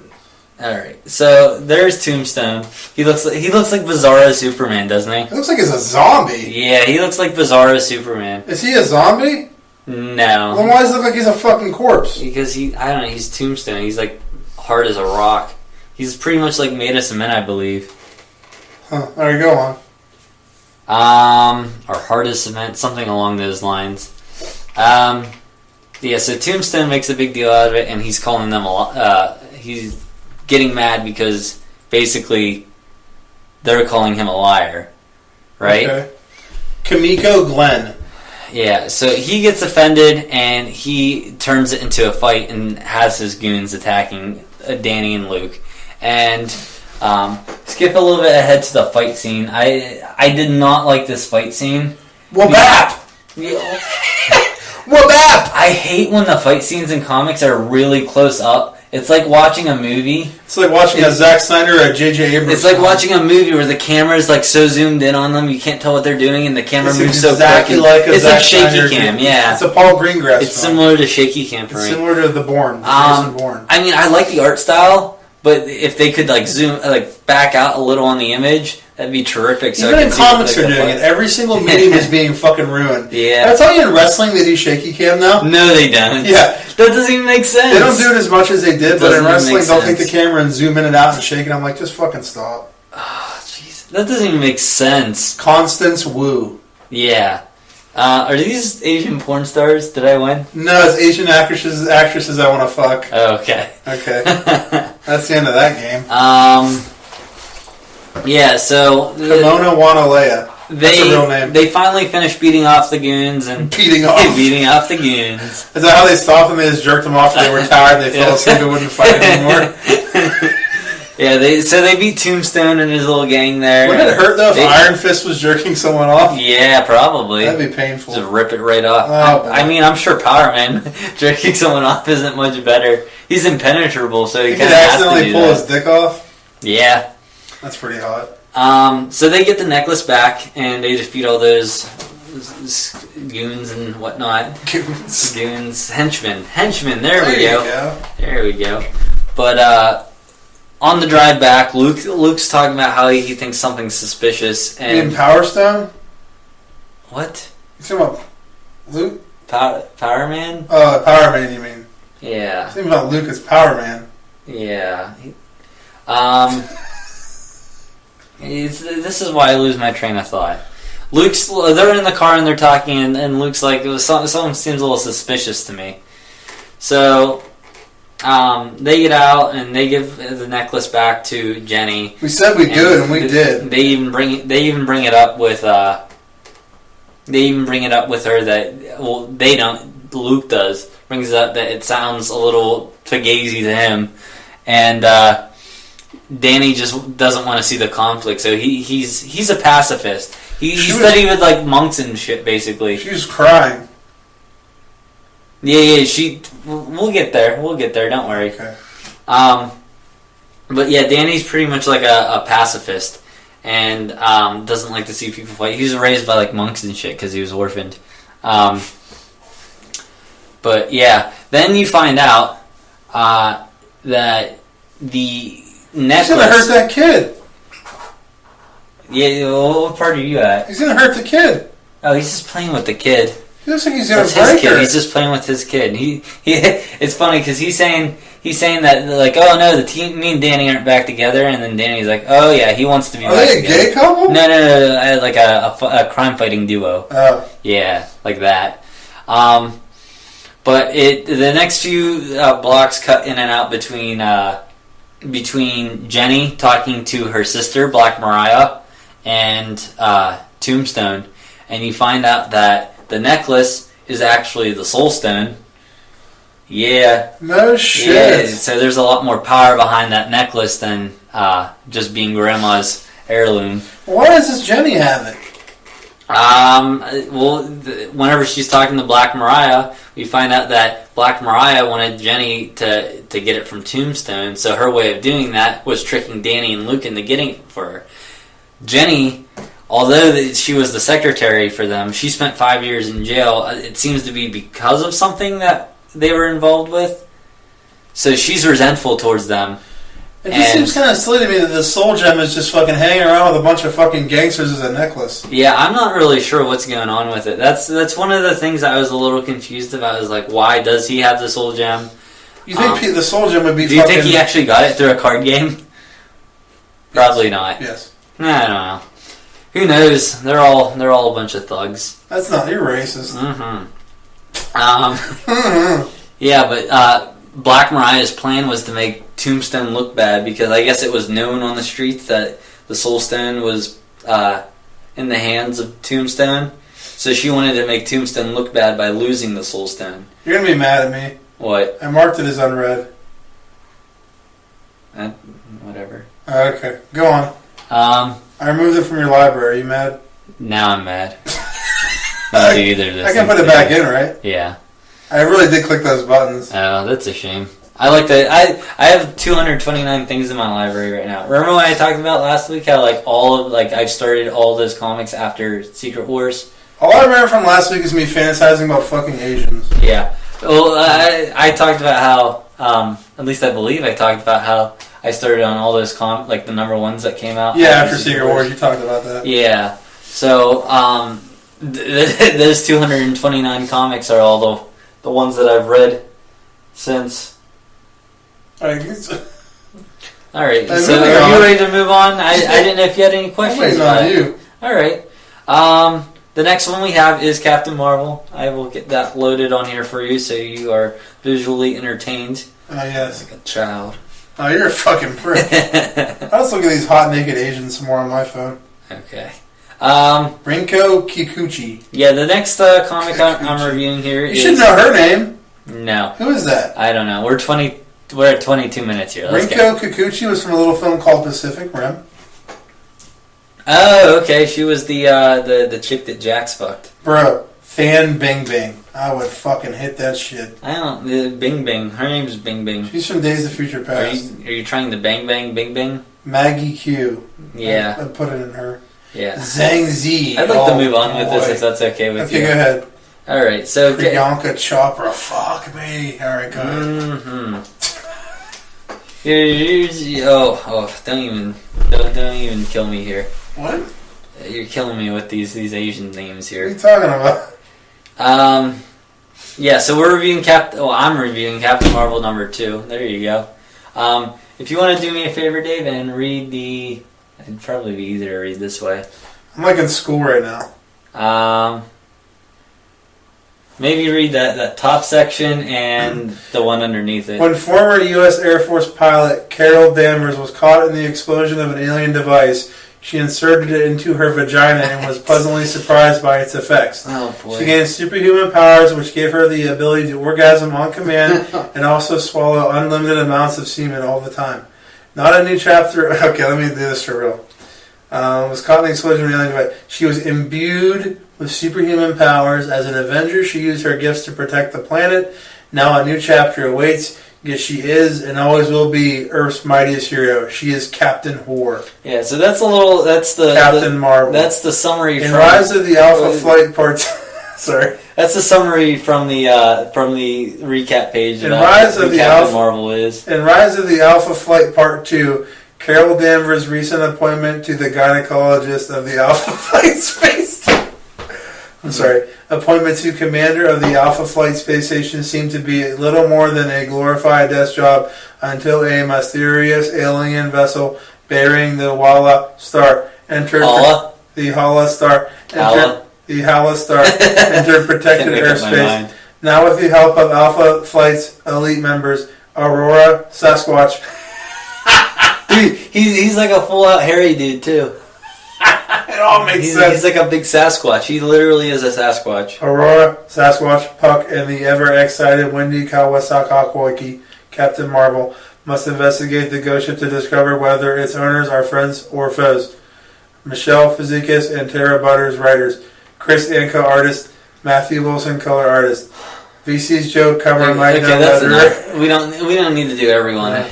Alright, so there's Tombstone. He looks like Bizarro Superman, doesn't he? He looks like he's a zombie. Yeah, he looks like Bizarro Superman. Is he a zombie? No. Then why does he look like he's a fucking corpse? Because I don't know, he's Tombstone. He's like hard as a rock. He's pretty much like made of cement, I believe. Huh, there you go on. Or hard as cement, something along those lines. Yeah, so Tombstone makes a big deal out of it, and he's calling them he's getting mad because basically they're calling him a liar, right? Okay. Kimiko Glenn. Yeah, so he gets offended and he turns it into a fight and has his goons attacking Danny and Luke. And skip a little bit ahead to the fight scene. I did not like this fight scene. Wabap! Wabap! I hate when the fight scenes in comics are really close up. It's like watching a movie. It's like watching a Zack Snyder or a J.J. Abrams. It's like watching a movie where the camera is like so zoomed in on them you can't tell what they're doing, and the camera moves so quick. It's like shaky cam, yeah. It's a Paul Greengrass. It's similar to shaky cam for me. It's similar to The Bourne. Jason Bourne. I mean, I like the art style, but if they could like zoom, like back out a little on the image, that'd be terrific. So even in comics they're doing it. Every single medium is being fucking ruined. Yeah. Did I tell you in wrestling they do shaky cam now? No, they don't. Yeah. That doesn't even make sense. They don't do it as much as they did, but in wrestling they'll take the camera and zoom in and out and shake it. I'm like, just fucking stop. Oh, jeez. That doesn't even make sense. Constance Wu. Yeah. Are these Asian porn stars? Did I win? No, it's Asian actresses I want to fuck. Oh, okay. Okay. That's the end of that game. Yeah, so... Kimona Wanalea. That's a real name. They finally finished beating off the goons and... Beating off the goons. Is that how they stopped them? They just jerked them off and they were tired and they fell asleep and wouldn't fight anymore? Yeah, they beat Tombstone and his little gang there. Wouldn't it hurt though if Iron Fist was jerking someone off? Yeah, probably. That'd be painful. Just rip it right off. Oh, I mean, I'm sure Power Man jerking someone off isn't much better. He's impenetrable, so he could kind of has to accidentally pull his dick off? Yeah. That's pretty hot. So they get the necklace back and they defeat all those goons and whatnot. Goons. Henchmen. There we go. There we go. But, on the drive back, Luke's talking about how he thinks something's suspicious. And you mean Power Stone? What? You talking about Luke? Power Man? Power Man, you mean? Yeah. Think about Luke as Power Man. Yeah. This is why I lose my train of thought. They're in the car and they're talking, and Luke's like, something seems a little suspicious to me. So... they get out and they give the necklace back to Jenny. We said we do, and we did. They even bring it up with her that they don't. Luke does brings it up that it sounds a little fugazi to him, and Danny just doesn't want to see the conflict. So he's a pacifist. He studied with like monks and shit basically. She was crying. Yeah. We'll get there. Don't worry. Okay. But yeah, Danny's pretty much like a pacifist, and doesn't like to see people fight. He was raised by like monks and shit because he was orphaned. But yeah, then you find out that the necklace. He's gonna hurt that kid. Yeah, what part are you at? He's gonna hurt the kid. Oh, he's just playing with the kid. He looks like he's gonna That's break his kid. her. He's just playing with his kid. He it's funny because he's saying that like, oh no, me and Danny aren't back together, and then Danny's like, oh yeah, he wants to be. Are back they a together. gay couple? No, I had like a crime fighting duo. Oh. Yeah, like that. But the next few blocks cut in and out between Jenny talking to her sister Black Mariah and Tombstone, and you find out that the necklace is actually the Soul Stone. Yeah. No shit. Yeah, so there's a lot more power behind that necklace than just being Grandma's heirloom. Why does this Jenny have it? Whenever she's talking to Black Mariah, we find out that Black Mariah wanted Jenny to get it from Tombstone, so her way of doing that was tricking Danny and Luke into getting it for her. Jenny, although she was the secretary for them, she spent 5 years in jail. It seems to be because of something that they were involved with. So she's resentful towards them. It just seems kind of silly to me that the soul gem is just fucking hanging around with a bunch of fucking gangsters as a necklace. Yeah, I'm not really sure what's going on with it. That's one of the things I was a little confused about. Is like, why does he have the soul gem? You think the soul gem would be? Do you think he actually got it through a card game? Probably not. Yes. I don't know. Who knows? They're all a bunch of thugs. That's not. You're racist. Yeah, but Black Mariah's plan was to make Tombstone look bad because I guess it was known on the streets that the Soul Stone was in the hands of Tombstone. So she wanted to make Tombstone look bad by losing the Soul Stone. You're gonna be mad at me. What? I marked it as unread. Whatever. Okay, go on. I removed it from your library. Are you mad? Now I'm mad. I do either of those I can things put it back in, right? Yeah. I really did click those buttons. Oh, that's a shame. I like that. I have 229 things in my library right now. Remember when I talked about last week how I've started all those comics after Secret Wars? All I remember from last week is me fantasizing about fucking Asians. Yeah. Well, I talked about how, at least I believe I talked about how I started on all those like the number ones that came out. Yeah, after Secret Wars, you talked about that. Yeah. So, those 229 comics are all the ones that I've read since. Alright, so are you ready to move on? I didn't know if you had any questions about it. You. Alright. The next one we have is Captain Marvel. I will get that loaded on here for you so you are visually entertained. Oh, yes. Like a child. Oh, you're a fucking prick. I was looking at these hot naked Asians some more on my phone. Okay. Rinko Kikuchi. Yeah, the next comic I'm reviewing here You should know her name. No. Who is that? I don't know. We're at 22 minutes here. Rinko Kikuchi was from a little film called Pacific Rim. Oh, okay. She was the chick that Jax fucked. Bro, Fan Bing Bing. I would fucking hit that shit. I don't. Bing Bing. Her name's Bing Bing. She's from Days of Future Past. Are you trying to bang bang Bing Bing? Maggie Q. Yeah. I put it in her. Yeah. Zhang Z. I'd like to move on with this if that's okay with you. Okay, go ahead. All right. So Priyanka Chopra. Fuck me. All right, go ahead. Don't even kill me here. What? You're killing me with these Asian names here. What are you talking about? Yeah, so I'm reviewing Captain Marvel #2. There you go. If you want to do me a favor, Dave, and read it'd probably be easier to read this way. I'm like in school right now. Maybe read that top section and the one underneath it. When former U.S. Air Force pilot Carol Danvers was caught in the explosion of an alien device, she inserted it into her vagina and was pleasantly surprised by its effects. Oh, boy. She gained superhuman powers, which gave her the ability to orgasm on command and also swallow unlimited amounts of semen all the time. Not a new chapter. Okay, let me do this for real. Was caught in the explosion of an alien device. She was imbued with superhuman powers. As an Avenger, she used her gifts to protect the planet. Now a new chapter awaits, because she is and always will be Earth's mightiest hero. She is Captain Whore. Yeah, so that's the Captain Marvel. That's the summary in Rise of the Alpha Flight Part. Sorry. That's the summary from the recap page. In Rise of the Captain Marvel is. In Rise of the Alpha Flight Part 2, Carol Danvers' recent appointment to the gynecologist of the Alpha Flight Space. Appointment to commander of the Alpha Flight Space Station seemed to be little more than a glorified desk job until a mysterious alien vessel bearing the Hala Star entered entered protected airspace. Now with the help of Alpha Flight's elite members, Aurora, Sasquatch. Dude, he's like a full-out hairy dude, too. It all makes sense. He's like a big Sasquatch. He literally is a Sasquatch. Aurora, Sasquatch, Puck, and the ever-excited Wendy Kawasaki, Captain Marvel, must investigate the ghost ship to discover whether its owners are friends or foes. Michelle Fazekas and Tara Butters, writers. Chris Anka, artist. Matthew Wilson, color artist. VC's Joe Comer, okay, that's enough. We don't need to do everyone.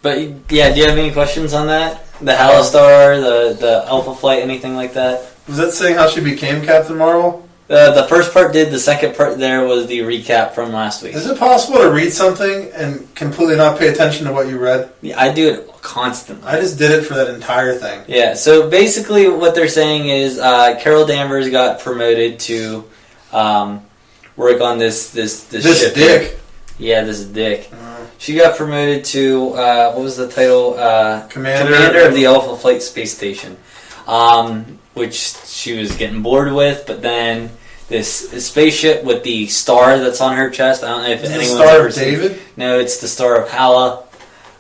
But yeah, do you have any questions on that? The Halostar, the Alpha Flight, anything like that? Was that saying how she became Captain Marvel? The first part did. The second part there was the recap from last week. Is it possible to read something and completely not pay attention to what you read? Yeah, I do it constantly. I just did it for that entire thing. Yeah, so basically what they're saying is Carol Danvers got promoted to work on this ship. Dick. Yeah, this Dick. She got promoted to, what was the title? Commander of the Alpha Flight Space Station. Which she was getting bored with, but then this spaceship with the star that's on her chest, I don't know if anyone's ever seen. Is the Star of David? No, it's the Star of Hala.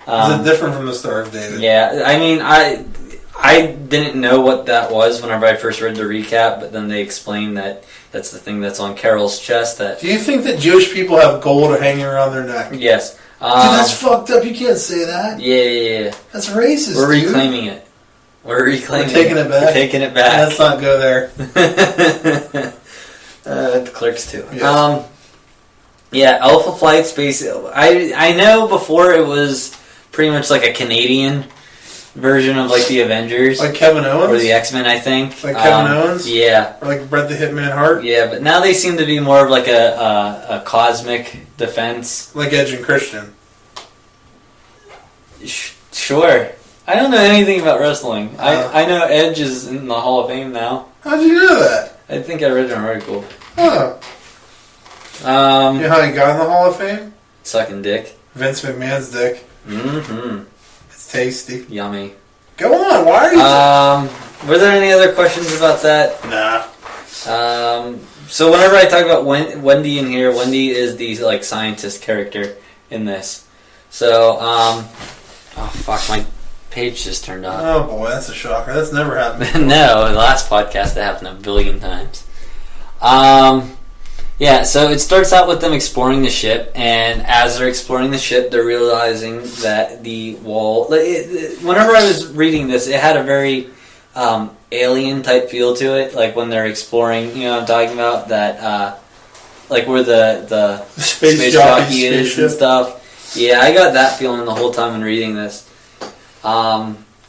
Is it different from the Star of David? Yeah, I mean, I didn't know what that was whenever I first read the recap, but then they explained that that's the thing that's on Carol's chest. That. Do you think that Jewish people have gold hanging around their neck? Yes. Dude, that's fucked up. You can't say that. Yeah. That's racist, We're reclaiming it. We're taking it back. We're taking it back. Let's not go there. The Clerks too. Yeah. Alpha Flight Space. I know before it was pretty much like a Canadian version of like the Avengers, like Kevin Owens or the X-Men. I think like Kevin Owens. Yeah. Or like Bret the Hitman Hart. Yeah, but now they seem to be more of like a cosmic defense. Like Edge and Christian. Sure. I don't know anything about wrestling. I know Edge is in the Hall of Fame now. How'd you know that? I think I read an article. Oh. You know how he got in the Hall of Fame? Sucking dick. Vince McMahon's dick. Mm-hmm. It's tasty. Yummy. Go on, why are you... Were there any other questions about that? Nah. So whenever I talk about Wendy in here, Wendy is the like scientist character in this. So, oh fuck, my page just turned off. Oh boy, that's a shocker. That's never happened. No, the last podcast that happened a billion times. Yeah, so it starts out with them exploring the ship, and as they're exploring the ship, they're realizing that the wall... Whenever I was reading this, it had a very alien-type feel to it, like when they're exploring, you know what I'm talking about? That, like where the space jockey is and stuff. Yeah, I got that feeling the whole time when reading this.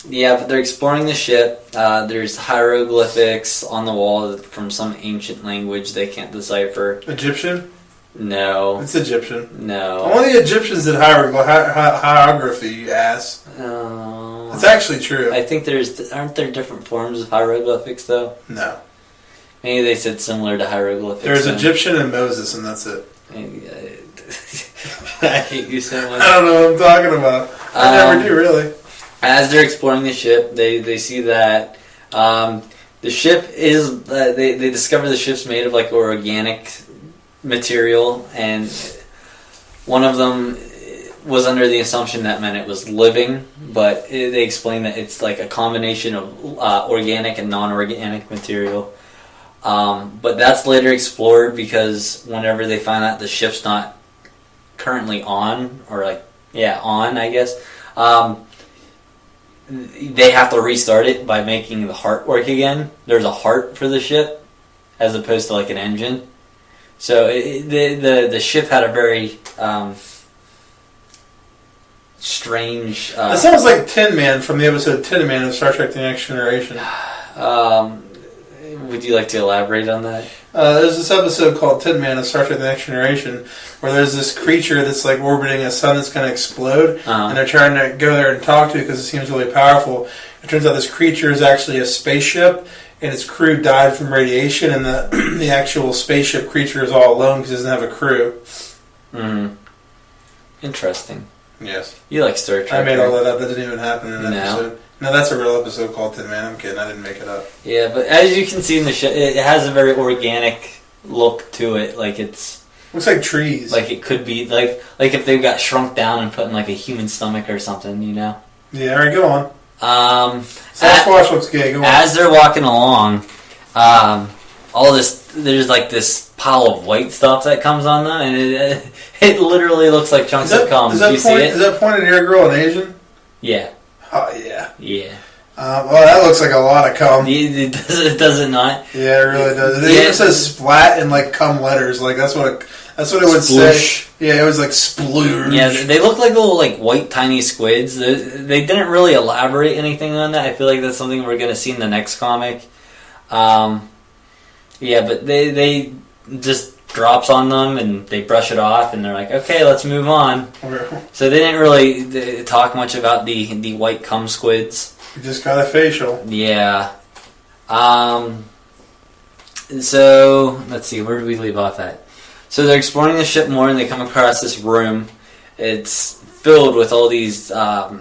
Yeah, but they're exploring the ship. There's hieroglyphics on the wall from some ancient language they can't decipher. Egyptian? No. It's Egyptian. No. Only the Egyptians did hieroglyphy, you ass. Oh. It's actually true. I think aren't there different forms of hieroglyphics though? No. Maybe they said similar to hieroglyphics. There's Egyptian and Moses, and that's it. I hate you so much. I don't know what I'm talking about. I never do, really. As they're exploring the ship, they see that the ship is... they discover the ship's made of like organic material, and one of them was under the assumption that meant it was living, but they explain that it's like a combination of organic and non-organic material. But that's later explored because whenever they find out the ship's not currently on, or like, yeah, on, I guess, they have to restart it by making the heart work again. There's a heart for the ship, as opposed to like an engine. So the ship had a very strange. That sounds like Tin Man from the episode Tin Man of Star Trek: The Next Generation. Would you like to elaborate on that? There's this episode called Tin Man of Star Trek: The Next Generation, where there's this creature that's like orbiting a sun that's going to explode, and they're trying to go there and talk to it because it seems really powerful. It turns out this creature is actually a spaceship, and its crew died from radiation, and the actual spaceship creature is all alone because it doesn't have a crew. Interesting. Yes. You like Star Trek. I made all that up. That didn't even happen in an No. episode. No, that's a real episode called Tin Man. I'm kidding. I didn't make it up. Yeah, but as you can see in the show, it has a very organic look to it. Like it's Looks like trees. like it could be like if they got shrunk down and put in like a human stomach or something, you know. Yeah. All right. Go on. Sasquatch looks gay. Go on. As they're walking along, all this there's like this pile of white stuff that comes on them, and it literally looks like chunks of cum. Do you see it? Is that pointed ear girl an Asian? Yeah. Oh yeah. Yeah. Well, that looks like a lot of cum. Does it not? Yeah, it really does. It even says splat in like cum letters. Like that's what it would Sploosh. say. Yeah, it was like sploosh. Yeah, they look like little like white tiny squids. They didn't really elaborate anything on that. I feel like that's something we're gonna see in the next comic. Yeah, but they just drops on them and they brush it off and they're like, okay, let's move on. So they didn't really talk much about the white cum squids. You just got a facial. Yeah. So let's see, where did we leave off at? So they're exploring the ship more and they come across this room. It's filled with all these what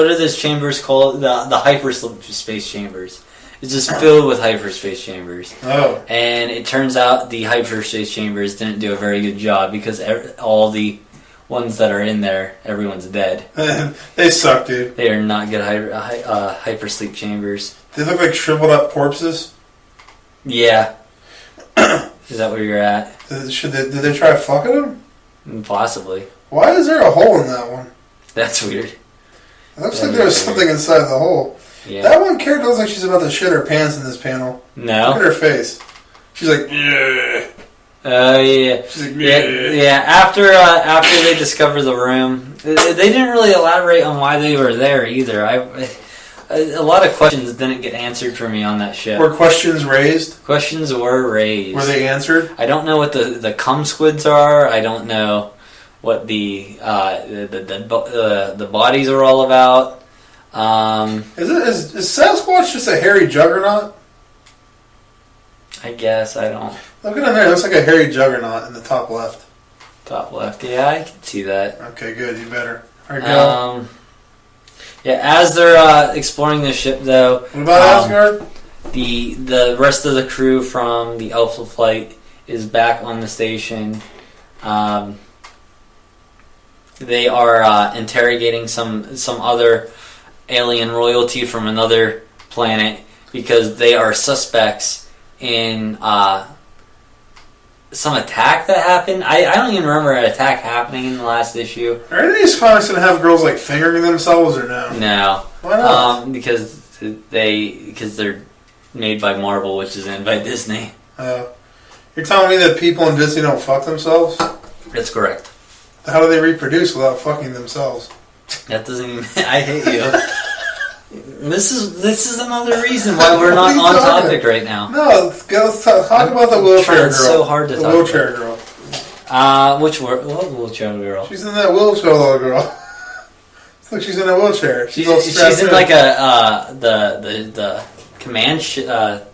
are those chambers called? The hyperspace chambers. It's just filled with hyperspace chambers. Oh. And it turns out the hyperspace chambers didn't do a very good job because all the ones that are in there, everyone's dead. They suck, dude. They are not good hypersleep chambers. They look like shriveled up corpses. Yeah. Is that where you're at? Did they try fucking them? Possibly. Why is there a hole in that one? That's weird. It looks like there was something inside the hole. Yeah. That one character looks like she's about to shit her pants in this panel. No. Look at her face. She's like, yeah. Yeah. She's like, Yeah. After they discover the room, they didn't really elaborate on why they were there either. A lot of questions didn't get answered for me on that ship. Were questions raised? Questions were raised. Were they answered? I don't know what the cum squids are. I don't know what the bodies are all about. Is Sasquatch just a hairy juggernaut? I guess I don't. Look at him there. It looks like a hairy juggernaut in the top left. Top left. Yeah, I can see that. Okay, good. You better. All right, go. Yeah, as they're exploring the ship, though. What about Asgard? The rest of the crew from the Alpha Flight is back on the station. They are interrogating some other alien royalty from another planet because they are suspects in some attack that happened. I don't even remember an attack happening in the last issue. Are any of these comics going to have girls like fingering themselves or no? No. Why not? Because they're made by Marvel, which is owned by Disney. You're telling me that people in Disney don't fuck themselves? That's correct. How do they reproduce without fucking themselves? That doesn't even... I hate you. This is another reason why we're not on topic right now. No, let's talk about the wheelchair girl. It's so hard to talk about. The wheelchair girl. What wheelchair girl? She's in that wheelchair little girl. It's like she's in a wheelchair. She's in like the command chair.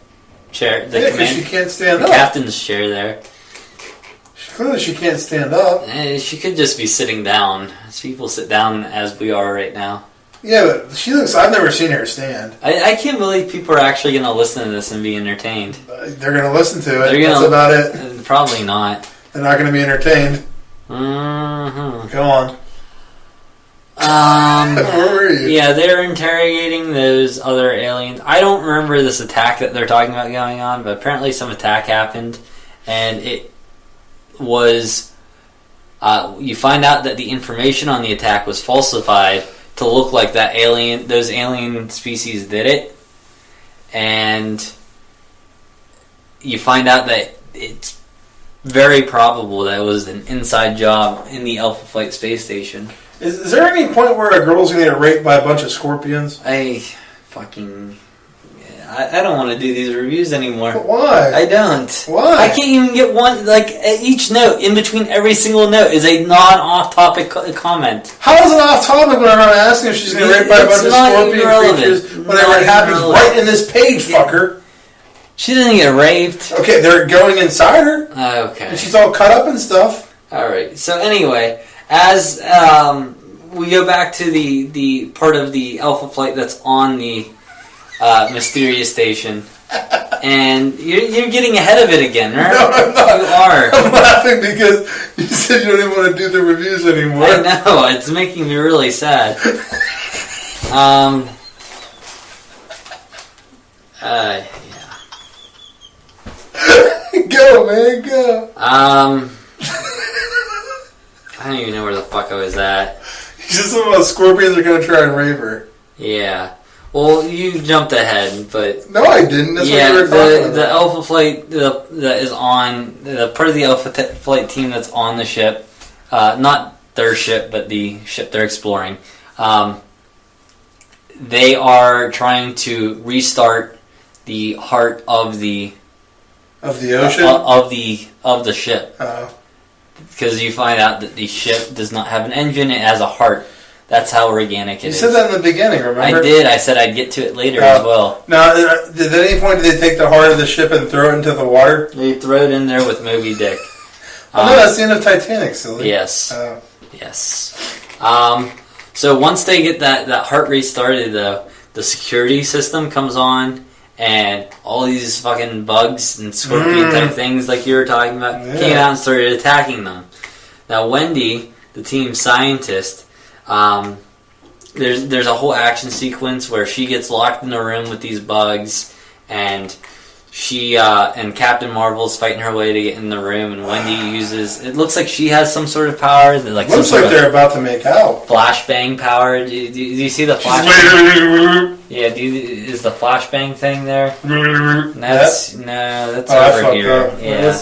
Because she can't stand up. Captain's chair there. Clearly she can't stand up. She could just be sitting down. People sit down as we are right now. Yeah, but she looks... I've never seen her stand. I can't believe people are actually going to listen to this and be entertained. They're going to listen to it. That's about it. Probably not. They're not going to be entertained. Mm-hmm. Go on. Where were you? Yeah, they're interrogating those other aliens. I don't remember this attack that they're talking about going on, but apparently some attack happened, and it was You find out that the information on the attack was falsified to look like those alien species did it, and you find out that it's very probable that it was an inside job in the Alpha Flight space station. Is there any point where a girl's going to get raped by a bunch of scorpions? I don't want to do these reviews anymore. But why? I don't. Why? I can't even get one, like, at each note, in between every single note, is a non-off-topic comment. How is it off-topic when I'm asking if she's going to get raped by a bunch of scorpion creatures whenever it happens right in this page, fucker? She doesn't get raped. Okay, they're going inside her. Okay. And she's all cut up and stuff. Alright, so anyway, as we go back to the part of the Alpha Flight that's on the mysterious station, and you're getting ahead of it again, right? No, I'm not. You are. I'm laughing because you said you don't even want to do the reviews anymore. I know, it's making me really sad. Yeah. Go, man, go. I don't even know where the fuck I was at. You said something about scorpions are going to try and rape her. Yeah. Well, you jumped ahead, but... No, I didn't. That's what you were talking about. The Alpha Flight that is on... The part of the Alpha Flight team that's on the ship, not their ship, but the ship they're exploring, they are trying to restart the heart of the... Of the ocean? Of the ship. Oh. Because you find out that the ship does not have an engine, it has a heart. That's how organic it is. You said that in the beginning, remember? I did. I said I'd get to it later as well. Now, at any point did they take the heart of the ship and throw it into the water? They throw it in there with Moby Dick. Oh, no, that's the end of Titanic, silly. Yes. Yes. So once they get that heart rate started, the security system comes on, and all these fucking bugs and scorpion type things like you were talking about came out and started attacking them. Now Wendy, the team scientist, there's a whole action sequence where she gets locked in a room with these bugs, and she and Captain Marvel's fighting her way to get in the room, and Wendy uses... It looks like she has some sort of power. Like looks like they're about to make out. Flashbang power. Do you see the flash? Yeah, is the flashbang thing there? That's over here. Yeah,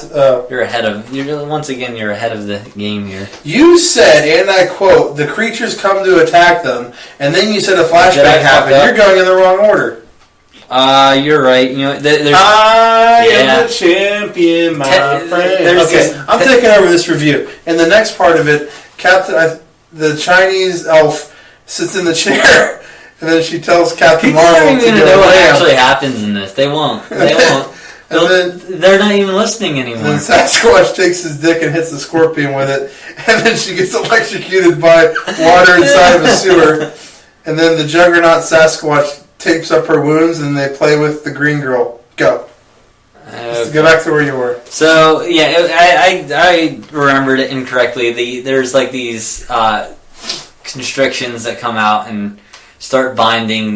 you're ahead of. Once again, you're ahead of the game here. You said, and I quote, the creatures come to attack them, and then you said a flashbang happened. You're going in the wrong order. You're right. You know, I am the champion, my friend. Okay, I'm taking over this review. In the next part of it, the Chinese elf sits in the chair. And then she tells Captain Marvel to go. They don't even know what actually happens in this. They won't. They won't. They're not even listening anymore. And then Sasquatch takes his dick and hits the scorpion with it. And then she gets electrocuted by water inside of a sewer. And then the Juggernaut Sasquatch tapes up her wounds and they play with the green girl. Go. Okay. Go back to where you were. So, yeah, I remembered it incorrectly. There's like these constrictions that come out and start binding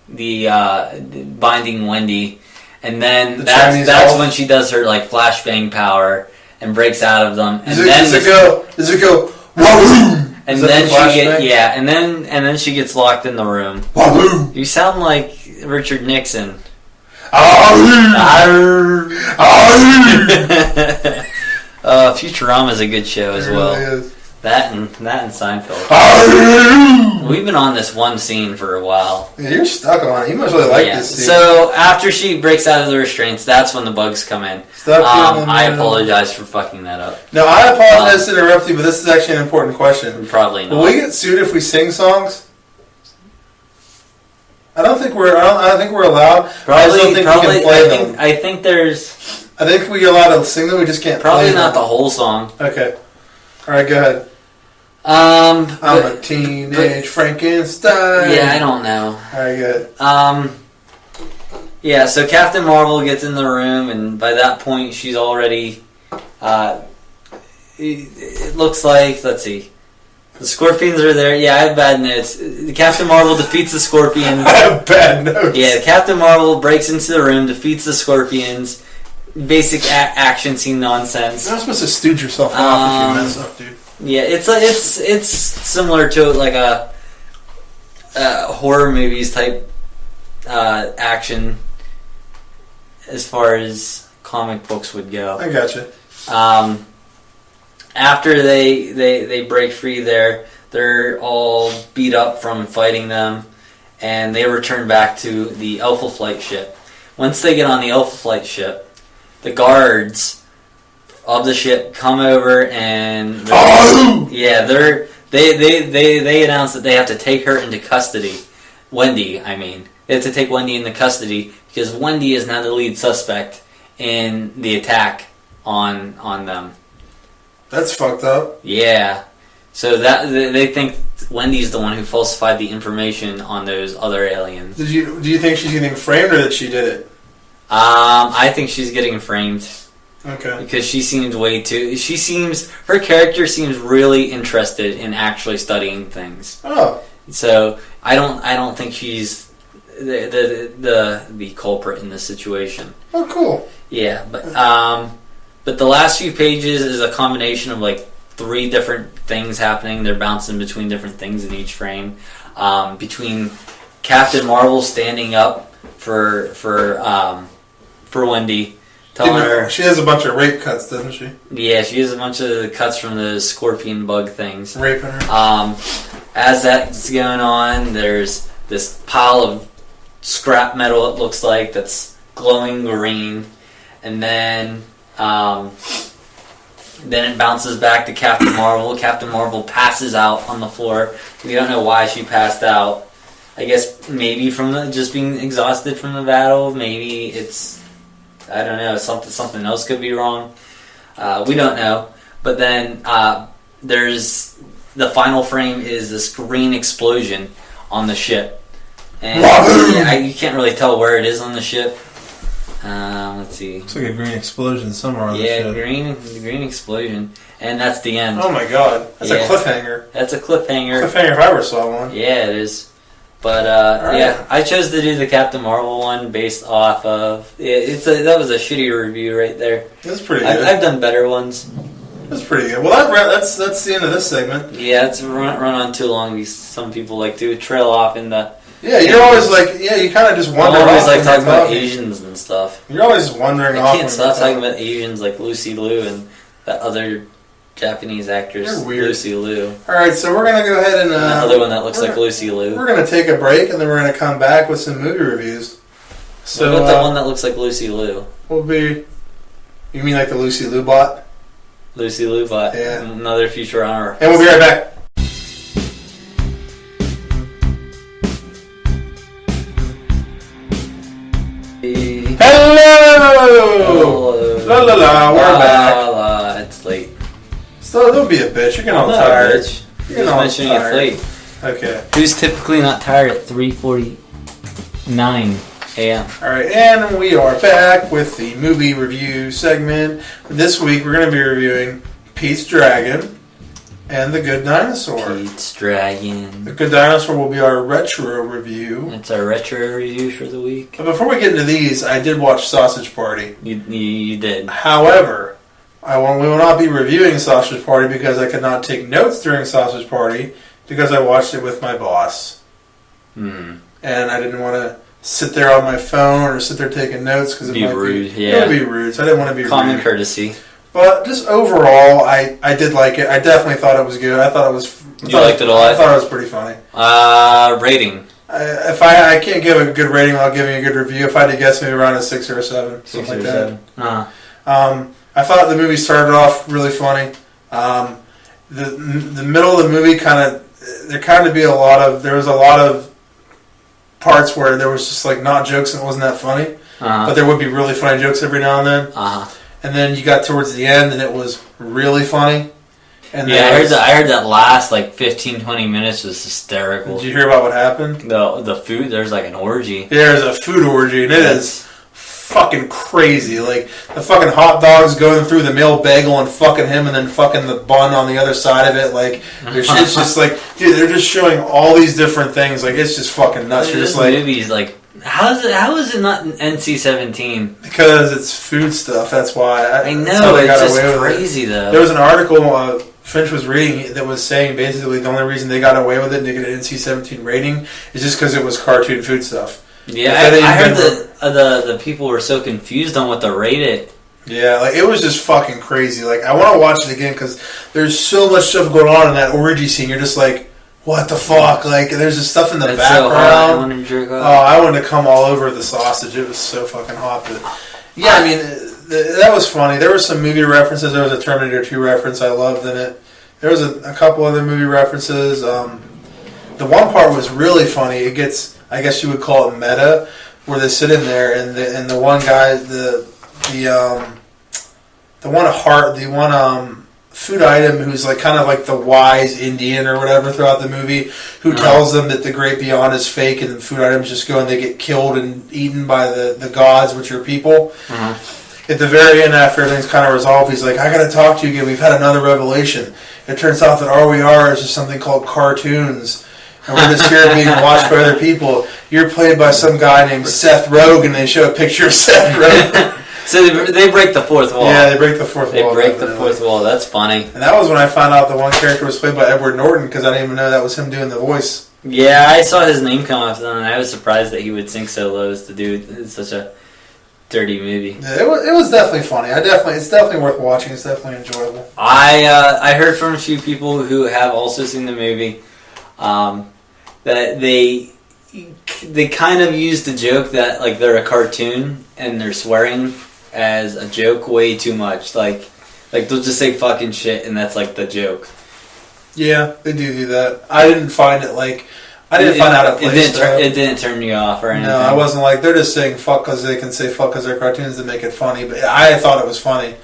binding Wendy, and then that's when she does her like flashbang power and breaks out of them. And does it go? Wahoo! And then she gets locked in the room. Wahoo! You sound like Richard Nixon. Futurama's a good show as well. Really is. That and Seinfeld. We've been on this one scene for a while. Yeah, you're stuck on it. You must really like this scene. So after she breaks out of the restraints, that's when the bugs come in. I apologize for fucking that up. No, I apologize to interrupt you, but this is actually an important question. Probably not. Will we get sued if we sing songs? I don't think we're allowed. I don't think we can play them. I think we're allowed to sing them. We just can't. Probably play not them. the whole song. Okay. All right, go ahead. I'm a teenage Frankenstein. Yeah, I don't know. Alright, good. Yeah, so Captain Marvel gets in the room, and by that point, she's already. It looks like. Let's see. The scorpions are there. Yeah, I have bad notes. Captain Marvel defeats the scorpions. I have bad notes. Yeah, Captain Marvel breaks into the room, defeats the scorpions. Basic action scene nonsense. You're not supposed to stooge yourself off if you mess up, dude. Yeah, it's similar to like a horror movies type action as far as comic books would go. I gotcha. After they break free there, they're all beat up from fighting them, and they return back to the Alpha Flight ship. Once they get on the Alpha Flight ship, the guards of the ship come over and they announce that they have to take her into custody. Wendy, I mean. They have to take Wendy into custody because Wendy is now the lead suspect in the attack on them. That's fucked up. Yeah. So that they think Wendy's the one who falsified the information on those other aliens. Do you think she's getting framed or that she did it? I think she's getting framed. Okay. Because she seems her character seems really interested in actually studying things. Oh. So I don't think she's the culprit in this situation. Oh, cool. Yeah, but the last few pages is a combination of like 3 different things happening. They're bouncing between different things in each frame. Between Captain Marvel standing up for Wendy, telling her she has a bunch of rape cuts, doesn't she? Yeah, she has a bunch of cuts from the scorpion bug things. Raping her. As that's going on, there's this pile of scrap metal. It looks like that's glowing green, and then it bounces back to Captain Marvel. Captain Marvel passes out on the floor. We don't know why she passed out. I guess maybe from just being exhausted from the battle. Maybe it's, I don't know, something else could be wrong. We don't know. But then there's the final frame is this green explosion on the ship. And you can't really tell where it is on the ship. Let's see. Looks like a green explosion somewhere on the ship. Yeah, green explosion. And that's the end. Oh my god. That's a cliffhanger. That's a cliffhanger. Cliffhanger if I ever saw one. Yeah, it is. But yeah, I chose to do the Captain Marvel one based off of that was a shitty review right there. That's pretty good. I've done better ones. That's pretty good. Well, that's the end of this segment. Yeah, it's run on too long. Some people like to trail off in the. Yeah, you're always like, you kind of just wonder. I'm always like talking about Asians and stuff. You're always wondering. I can't stop talking about Asians like Lucy Liu and that other Japanese actress, You're weird. Lucy Liu. All right, so we're gonna go ahead and another one that looks like Lucy Liu. We're gonna take a break and then we're gonna come back with some movie reviews. So what about the one that looks like Lucy Liu? Will be. You mean like the Lucy Liu bot? Lucy Liu bot. Yeah. Another Futurama. And we'll be right back. Hello! La la la, we're back. It's late. So don't be a bitch. You're getting all tired. You're getting all tired. Late. Okay. Who's typically not tired at 3:49 a.m.? All right, and we are back with the movie review segment. This week we're going to be reviewing Pete's Dragon and The Good Dinosaur. Pete's Dragon. The Good Dinosaur will be our retro review. It's our retro review for the week. But before we get into these, I did watch Sausage Party. You did. However, we will not be reviewing Sausage Party because I could not take notes during Sausage Party because I watched it with my boss. And I didn't want to sit there on my phone or sit there taking notes because it might rude. It would be rude, so I didn't want to be common rude. courtey. But just overall, I did like it. I definitely thought it was good. I thought it was. You liked it a lot? I thought it was pretty funny. Rating. If I can't give a good rating, I'll give you a good review. If I had to guess, maybe around a 6 or a 7, something like that. I thought the movie started off really funny. The middle of the movie there was a lot of parts where there was just like not jokes and it wasn't that funny, but there would be really funny jokes every now and then. And then you got towards the end and it was really funny. And yeah, I heard that last like 15-20 minutes was hysterical. Did you hear about what happened? The food, there's like an orgy. There's a food orgy and it is fucking crazy. Like the fucking hot dogs going through the male bagel and fucking him and then fucking the bun on the other side of it. Like it's just like, dude, they're just showing all these different things. Like it's just fucking nuts. You're just like, movie's like, how is it not NC-17? Because it's food stuff. That's why. I know, it's just crazy though. There was an article Finch was reading that was saying basically the only reason they got away with it and they get an NC-17 rating is just because it was cartoon food stuff. Yeah, I heard that the people were so confused on what to rate it. Yeah, like it was just fucking crazy. Like I want to watch it again because there's so much stuff going on in that orgy scene. You're just like, what the fuck? Like there's just stuff in the background. So hot. I want to jerk off. Oh, I wanted to come all over the sausage. It was so fucking hot. But yeah, I mean that was funny. There were some movie references. There was a Terminator 2 reference I loved in it. There was a couple other movie references. The one part was really funny. It gets, I guess you would call it meta, where they sit in there and the one guy, the one food item who's like kind of like the wise Indian or whatever throughout the movie, who tells them that the great beyond is fake and the food items just go and they get killed and eaten by the gods, which are people. At the very end, after everything's kind of resolved, he's like, I gotta talk to you again. We've had another revelation. It turns out that all we are is just something called cartoons. And we're just here being watched by other people. You're played by some guy named Seth Rogen, and they show a picture of Seth Rogen. So they break the fourth wall. Yeah, they break the fourth wall. They break the fourth wall. That's funny. And that was when I found out the one character was played by Edward Norton, because I didn't even know that was him doing the voice. Yeah, I saw his name come up, and I was surprised that he would sing so low as to do such a dirty movie. Yeah, it was definitely funny. It's definitely worth watching. It's definitely enjoyable. I heard from a few people who have also seen the movie that they kind of used the joke that like they're a cartoon and they're swearing as a joke way too much. Like they'll just say fucking shit and that's like the joke. Yeah, they do that. I didn't find it like. I didn't find out a place. It didn't turn you off or anything. No, I wasn't like, they're just saying fuck because they can say fuck because they're cartoons to make it funny. But I thought it was funny.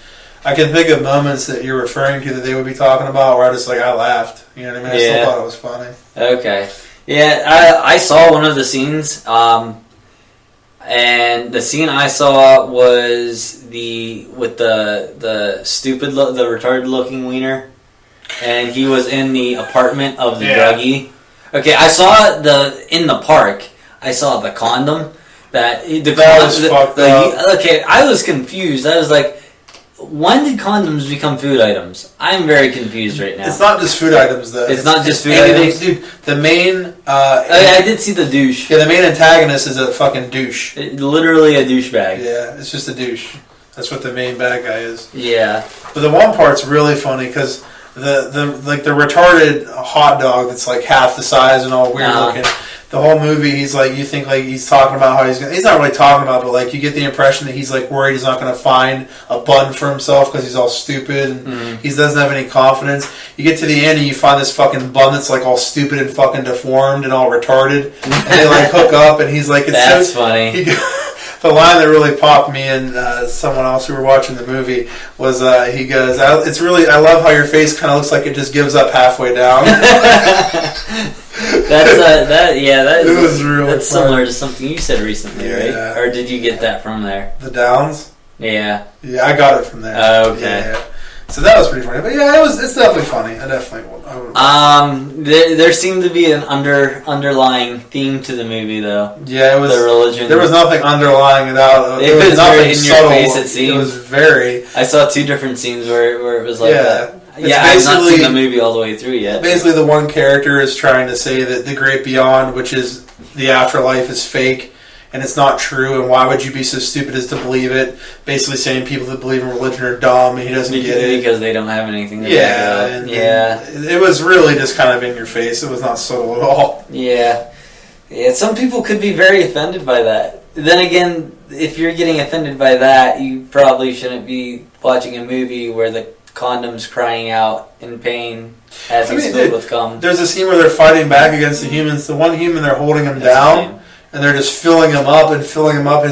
I can think of moments that you're referring to that they would be talking about where I just like, I laughed. You know what I mean? I still thought it was funny. Okay. Yeah, I saw one of the scenes, and the scene I saw was with the stupid, the retarded looking wiener, and he was in the apartment of the druggie. Okay, I saw in the park. I saw the condom was fucked up. Okay, I was confused. I was like, when did condoms become food items? I'm very confused right now. It's not just food items, though. It's not just food items? Dude, the main... I did see the douche. Yeah, the main antagonist is a fucking douche. Literally a douchebag. Yeah, it's just a douche. That's what the main bad guy is. Yeah. But the one part's really funny, because the retarded hot dog that's like half the size and all weird looking... The whole movie, he's like, you think like he's talking about how he's not really talking about, but like you get the impression that he's like worried he's not going to find a bun for himself because he's all stupid and he doesn't have any confidence. You get to the end and you find this fucking bun that's like all stupid and fucking deformed and all retarded, and they like hook up, and he's like, it's that's so funny. The line that really popped me and someone else who were watching the movie was he goes, I love how your face kind of looks like it just gives up halfway down. It was really that's fun. Similar to something you said recently, right? Or did you get that from there? The Downs? Yeah. Yeah, I got it from there. Oh, okay. Yeah. So that was pretty funny. But yeah, it's definitely funny. I would there seemed to be an underlying theme to the movie, though. Yeah, it was the religion. There was nothing underlying it out. It was nothing very in subtle. your face. It seemed. It was very. I saw two different scenes where it was like that. Yeah, I've not seen the movie all the way through yet. Basically, the one character is trying to say that the great beyond, which is the afterlife, is fake, and it's not true, and why would you be so stupid as to believe it? Basically saying people that believe in religion are dumb, and he doesn't get it. Because they don't have anything to back it up. And it was really just kind of in your face. It was not subtle at all. Yeah. Yeah, some people could be very offended by that. Then again, if you're getting offended by that, you probably shouldn't be watching a movie where the condom's crying out in pain as he's filled with cum. There's a scene where they're fighting back against the humans. The one human, they're holding him down, and they're just filling him up, his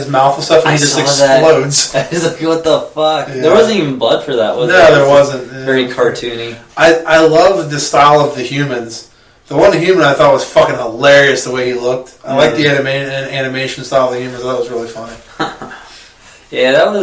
mouth and stuff, and he just explodes. I was like, what the fuck? Yeah. There wasn't even blood for that, was there? No, there wasn't. Very cartoony. I love the style of the humans. The one human I thought was fucking hilarious the way he looked. I like the animation style of the humans. That was really funny. Yeah, that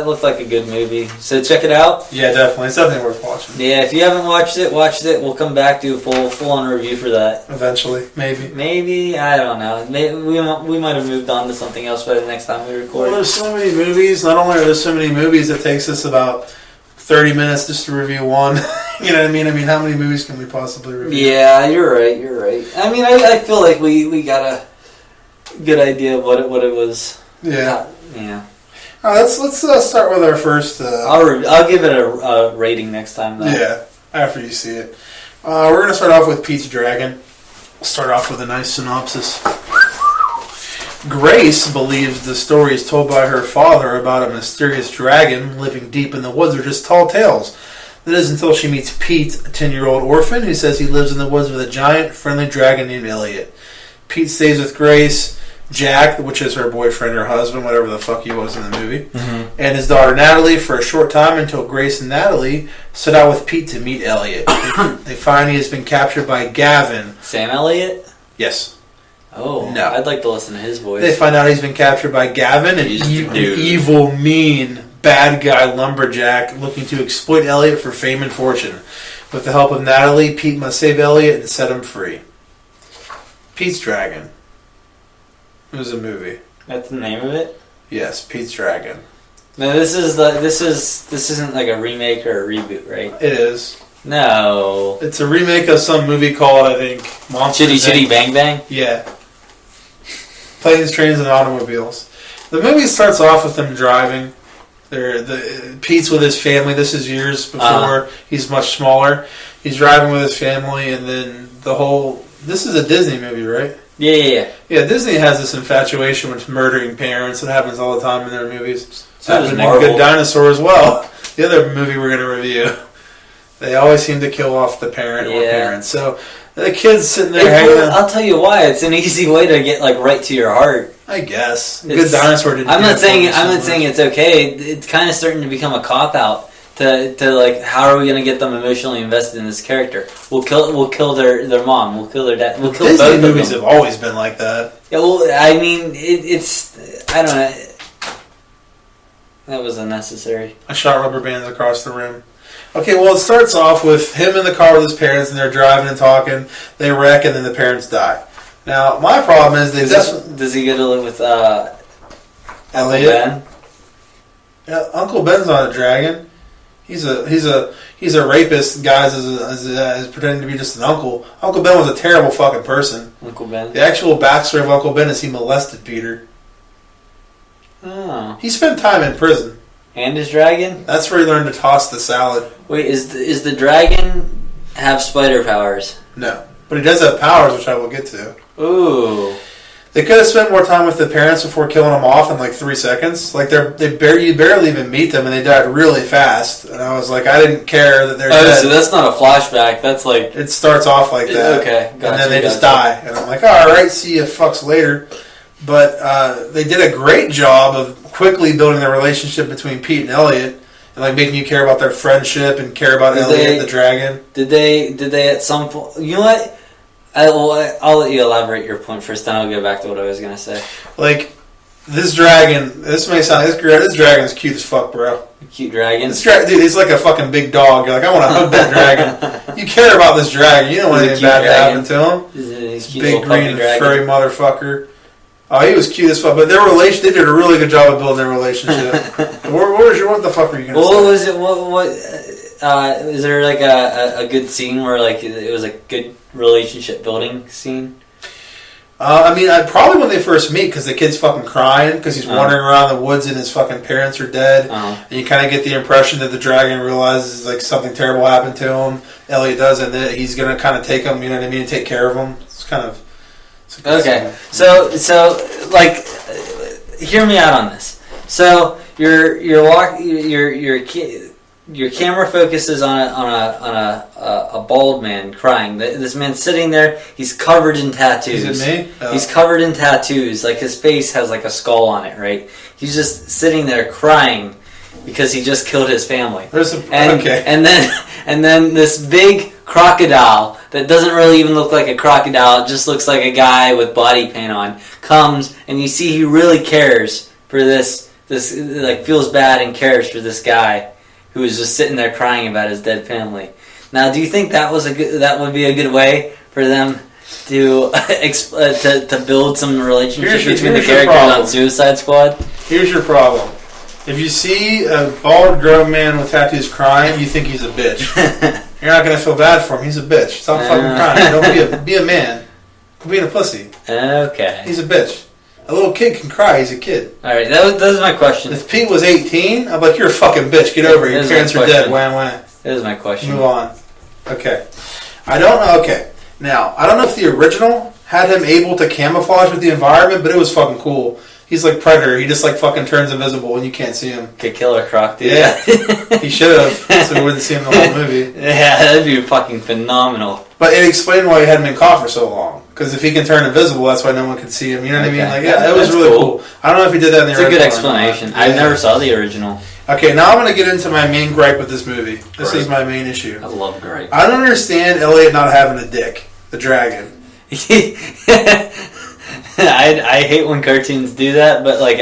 looked like a good movie. So check it out. Yeah, definitely. It's definitely worth watching. Yeah, if you haven't watched it, watch it. We'll come back to a full on review for that. Eventually, maybe. Maybe, I don't know. Maybe we might have moved on to something else by the next time we record. Well, there's so many movies. Not only are there so many movies, it takes us about 30 minutes just to review one. You know what I mean? I mean, how many movies can we possibly review? Yeah, you're right. I mean, I feel like we got a good idea of what it was. Yeah. Yeah. Let's start with our first. I'll give it a rating next time, though. Yeah, after you see it. We're going to start off with Pete's Dragon. We'll start off with a nice synopsis. Grace believes the stories told by her father about a mysterious dragon living deep in the woods are just tall tales. That is until she meets Pete, a 10-year-old orphan who says he lives in the woods with a giant, friendly dragon named Elliot. Pete stays with Grace, Jack, which is her boyfriend or husband, whatever the fuck he was in the movie, and his daughter Natalie for a short time until Grace and Natalie set out with Pete to meet Elliot. They find he has been captured by Gavin. Sam Elliott? Yes. Oh, no. I'd like to listen to his voice. They find out he's been captured by Gavin, an evil, mean, bad guy lumberjack looking to exploit Elliot for fame and fortune. With the help of Natalie, Pete must save Elliot and set him free. Pete's Dragon. It was a movie. That's the name of it? Yes, Pete's Dragon. No, this isn't like a remake or a reboot, right? It is. No. It's a remake of some movie called, I think, Monsters Chitty Chitty Bang Bang? Yeah. Planes, Trains, and Automobiles. The movie starts off with them driving. Pete's with his family. This is years before. He's much smaller. He's driving with his family, and then this is a Disney movie, right? Yeah. Yeah, Disney has this infatuation with murdering parents. It happens all the time in their movies. So does happened in Marvel. Good Dinosaur as well. The other movie we're going to review. They always seem to kill off the parent or parents. So the kid's sitting there hanging out. I'll tell you why. It's an easy way to get right to your heart. I guess. Good Dinosaur didn't. I'm not saying it's okay. It's kind of starting to become a cop out to how are we going to get them emotionally invested in this character? We'll kill their mom. We'll kill their dad. We'll kill Disney both of them. movies have always been like that. Yeah. Well, I mean, it's I don't know. That was unnecessary. I shot rubber bands across the room. Okay, well, it starts off with him in the car with his parents, and they're driving and talking. They wreck, and then the parents die. Now, my problem is does he get to live with Elliot? Ben? Yeah, Uncle Ben's not a dragon. He's a rapist. Guys is pretending to be just an uncle. Uncle Ben was a terrible fucking person. Uncle Ben. The actual backstory of Uncle Ben is he molested Peter. Oh. He spent time in prison. And his dragon? That's where he learned to toss the salad. Wait, is the dragon have spider powers? No. But he does have powers, which I will get to. Ooh. They could have spent more time with the parents before killing them off in 3 seconds. You barely even meet them, and they died really fast. And I was like, I didn't care that they're dead. So that's not a flashback. That's like... It starts off like that. Okay, gotcha, and then they just die. And I'm like, alright, see you fucks later. But they did a great job of quickly building the relationship between Pete and Elliot. And making you care about their friendship and care about Elliot the dragon. Did they at some point... You know what? I'll let you elaborate your point first, then I'll go back to what I was going to say. This dragon... This may sound... This dragon's cute as fuck, bro. Cute dragon? Dude, he's like a fucking big dog. You're like, I want to hug that dragon. You care about this dragon. You don't want anything bad to happen to him. He's cute big, green, furry motherfucker. Oh, he was cute as fuck. But they did a really good job of building their relationship. What the fuck were you going to say? What was it? What is there a good scene where it was a good relationship building scene? Probably when they first meet, because the kid's fucking crying because he's wandering around the woods and his fucking parents are dead. And you kind of get the impression that the dragon realizes something terrible happened to him. Elliot does, and that he's going to kind of take him, you know what I mean, and take care of him. It's kind of... Okay, so hear me out on this. So your camera focuses on a bald man crying. This man's sitting there. He's covered in tattoos. Is it me? Oh. He's covered in tattoos. His face has a skull on it. Right? He's just sitting there crying because he just killed his family. And then this big crocodile that doesn't really even look like a crocodile, it just looks like a guy with body paint on, comes, and you see he really cares for this feels bad and cares for this guy who is just sitting there crying about his dead family. Now, do you think that would be a good way for them to build some relationship between the characters on Suicide Squad? Here's your problem. If you see a bald grown man with tattoos crying, you think he's a bitch. You're not gonna feel bad for him. He's a bitch. Stop fucking crying. Don't be a man. Quit being a pussy. Okay. He's a bitch. A little kid can cry. He's a kid. All right, that was my question. If Pete was 18, I'm like, you're a fucking bitch. Get over it. Your parents are dead. Wham wham. That is my question. Move on. Okay. I don't know. Okay. Now, I don't know if the original had him able to camouflage with the environment, but it was fucking cool. He's like Predator. He just like fucking turns invisible and you can't see him. Could Killer Croc do that? He should have, so we wouldn't see him the whole movie. Yeah, that'd be fucking phenomenal. But it explained why he hadn't been caught for so long. Because if he can turn invisible, that's why no one could see him. You know what I mean? Like, yeah, it was really cool. I don't know if he did that in the original. It's a good explanation. I never saw the original. Okay, now I'm going to get into my main gripe with this movie. This is my main issue. I love gripe. I don't understand Elliot not having a dick. The dragon. I hate when cartoons do that, but like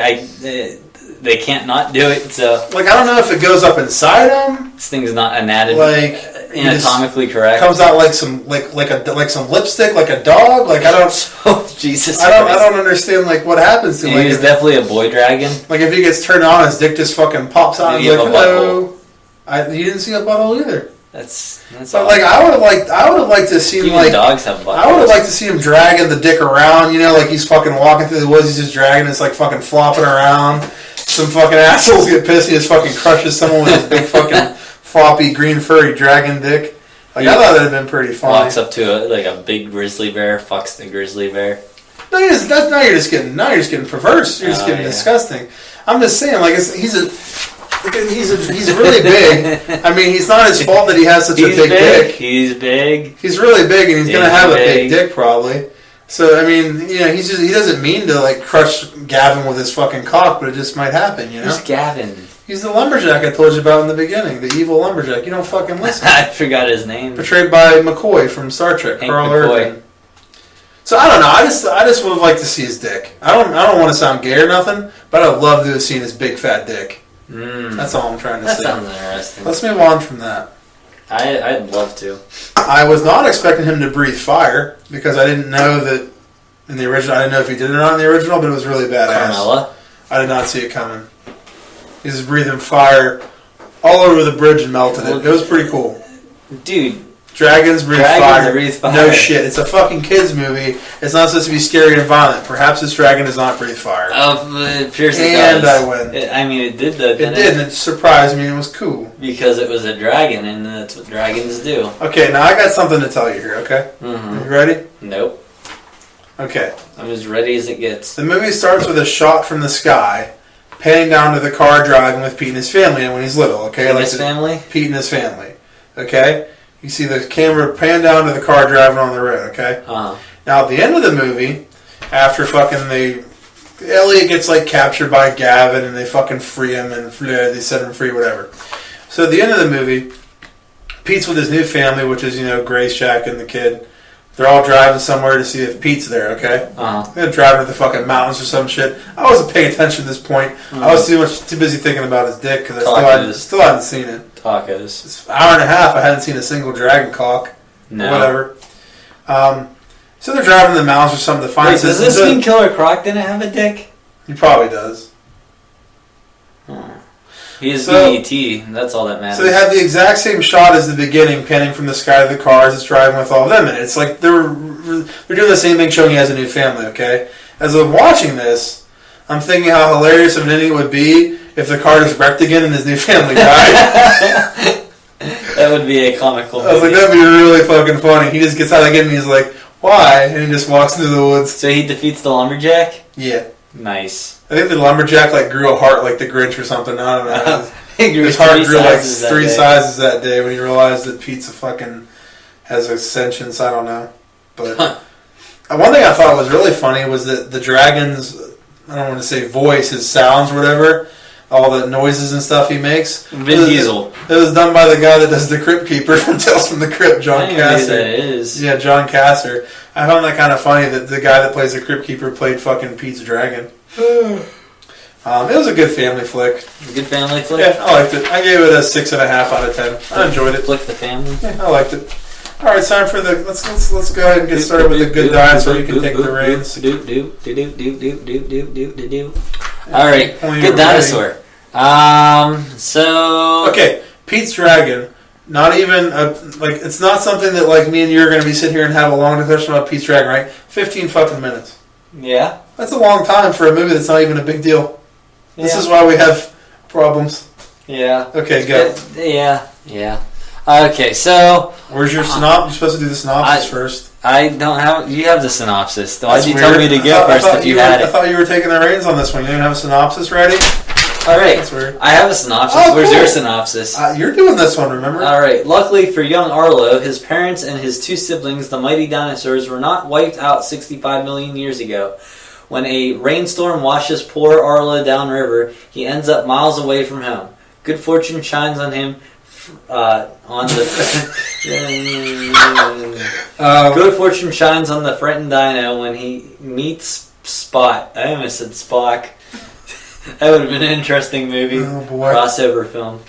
they can't not do it. So like I don't know if it goes up inside him. This thing's not anatomically correct. Comes out like some some lipstick, like a dog. Like I don't. Oh Jesus! I don't understand like what happens to him. He's definitely a boy dragon. Like if he gets turned on, his dick just fucking pops out. And he's like, hello. You didn't see a butthole either. That's but like I would have liked to see him like dogs have buttholes. I would have liked to see him dragging the dick around, you know, like he's fucking walking through the woods, he's just dragging, it's like fucking flopping around. Some fucking assholes get pissed, he just fucking crushes someone with his big fucking floppy green furry dragon dick. Like I thought that'd have been pretty funny. Walks up to a big grizzly bear, fucks the grizzly bear. No, you're just getting perverse. You're just getting disgusting. I'm just saying, like he's really big. I mean, he's not his fault that he has such a big dick. He's big. He's really big, and he's gonna have a big dick probably. So I mean, you know, he doesn't mean to like crush Gavin with his fucking cock, but it just might happen. You know, who's Gavin? He's the lumberjack I told you about in the beginning, the evil lumberjack. You don't fucking listen. I forgot his name. Portrayed by McCoy from Star Trek, Carl Urban. So I don't know. I just would have liked to see his dick. I don't want to sound gay or nothing, but I'd love to have seen his big fat dick. That's all I'm trying to say. That sounds interesting. Let's move on from that. I'd love to. I was not expecting him to breathe fire because I didn't know that in the original. I didn't know if he did it or not in the original, but it was really badass. Carmella? I did not see it coming. He was breathing fire all over the bridge and melted it. It was pretty cool. Dude. Dragons breathe fire. No shit. It's a fucking kids movie. It's not supposed to be scary and violent. Perhaps this dragon does not breathe fire. It appears it does. I win. It did though. It did, and it surprised me. And it was cool because it was a dragon, and that's what dragons do. Okay, now I got something to tell you here. Okay, You ready? Nope. Okay, I'm as ready as it gets. The movie starts with a shot from the sky, panning down to the car driving with Pete and his family, and when he's little. Okay, Pete and his family. Pete and his family. Okay. You see the camera pan down to the car driving on the road, okay? Uh-huh. Now, at the end of the movie, after fucking Elliot gets, like, captured by Gavin, and they fucking free him, and they set him free, whatever. So, at the end of the movie, Pete's with his new family, which is, you know, Grace, Jack, and the kid. They're all driving somewhere to see if Pete's there, okay? Uh-huh. They're driving to the fucking mountains or some shit. I wasn't paying attention at this point. Mm-hmm. I was too busy thinking about his dick, because I still hadn't seen it. Tacos. It's an hour and a half. I hadn't seen a single dragon cock. No. Or whatever. So they're driving in the mountains or something to find. Wait, does this mean Killer Croc didn't have a dick? He probably does. He is BET. That's all that matters. So they have the exact same shot as the beginning, panning from the sky to the cars. It's driving with all of them in it. It's like they're doing the same thing, showing he has a new family. Okay. As I'm watching this, I'm thinking how hilarious of an ending it would be if the car just wrecked again and his new family died. That would be a comical movie. I was like, that'd be really fucking funny. He just gets out again and he's like, why? And he just walks into the woods. So he defeats the lumberjack? Yeah. Nice. I think the lumberjack like grew a heart like the Grinch or something. I don't know. His heart grew like three sizes that day when he realized that pizza fucking has ascensions. I don't know. But one thing I thought was really funny was that the dragon's, I don't want to say voice, his sounds or whatever, all the noises and stuff he makes. Vin Diesel. It was done by the guy that does the Crypt Keeper from Tales from the Crypt, John Casser. I don't know who that is. Yeah, John Casser. I found that kind of funny that the guy that plays the Crypt Keeper played fucking Pete's dragon. It was a good family flick. A good family flick? Yeah, I liked it. I gave it a 6.5 out of 10. I enjoyed it. Flick the family? Yeah, I liked it. All right, it's time for the. Let's go ahead and get started with the Good Dinosaur. You can take the reins. All right, Good Dinosaur. So okay, Pete's Dragon. Not even it's not something that like me and you are going to be sitting here and have a long discussion about Pete's Dragon, right? 15 fucking minutes. Yeah, that's a long time for a movie that's not even a big deal. Yeah. This is why we have problems. Yeah. Okay, go. Yeah. Okay, so where's your synopsis? You're supposed to do the synopsis first. I don't have. You have the synopsis. Why That's did you weird. tell me to go first if you had I it? thought you were taking the reins on this one. You didn't have a synopsis ready? All right. That's weird. I have a synopsis. Oh, Where's cool. your synopsis? You're doing this one, remember? All right. Luckily for young Arlo, his parents and his two siblings, the mighty dinosaurs, were not wiped out 65 million years ago. When a rainstorm washes poor Arlo downriver, he ends up miles away from home. Good fortune shines on him. Good fortune shines on the frightened dino when he meets Spot. I almost said Spock. That would have been an interesting movie. Oh, boy. Crossover film.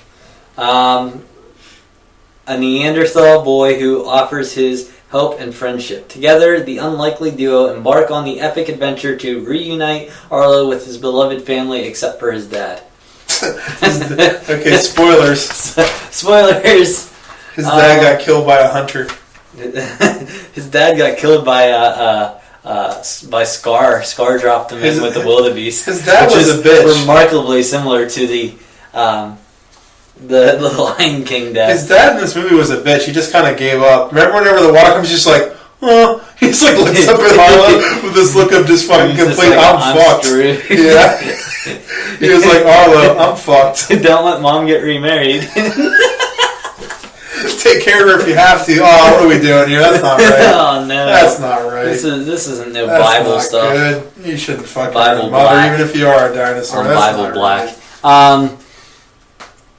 A Neanderthal boy who offers his help and friendship. Together, the unlikely duo embark on the epic adventure to reunite Arlo with his beloved family, except for his dad. Okay, spoilers. Spoilers. His dad got killed by a hunter. His dad got killed by Scar. Scar dropped him in with the wildebeest. His dad was a bitch. Remarkably similar to the Lion King dad. His dad in this movie was a bitch. He just kind of gave up. Remember whenever the water comes, just like, oh, he's like looks up at Arlo with this look of just fucking complete. Like, I'm fucked. Screwed. Yeah. He was like, Arlo, I'm fucked. Don't let mom get remarried. Take care of her if you have to. Oh, what are we doing here? That's not right. Oh no, that's not right. This isn't no that's Bible not stuff. Good. You shouldn't fuck Bible your mother, Black. even if you are a dinosaur. On That's Bible not Black. Right.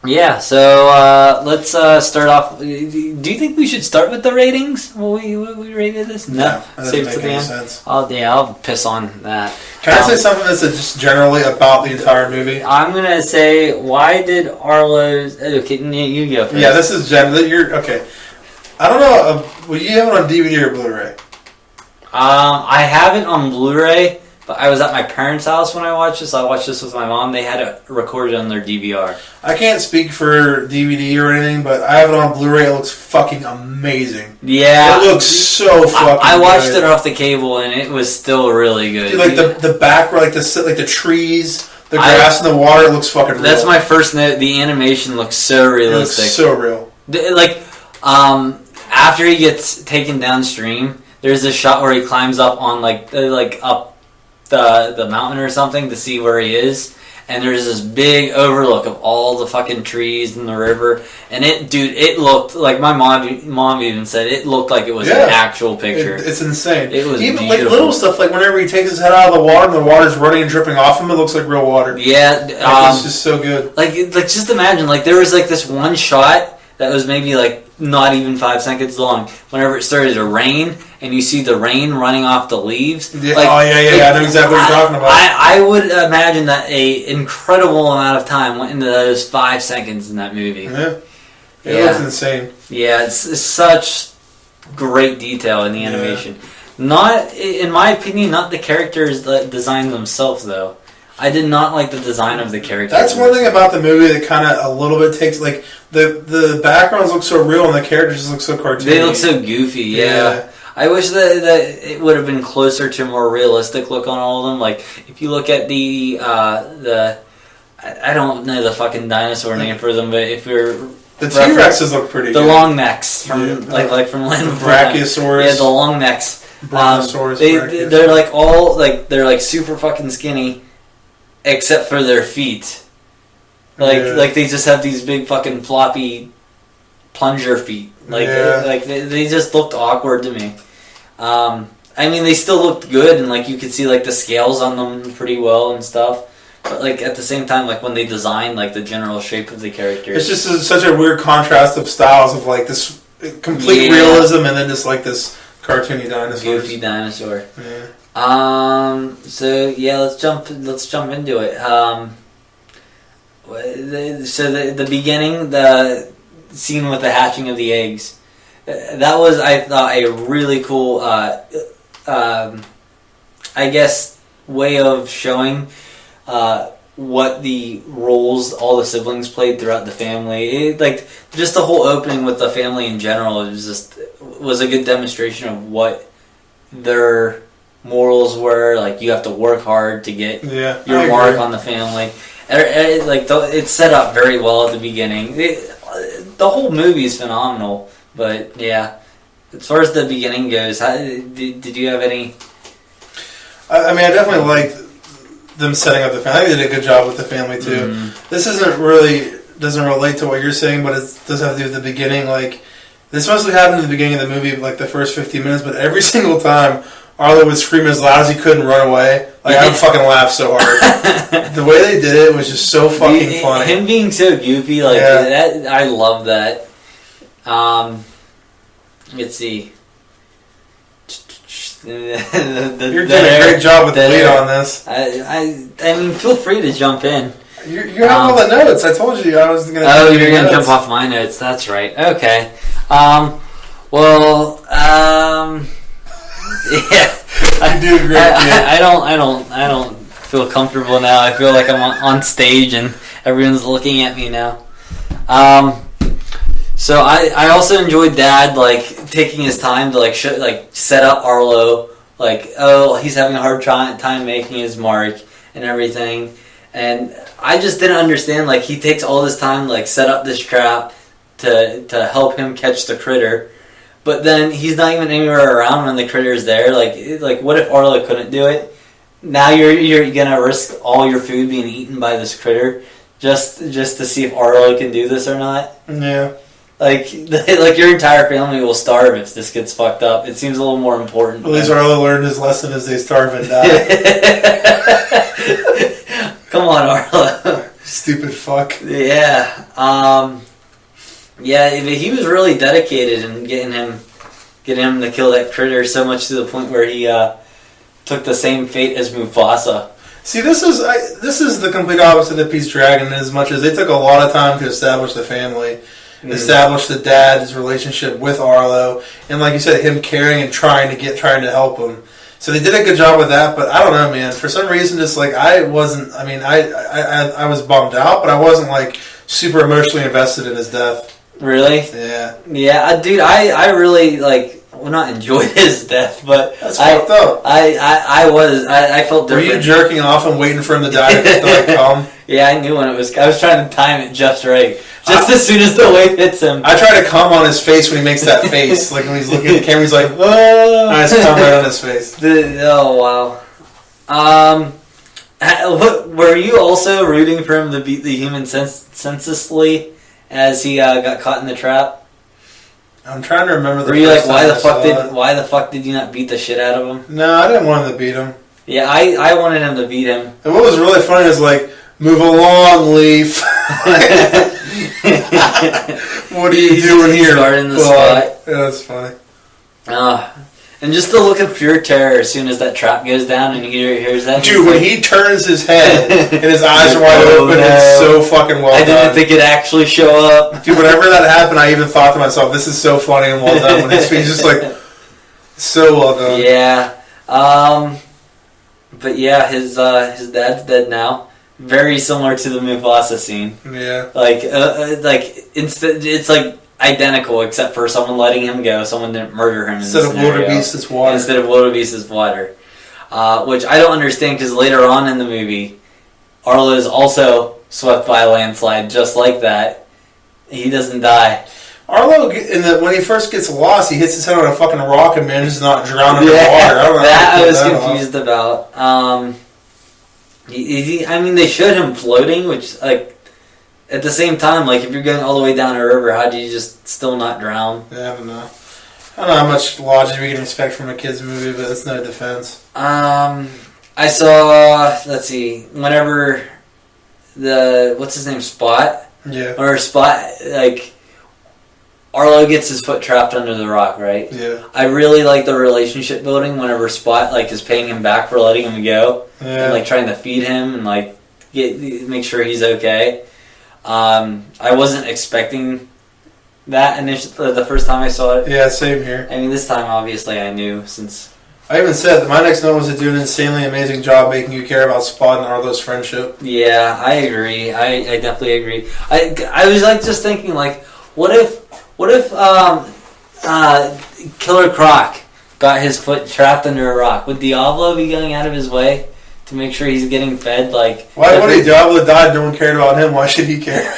Yeah. So let's start off. Do you think we should start with the ratings? What we rated this? No, that doesn't save it make to the any end. sense. I'll piss on that. Can I say something that's just generally about the entire movie? I'm gonna say, why did Arlo's? Okay, you go first. Yeah, this is generally. You're okay. I don't know. Will you have it on DVD or Blu-ray? I have it on Blu-ray, but I was at my parents' house when I watched this. I watched this with my mom. They had it recorded on their DVR. I can't speak for DVD or anything, but I have it on Blu-ray. It looks fucking amazing. Yeah, it looks so fucking. I watched good. it off the cable, and it was still really good. Dude, like the back, like the trees, the grass, and the water. It looks fucking real. That's my first note. The animation looks so realistic. It looks so real. After he gets taken downstream, there's this shot where he climbs up on up the mountain or something to see where he is, and there's this big overlook of all the fucking trees and the river, and it looked like my mom even said it looked like it was an actual picture. It's insane. It was even beautiful. like little stuff, like whenever he takes his head out of the water and the water's running and dripping off him, it looks like real water. Yeah, it's just so good. Like just imagine, like there was like this one shot that was maybe like not even 5 seconds long. Whenever it started to rain, and you see the rain running off the leaves. Yeah, I know exactly what you're talking about. I would imagine that a incredible amount of time went into those 5 seconds in that movie. Yeah, it looks insane. Yeah, it's such great detail in the animation. Not, in my opinion, not the characters that designed themselves though. I did not like the design of the characters. That's one thing about the movie that kind of a little bit takes, like, the backgrounds look so real and the characters look so cartoony. They look so goofy, yeah. I wish that it would have been closer to a more realistic look on all of them. Like, if you look at the I don't know the fucking dinosaur name for them, but if you're... The T-Rexes look pretty good. The long necks, from like from Land of Brachiosaurus. Yeah, the long necks. Brontosaurus. They're like all, like, they're like super fucking skinny, except for their feet. Like they just have these big fucking floppy plunger feet. They just looked awkward to me. I mean, they still looked good, and like you could see like the scales on them pretty well and stuff. But like at the same time, like when they designed like the general shape of the characters, it's just such a weird contrast of styles of like this complete realism and then just like this cartoony dinosaur, goofy dinosaur. Yeah. So yeah, let's jump into it. So the beginning, the scene with the hatching of the eggs, that was, I thought, a really cool, I guess, way of showing what the roles all the siblings played throughout the family. Like just the whole opening with the family in general, was a good demonstration of what their morals were. Like you have to work hard to get your mark on the family. It's set up very well at the beginning. The whole movie is phenomenal. But yeah, as far as the beginning goes, did you have any? I mean, I definitely liked them setting up the family. I think they did a good job with the family too. Mm-hmm. This doesn't relate to what you're saying, but it does have to do with the beginning. Like this mostly happened in the beginning of the movie, like the first 15 minutes. But every single time, Arlo would scream as loud as he could and run away. Like I would fucking laugh so hard. The way they did it was just so fucking funny. Him being so goofy, that, I love that. Let's see. You're doing a great job with the lead on this. I mean, feel free to jump in. You have all the notes. I told you I was going to. Oh, you're going to jump off my notes. That's right. Okay. Yeah. You're doing great. I don't feel comfortable now. I feel like I'm on stage and everyone's looking at me now. So I also enjoyed Dad taking his time to set up Arlo, he's having a hard time making his mark and everything, and I just didn't understand he takes all this time set up this trap to help him catch the critter, but then he's not even anywhere around when the critter's there. What if Arlo couldn't do it? Now you're gonna risk all your food being eaten by this critter just to see if Arlo can do this or not? Yeah. Your entire family will starve if this gets fucked up. It seems a little more important. At least Arlo learned his lesson as they starve and die. Come on, Arlo. Stupid fuck. Yeah. He was really dedicated in getting him to kill that critter, so much to the point where he took the same fate as Mufasa. See, this is the complete opposite of Pete's Dragon, as much as they took a lot of time to establish the family. Establish the dad's relationship with Arlo, and like you said, him caring and trying to help him. So they did a good job with that, but I don't know, man. For some reason, just I wasn't. I mean, I was bummed out, but I wasn't super emotionally invested in his death. Really? Yeah. Yeah, dude. I really not enjoyed his death, but that's fucked up. I felt different. Were you jerking off and waiting for him to die to come? Yeah, I knew when it was. I was trying to time it just right. As soon as the wave hits him. I try to cum on his face when he makes that face. When he's looking at the camera, he's like, oh. I just cum right on his face. Oh, wow. Were you also rooting for him to beat the human senselessly as he got caught in the trap? I'm trying to remember Were you why the fuck did you not beat the shit out of him? No, I didn't want him to beat him. Yeah, I wanted him to beat him. And what was really funny is move along, Leaf. What are you doing here? Starting the spot. Yeah, that's funny. And just the look of pure terror as soon as that trap goes down and he hears that. Dude, when he turns his head and his eyes are wide open, it's so fucking well done. I didn't think it'd actually show up. Dude, whenever that happened, I even thought to myself, this is so funny and well done. When his face is so well done. Yeah. But yeah, his dad's dead now. Very similar to the Mufasa scene. Yeah. It's identical, except for someone letting him go. Someone didn't murder him. Instead of wildebeest, it's water. Instead of wildebeest, it's water. Which I don't understand, because later on in the movie, Arlo is also swept by a landslide, just like that. He doesn't die. Arlo, when he first gets lost, he hits his head on a fucking rock and manages to not drown under water. I don't know. That I was confused about. They showed him floating, which, at the same time, if you're going all the way down a river, how do you just still not drown? Yeah, I don't know. I don't know how much logic we can expect from a kid's movie, but it's no defense. I saw, let's see, whenever what's his name, Spot? Yeah. Or Spot, Arlo gets his foot trapped under the rock, right? Yeah. I really like the relationship building whenever Spot is paying him back for letting him go. Yeah. And trying to feed him and make sure he's okay. I wasn't expecting that initially the first time I saw it. Yeah, same here. I mean, this time obviously I knew, since I even said that my next note was to do an insanely amazing job making you care about Spot and Arlo's friendship. Yeah, I agree. I definitely agree. I was like just thinking like, what if Killer Croc got his foot trapped under a rock? Would Diablo be going out of his way to make sure he's getting fed? Like, why would he? Diablo died. No one cared about him. Why should he care?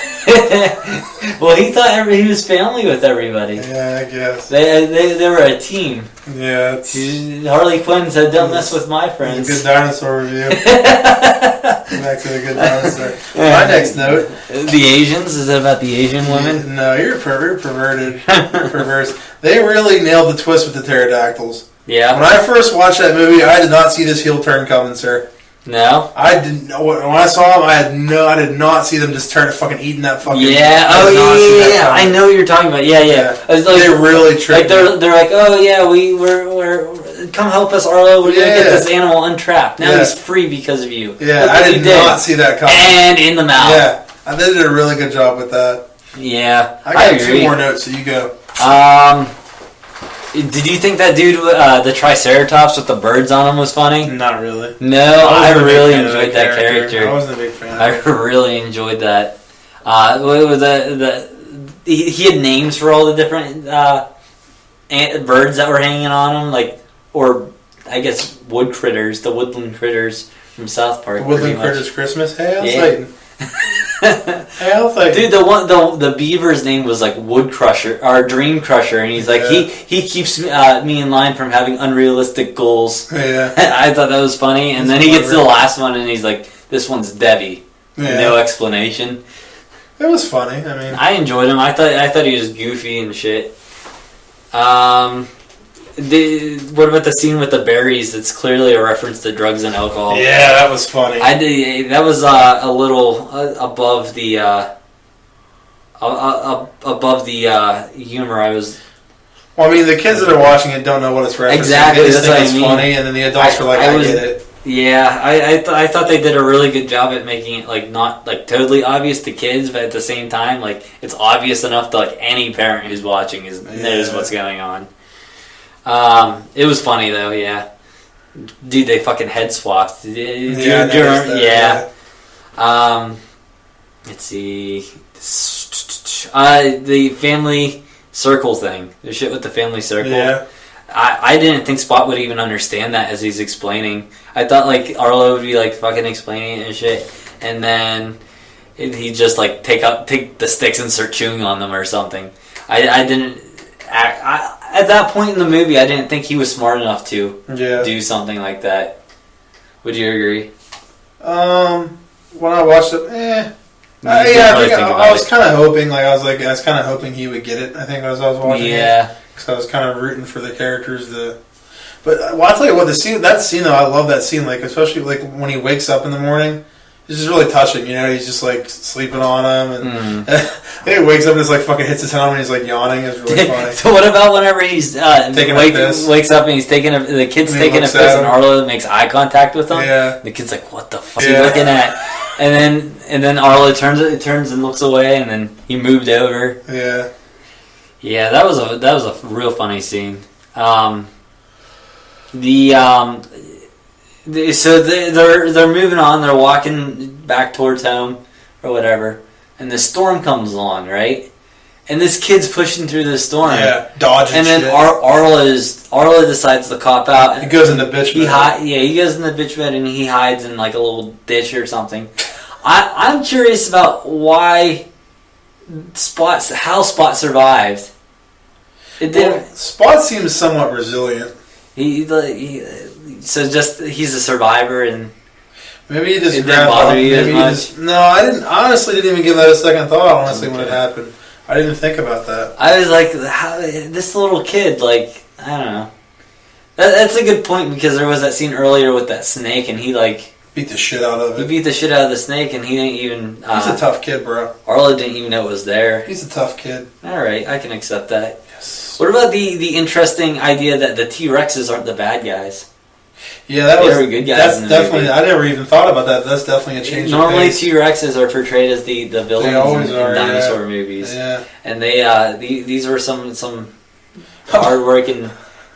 Well, he thought he was family with everybody. Yeah, I guess they were a team. Yeah, Harley Quinn said, "Don't mess with my friends." Good Dinosaur review. Back to the Good Dinosaur. My next note: the Asians. Is it about the Asian women? No, you're perverted. You're perverse. They really nailed the twist with the pterodactyls. Yeah. When I first watched that movie, I did not see this heel turn coming, sir. No, I didn't know. When I saw them, I did not see them just turn fucking eating that fucking. Yeah. Yeah. I know what you're talking about. Yeah. Like, they really tricked. Like they're like, oh yeah, we're come help us, Arlo. We're gonna get this animal untrapped. Now he's free because of you. Yeah, I did not see that coming. And in the mouth. Yeah, they did a really good job with that. Yeah, I got two more notes, so you go. Did you think that dude, the Triceratops with the birds on him, was funny? Not really. No, I really enjoyed that character. I wasn't a big fan. I really enjoyed that. What was he had names for all the different birds that were hanging on him, like, or I guess wood critters, the woodland critters from South Park. The Woodland Critters Christmas. Hey, I'll Satan. Dude, the beaver's name was like Wood Crusher or Dream Crusher, and he's like he keeps me in line from having unrealistic goals. Yeah, I thought that was funny, and then he gets to the last one, and he's like, "This one's Debbie." Yeah. No explanation. It was funny. I mean, I enjoyed him. I thought he was goofy and shit. What about the scene with the berries? That's clearly a reference to drugs and alcohol. Yeah, that was funny. That was a little above the humor. Well, I mean, the kids that are watching it don't know what it's referencing. Exactly, they just that's think it's funny, and then the adults are like, "I get it." Yeah, I thought they did a really good job at making it like not like totally obvious to kids, but at the same time, like it's obvious enough to like any parent who's watching knows what's going on. It was funny though, yeah. Dude, they fucking head swapped. Yeah. Let's see. The family circle thing. The shit with the family circle. Yeah. I didn't think Spot would even understand that as he's explaining. I thought like Arlo would be like fucking explaining it and shit, and then he'd just like take the sticks and start chewing on them or something. I didn't. At that point in the movie, I didn't think he was smart enough to do something like that. Would you agree? When I watched it, I was kind of hoping, I was kind of hoping he would get it. I think as I was watching it, because I was kind of rooting for the characters to. But I'll tell you what, that scene though, I love that scene. Like especially like when he wakes up in the morning. It's just really touching, you know. He's just like sleeping on him, and then he wakes up and just like fucking hits his head on him and he's like yawning. It's really funny. So what about whenever he's wakes up and he's the kid's taking a piss and Arlo makes eye contact with him? Yeah. The kid's like, "What the fuck are you looking at?" And then Arlo turns and looks away, and then he moved over. Yeah. Yeah, that was a real funny scene. So they're moving on. They're walking back towards home or whatever, and the storm comes along, right? And this kid's pushing through the storm, dodging. And then shit. Arlo decides to cop out. He goes in the bitch bed. He goes in the bitch bed and he hides in like a little ditch or something. I'm curious about why how Spot survived. Spot seems somewhat resilient. So he's a survivor, and maybe he just it didn't bother you as much. No, I didn't. Honestly, didn't even give that a second thought. Honestly, when it happened, I didn't think about that. I was like, how, this little kid, like, I don't know. That's a good point because there was that scene earlier with that snake, and he like beat the shit out of it. He beat the shit out of the snake, and he didn't even. He's a tough kid, bro. Arlo didn't even know it was there. He's a tough kid. All right, I can accept that. Yes. What about the interesting idea that the T-Rexes aren't the bad guys? Yeah, they were good guys. That's definitely. I never even thought about that. That's definitely a change. Normally, T-Rexes are portrayed as the villains in dinosaur movies. Yeah, and these were some hard-working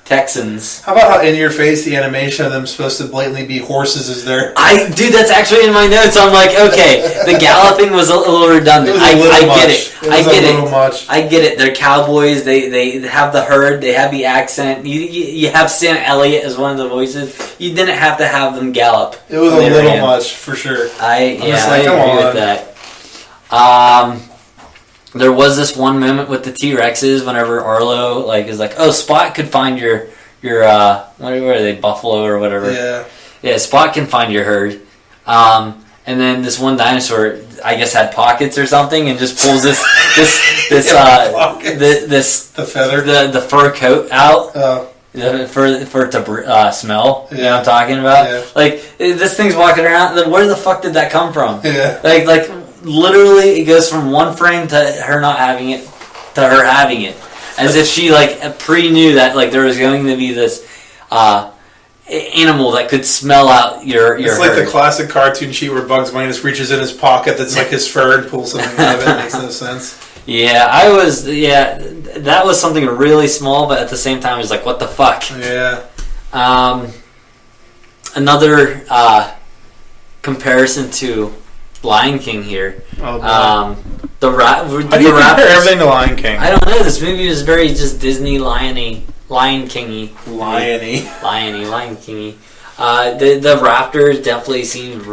Texans. How about how in your face the animation of them supposed to blatantly be horses is there? Dude, that's actually in my notes. I'm like, okay, the galloping was a little redundant. I get it. I get it. They're cowboys. They have the herd. They have the accent. You have Sam Elliott as one of the voices. You didn't have to have them gallop. It was a little much for sure. I agree with that. There was this one moment with the T-Rexes whenever Arlo is like, oh, Spot could find your what are they, buffalo or whatever. Yeah, Spot can find your herd. And then this one dinosaur, I guess, had pockets or something, and just pulls this the feather, the fur coat out. Oh. For it to smell. You know what I'm talking about? Yeah. Like, this thing's walking around. Where the fuck did that come from? Yeah. Like literally, it goes from one frame to her not having it to her having it, as if she pre-knew that there was going to be this animal that could smell out your. It's like the classic cartoon sheet where Bugs Bunny just reaches in his pocket that's like his fur and pulls something out of it. It makes no sense. Yeah, that was something really small, but at the same time, it was like, what the fuck? Yeah. Another comparison to Lion King here. Oh, how do you compare everything to Lion King? I don't know. This movie was very just Disney Lion Kingy. Lion Kingy. The raptors definitely seemed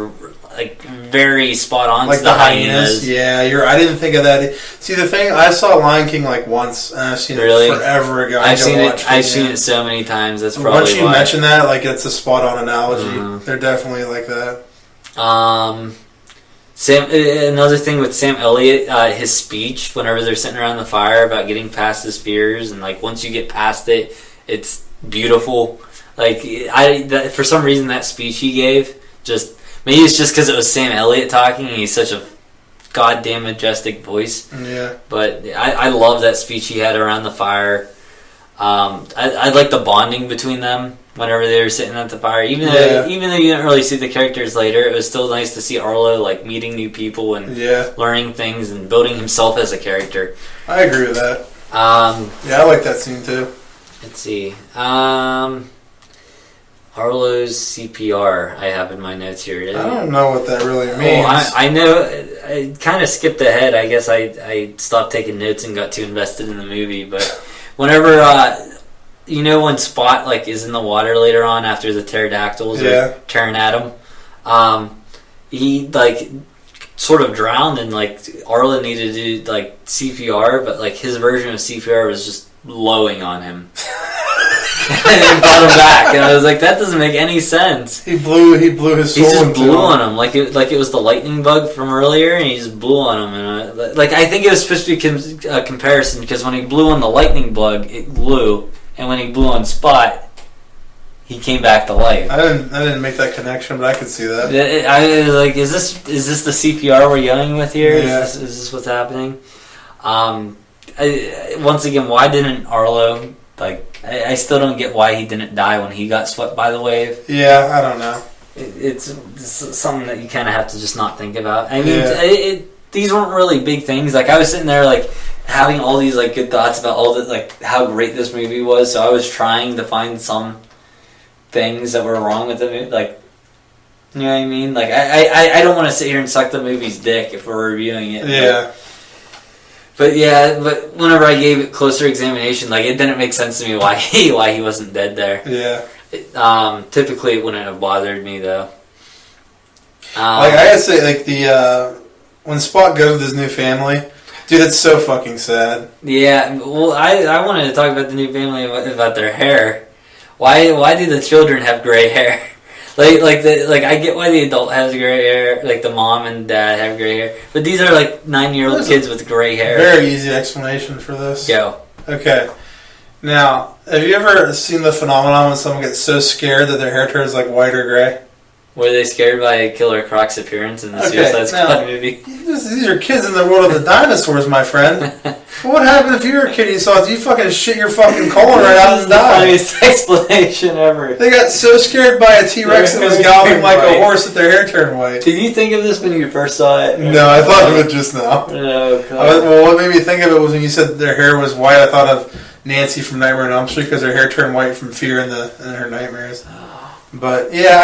very spot on. Like the hyenas. Yeah, I didn't think of that. See, the thing, I saw Lion King once, and I've seen it forever ago. I've seen it so many times. That's probably once you mention that, it's a spot on analogy. Mm-hmm. They're definitely like that. Another thing with Sam Elliott, his speech whenever they're sitting around the fire about getting past his fears, and once you get past it, it's beautiful. For some reason that speech he gave, maybe it's just because it was Sam Elliott talking, and he's such a goddamn majestic voice. Yeah. But I love that speech he had around the fire. I like the bonding between them whenever they were sitting at the fire. Even though you didn't really see the characters later, it was still nice to see Arlo meeting new people and learning things and building himself as a character. I agree with that. I like that scene too. Let's see. Arlo's CPR, I have in my notes here. I don't know what that really means. I know. I kind of skipped ahead. I guess I stopped taking notes and got too invested in the movie. But whenever, when Spot is in the water later on after the pterodactyls are tearing at him, he sort of drowned, and Arlo needed to do CPR, but his version of CPR was just blowing on him. And then brought him back, and I was like, that doesn't make any sense. He blew his soul. He just blew on him like it was the lightning bug from earlier, and he just blew on him. And I think it was supposed to be a comparison, because when he blew on the lightning bug, it blew, and when he blew on Spot, he came back to life. I didn't make that connection, but I could see that. I was like, is this the CPR we're yelling with here? Yeah. Is this what's happening? Once again, why didn't Arlo I still don't get why he didn't die when he got swept by the wave. Yeah, I don't know. It's something that you kind of have to just not think about. I mean, these weren't really big things. I was sitting there having all these good thoughts about all the how great this movie was. So I was trying to find some things that were wrong with the movie. You know what I mean? I don't want to sit here and suck the movie's dick if we're reviewing it. Yeah. But whenever I gave it closer examination, it didn't make sense to me why he wasn't dead there. Yeah. Typically, it wouldn't have bothered me though. I gotta say, when Spot goes with his new family, dude, that's so fucking sad. Yeah. Well, I wanted to talk about the new family about their hair. Why do the children have gray hair? I get why the adult has gray hair, the mom and dad have gray hair, but these are 9-year-old kids with gray hair. Very easy explanation for this. Go. Okay. Now, have you ever seen the phenomenon when someone gets so scared that their hair turns white or gray? Were they scared by Killer Croc's appearance in the Suicide Squad movie? These are kids in the world of the dinosaurs, my friend. What happened if you were a kid and you saw it? You fucking shit your fucking colon right out and die. This is the funniest explanation ever. They got so scared by a T-Rex that was galloping like a horse that their hair turned white. Did you think of this when you first saw it? No, I thought of it just now. Oh, God. What made me think of it was when you said their hair was white, I thought of Nancy from Nightmare on Elm Street because her hair turned white from fear in her nightmares. But yeah,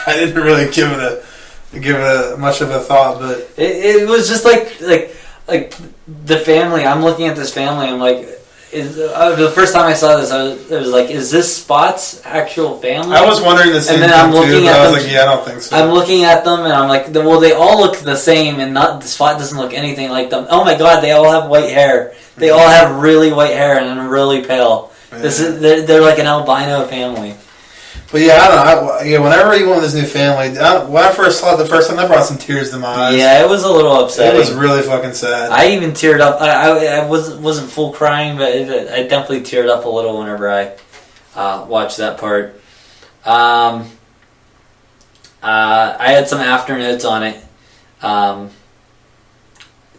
I didn't really give it much of a thought. But it was just like the family. I'm looking at this family. I'm like, the first time I saw this, it was like, is this Spot's actual family? I was wondering the same thing too. But I was like, yeah, I don't think so. I'm looking at them and I'm like, well, they all look the same, and the Spot doesn't look anything like them. Oh my God, they all have white hair. They all have really white hair and are really pale. Yeah. They're like an albino family. But yeah, I don't know. Whenever you go with this new family, when I first saw it the first time, that brought some tears to my eyes. Yeah, it was a little upsetting. It was really fucking sad. I even teared up. I wasn't full crying, but I definitely teared up a little whenever I watched that part. I had some afternotes on it.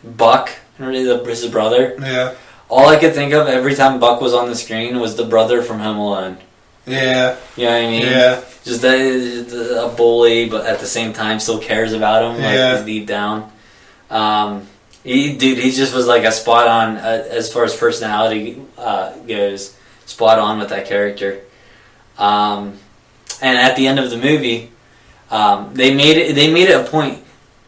Buck, his brother. Yeah. All I could think of every time Buck was on the screen was the brother from Home Alone. Yeah. You know what I mean? Yeah. Just a bully, but at the same time still cares about him, like he's deep down. He just was like a spot on as far as personality goes. Spot on with that character. And at the end of the movie, they made it a point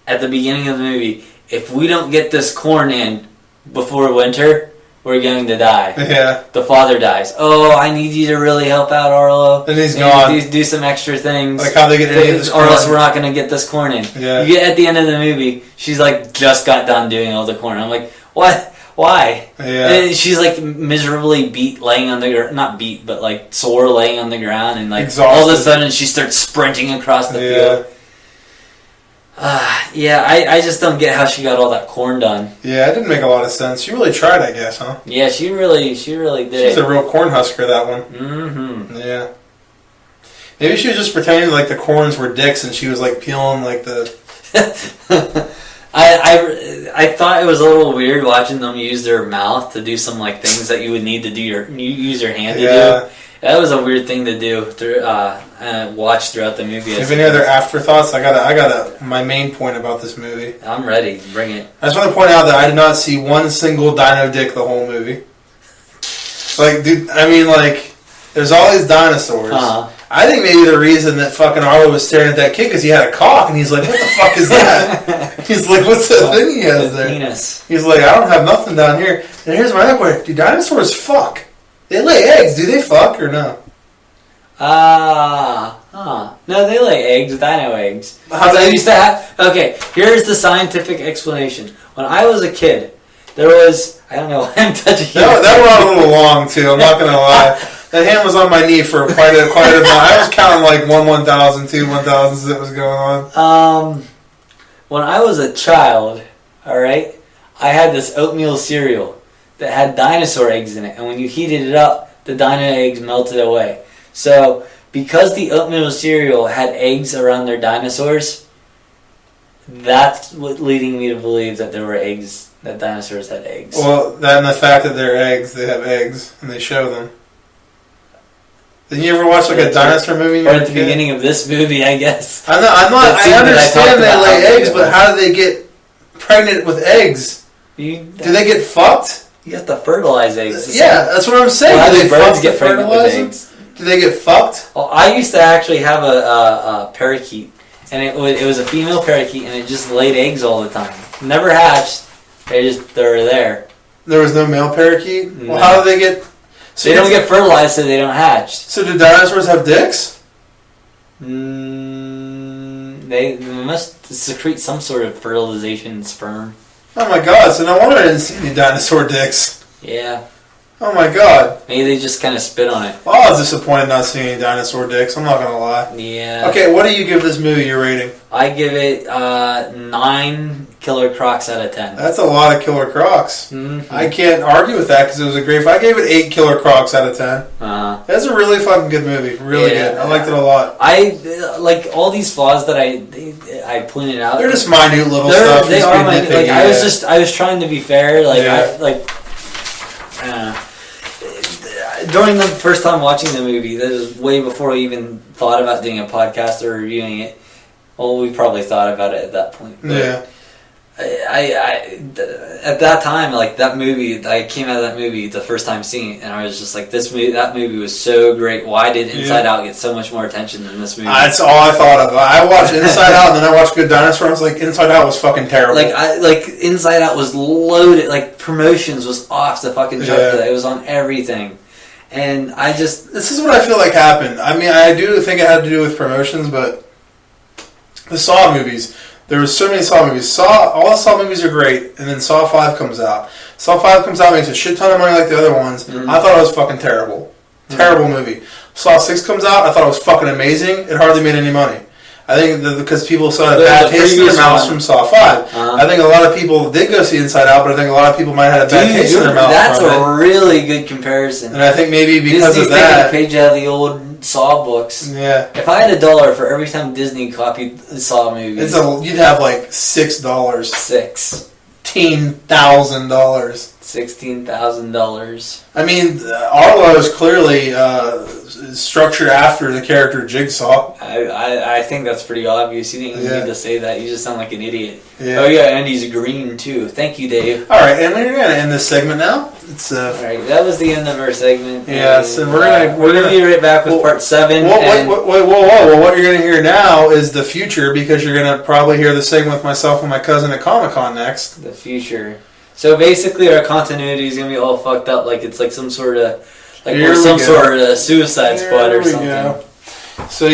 at the beginning of the movie. If we don't get this corn in before winter, we're going to die. Yeah. The father dies. Oh, I need you to really help out, Arlo. And he's gone. Do some extra things. Like how they get any of this corn. Or else we're not going to get this corn in. Yeah. You get at the end of the movie, she's like just got done doing all the corn. I'm like, what? Why? Yeah. And she's like miserably beat, laying on the ground. Not beat, but like sore, laying on the ground. And like exhausted. All of a sudden she starts sprinting across the field. I just don't get how she got all that corn done. Yeah, it didn't make a lot of sense. She really tried, I guess, huh? Yeah, she really did. She's a real corn husker, that one. Mm-hmm. Yeah. Maybe she was just pretending like the corns were dicks and she was like peeling like the... I thought it was a little weird watching them use their mouth to do some like things that you would need to do use your hand to do. That was a weird thing to do through watch throughout the movie. If any other afterthoughts, I got my main point about this movie. I'm ready. Bring it. I just want to point out that I did not see one single dino dick the whole movie. Like, dude, I mean, like, there's all these dinosaurs. Uh-huh. I think maybe the reason that fucking Arlo was staring at that kid because he had a cock and he's like, what the fuck is that? He's like, what's that thing he has there? Penis. He's like, I don't have nothing down here. And here's my other question. Do dinosaurs fuck? They lay eggs. Do they fuck or no? No, they lay eggs, dino eggs. How Used to have. Okay, here's the scientific explanation. When I was a kid, there was. I don't know why I'm touching you. That went on a little long too. I'm not gonna lie. That hand was on my knee for quite a amount. I was counting like 1,000, 2 1,000s as it was going on. When I was a child, all right, I had this oatmeal cereal that had dinosaur eggs in it, and when you heated it up, the dino eggs melted away. So, because the oatmeal cereal had eggs around their dinosaurs, that's what leading me to believe that there were eggs, that dinosaurs had eggs. Well, that and the fact that they're eggs, they have eggs, and they show them. Didn't you ever watch like a dinosaur movie? Or at the beginning of this movie, I guess. I understand they lay eggs, but how do they get pregnant with eggs? Do they get fucked? You have to fertilize eggs. Yeah, that's what I'm saying. Well, do they birds fuck get pregnant with eggs? Do they get fucked? Well, I used to actually have a parakeet, and it was a female parakeet, and it just laid eggs all the time. Never hatched. They were there. There was no male parakeet? No. Well, how do they get... So they don't get fertilized, so they don't hatch. So do dinosaurs have dicks? They must secrete some sort of fertilization sperm. Oh my god, so no wonder I didn't see any dinosaur dicks. Yeah. Oh my god. Maybe they just kind of spit on it. Well, I was disappointed not seeing any dinosaur dicks, I'm not gonna lie. Yeah. Okay, what do you give this movie your rating? I give it 9 killer crocs out of 10. That's a lot of killer crocs. Mm-hmm. I can't argue with that because it was a great... I gave it 8 killer crocs out of 10. Uh-huh. That's a really fucking good movie. Really good. I liked it a lot. I like all these flaws that I pointed out. They're just minute little stuff. They are minute. Like I was trying to be fair. Like during the first time watching the movie, that was way before we even thought about doing a podcast or reviewing it. Well, we probably thought about it at that point. But, At that time, like that movie, I came out of that movie the first time seeing it, and I was just like, that movie was so great. Why did Inside Out get so much more attention than this movie? That's all I thought of. I watched Inside Out, and then I watched Good Dinosaur. I was like, Inside Out was fucking terrible. Like Inside Out was loaded. Like Promotions was off the fucking chart. It was on everything, and this is what I feel like happened. I mean, I do think it had to do with Promotions, but the Saw movies. There were so many Saw movies. All the Saw movies are great, and then Saw 5 comes out. Saw 5 comes out, makes a shit ton of money like the other ones. Mm-hmm. I thought it was fucking terrible. Terrible movie. Saw 6 comes out, I thought it was fucking amazing. It hardly made any money. I think because people saw a bad taste in their mouths from Saw 5. I think a lot of people did go see Inside Out, but I think a lot of people might have had a bad taste in their mouth. That's a really good comparison. And I think maybe because Disney's of that... taking a page out of the old Saw books. Yeah. If I had $1 for every time Disney copied the Saw movies... you'd have like $6. $16,000. $16,000. I mean, Arlo is clearly structured after the character Jigsaw. I think that's pretty obvious. You didn't need to say that. You just sound like an idiot. Yeah. Oh yeah, and he's green too. Thank you, Dave. All right, and we're gonna end this segment now. It's all right. That was the end of our segment. Yeah, so we're gonna be right back with part 7. Whoa! What you're gonna hear now is the future, because you're gonna probably hear the segment with myself and my cousin at Comic-Con next. The future. So basically, our continuity is gonna be all fucked up, like it's like some sort of sort of Suicide Squad or something. Go. So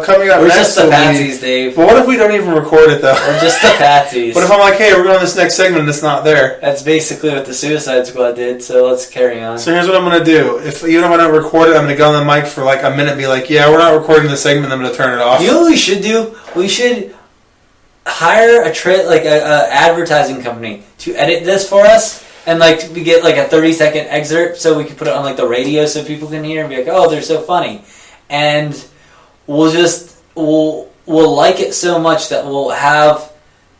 coming up we're next, just the patsies, Dave. But what if we don't even record it though? We're just the patsies. What if I'm like, hey, we're going to this next segment and it's not there? That's basically what the Suicide Squad did. So let's carry on. So here's what I'm going to do. Even if I don't record it, I'm going to go on the mic for like a minute and be like, yeah, we're not recording the segment. And I'm going to turn it off. You know what we should do? We should hire a advertising company to edit this for us. And like we get like a 30-second excerpt so we can put it on like the radio so people can hear and be like, oh, they're so funny. And we'll like it so much that we'll have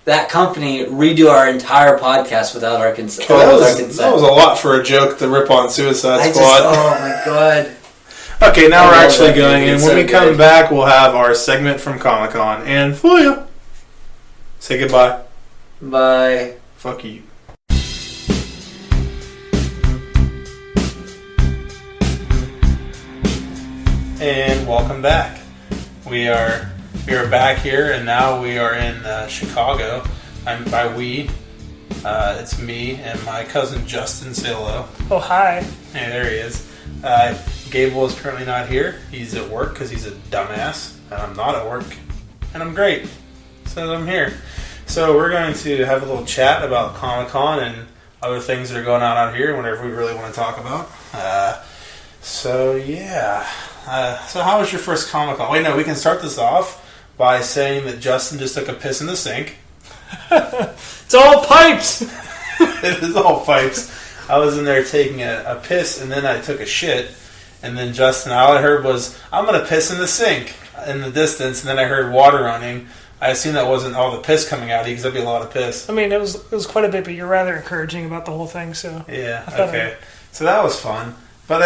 that company redo our entire podcast without our consent. That was a lot for a joke to rip on Suicide Squad. Oh my god. Okay, now we're actually going, and when we come back, we'll have our segment from Comic-Con. And for you, say goodbye. Bye. Fuck you. And welcome back. We are back here, and now we are in Chicago. By we, it's me and my cousin Justin. Say hello. Oh, hi. Hey, there he is. Gable is currently not here. He's at work because he's a dumbass, and I'm not at work, and I'm great. So I'm here. So we're going to have a little chat about Comic-Con and other things that are going on out here, whatever we really want to talk about. So how was your first Comic-Con? Wait, no, we can start this off by saying that Justin just took a piss in the sink. It's all pipes! It is all pipes. I was in there taking a piss, and then I took a shit, and then Justin, all I heard was, I'm going to piss in the sink in the distance, and then I heard water running. I assume that wasn't all the piss coming out, because that'd be a lot of piss. I mean, it was quite a bit, but you're rather encouraging about the whole thing, so... Yeah, okay. So that was fun. But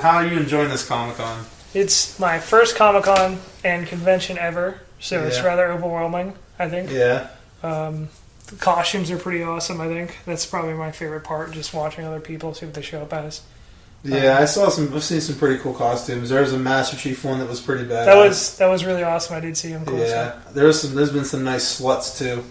how are you enjoying this Comic-Con? It's my first Comic-Con and convention ever, so it's rather overwhelming, I think. Yeah. The costumes are pretty awesome, I think. That's probably my favorite part, just watching other people, see what they show up as. Yeah, I've seen some pretty cool costumes. There was a Master Chief one that was pretty bad. That was really awesome. I did see him close. Yeah, there's been some nice sluts too.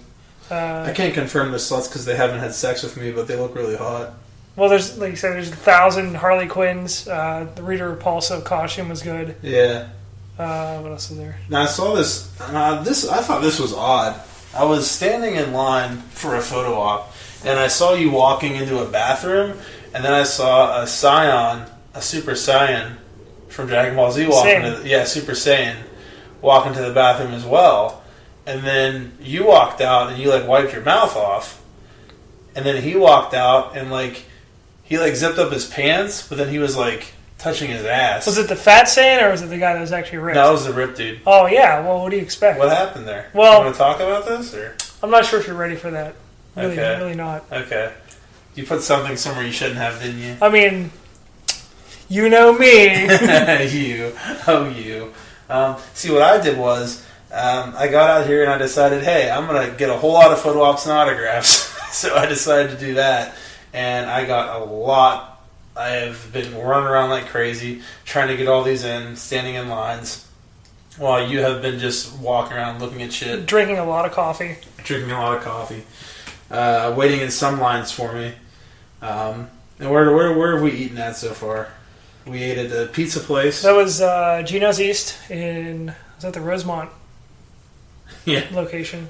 I can't confirm they're sluts because they haven't had sex with me, but they look really hot. Well, there's, like you said, there's 1,000 Harley Quinns. The Rita Repulsa costume was good. Yeah. What else is there? Now I saw this. I thought this was odd. I was standing in line for a photo op, and I saw you walking into a bathroom, and then I saw a Super Saiyan from Dragon Ball Z Super Saiyan walk into the bathroom as well. And then you walked out and you like wiped your mouth off, and then he walked out and he zipped up his pants, but then he was touching his ass. Was it the fat Saiyan or was it the guy that was actually ripped? No, it was the ripped dude. Oh yeah, well what do you expect? What happened there? Well, you want to talk about this or? I'm not sure if you're ready for that. Really, okay. Really not. Okay. You put something somewhere you shouldn't have, didn't you? I mean, you know me. You. See, what I did was, I got out here and I decided, hey, I'm going to get a whole lot of photo ops and autographs. So I decided to do that. And I got a lot. I have been running around like crazy, trying to get all these in, standing in lines, while you have been just walking around looking at shit. Drinking a lot of coffee. Waiting in some lines for me. And where have we eaten at so far? We ate at the pizza place. That was Gino's East was that the Rosemont location?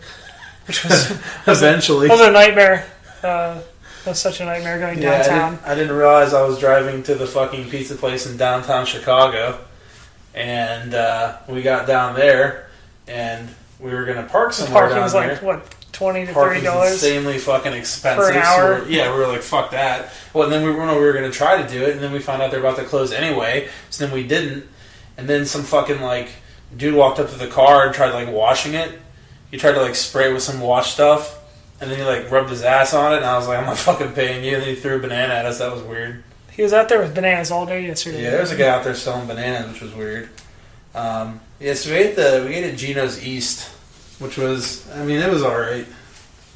Which was eventually. That was a nightmare. That was such a nightmare going downtown. I didn't realize I was driving to the fucking pizza place in downtown Chicago. And we got down there, and we were going to park somewhere down there. Parking's like, what, $20 to $30? Parking's insanely fucking expensive. For an hour? So we were like, fuck that. Well, and then we were going to try to do it, and then we found out they're about to close anyway, so then we didn't. And then some fucking, like, dude walked up to the car and tried, like, washing it. He tried to, like, spray it with some wash stuff, and then he, like, rubbed his ass on it, and I was like, I'm not fucking paying you. And then he threw a banana at us. That was weird. He was out there with bananas all day yesterday. Yeah, there was a guy out there selling bananas, which was weird. So we ate at Gino's East, which was, it was alright.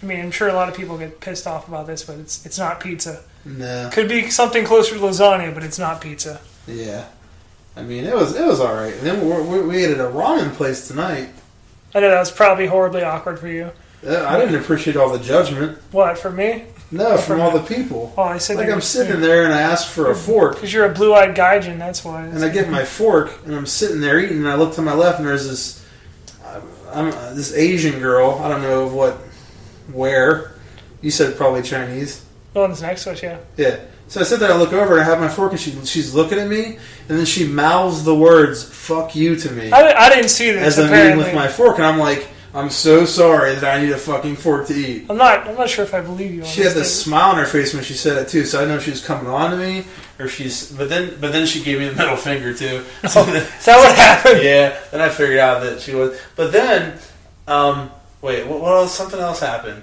I'm sure a lot of people get pissed off about this, but it's not pizza. No. Could be something closer to lasagna, but it's not pizza. Yeah. It was alright. And then we ate at a ramen place tonight. I know that was probably horribly awkward for you. I didn't appreciate all the judgment. What, for me? No, from all the people. Oh, I said I'm sitting there and I asked for a fork. Because you're a blue-eyed gaijin, that's why. And I get my fork and I'm sitting there eating and I look to my left and there's this Asian girl. I don't know where. You said probably Chinese. The one that's next to us, yeah. Yeah. So I sit there, I look over and I have my fork and she's looking at me and then she mouths the words, fuck you to me. I didn't see this, as I'm eating with my fork and I'm like, I'm so sorry that I need a fucking fork to eat. I'm not sure if I believe you on She had this smile on her face when she said it too, so I know she was coming on to me, or but then she gave me the middle finger too. So is that what happened? Yeah, then I figured out that she was. But then, wait, what else? Something else happened.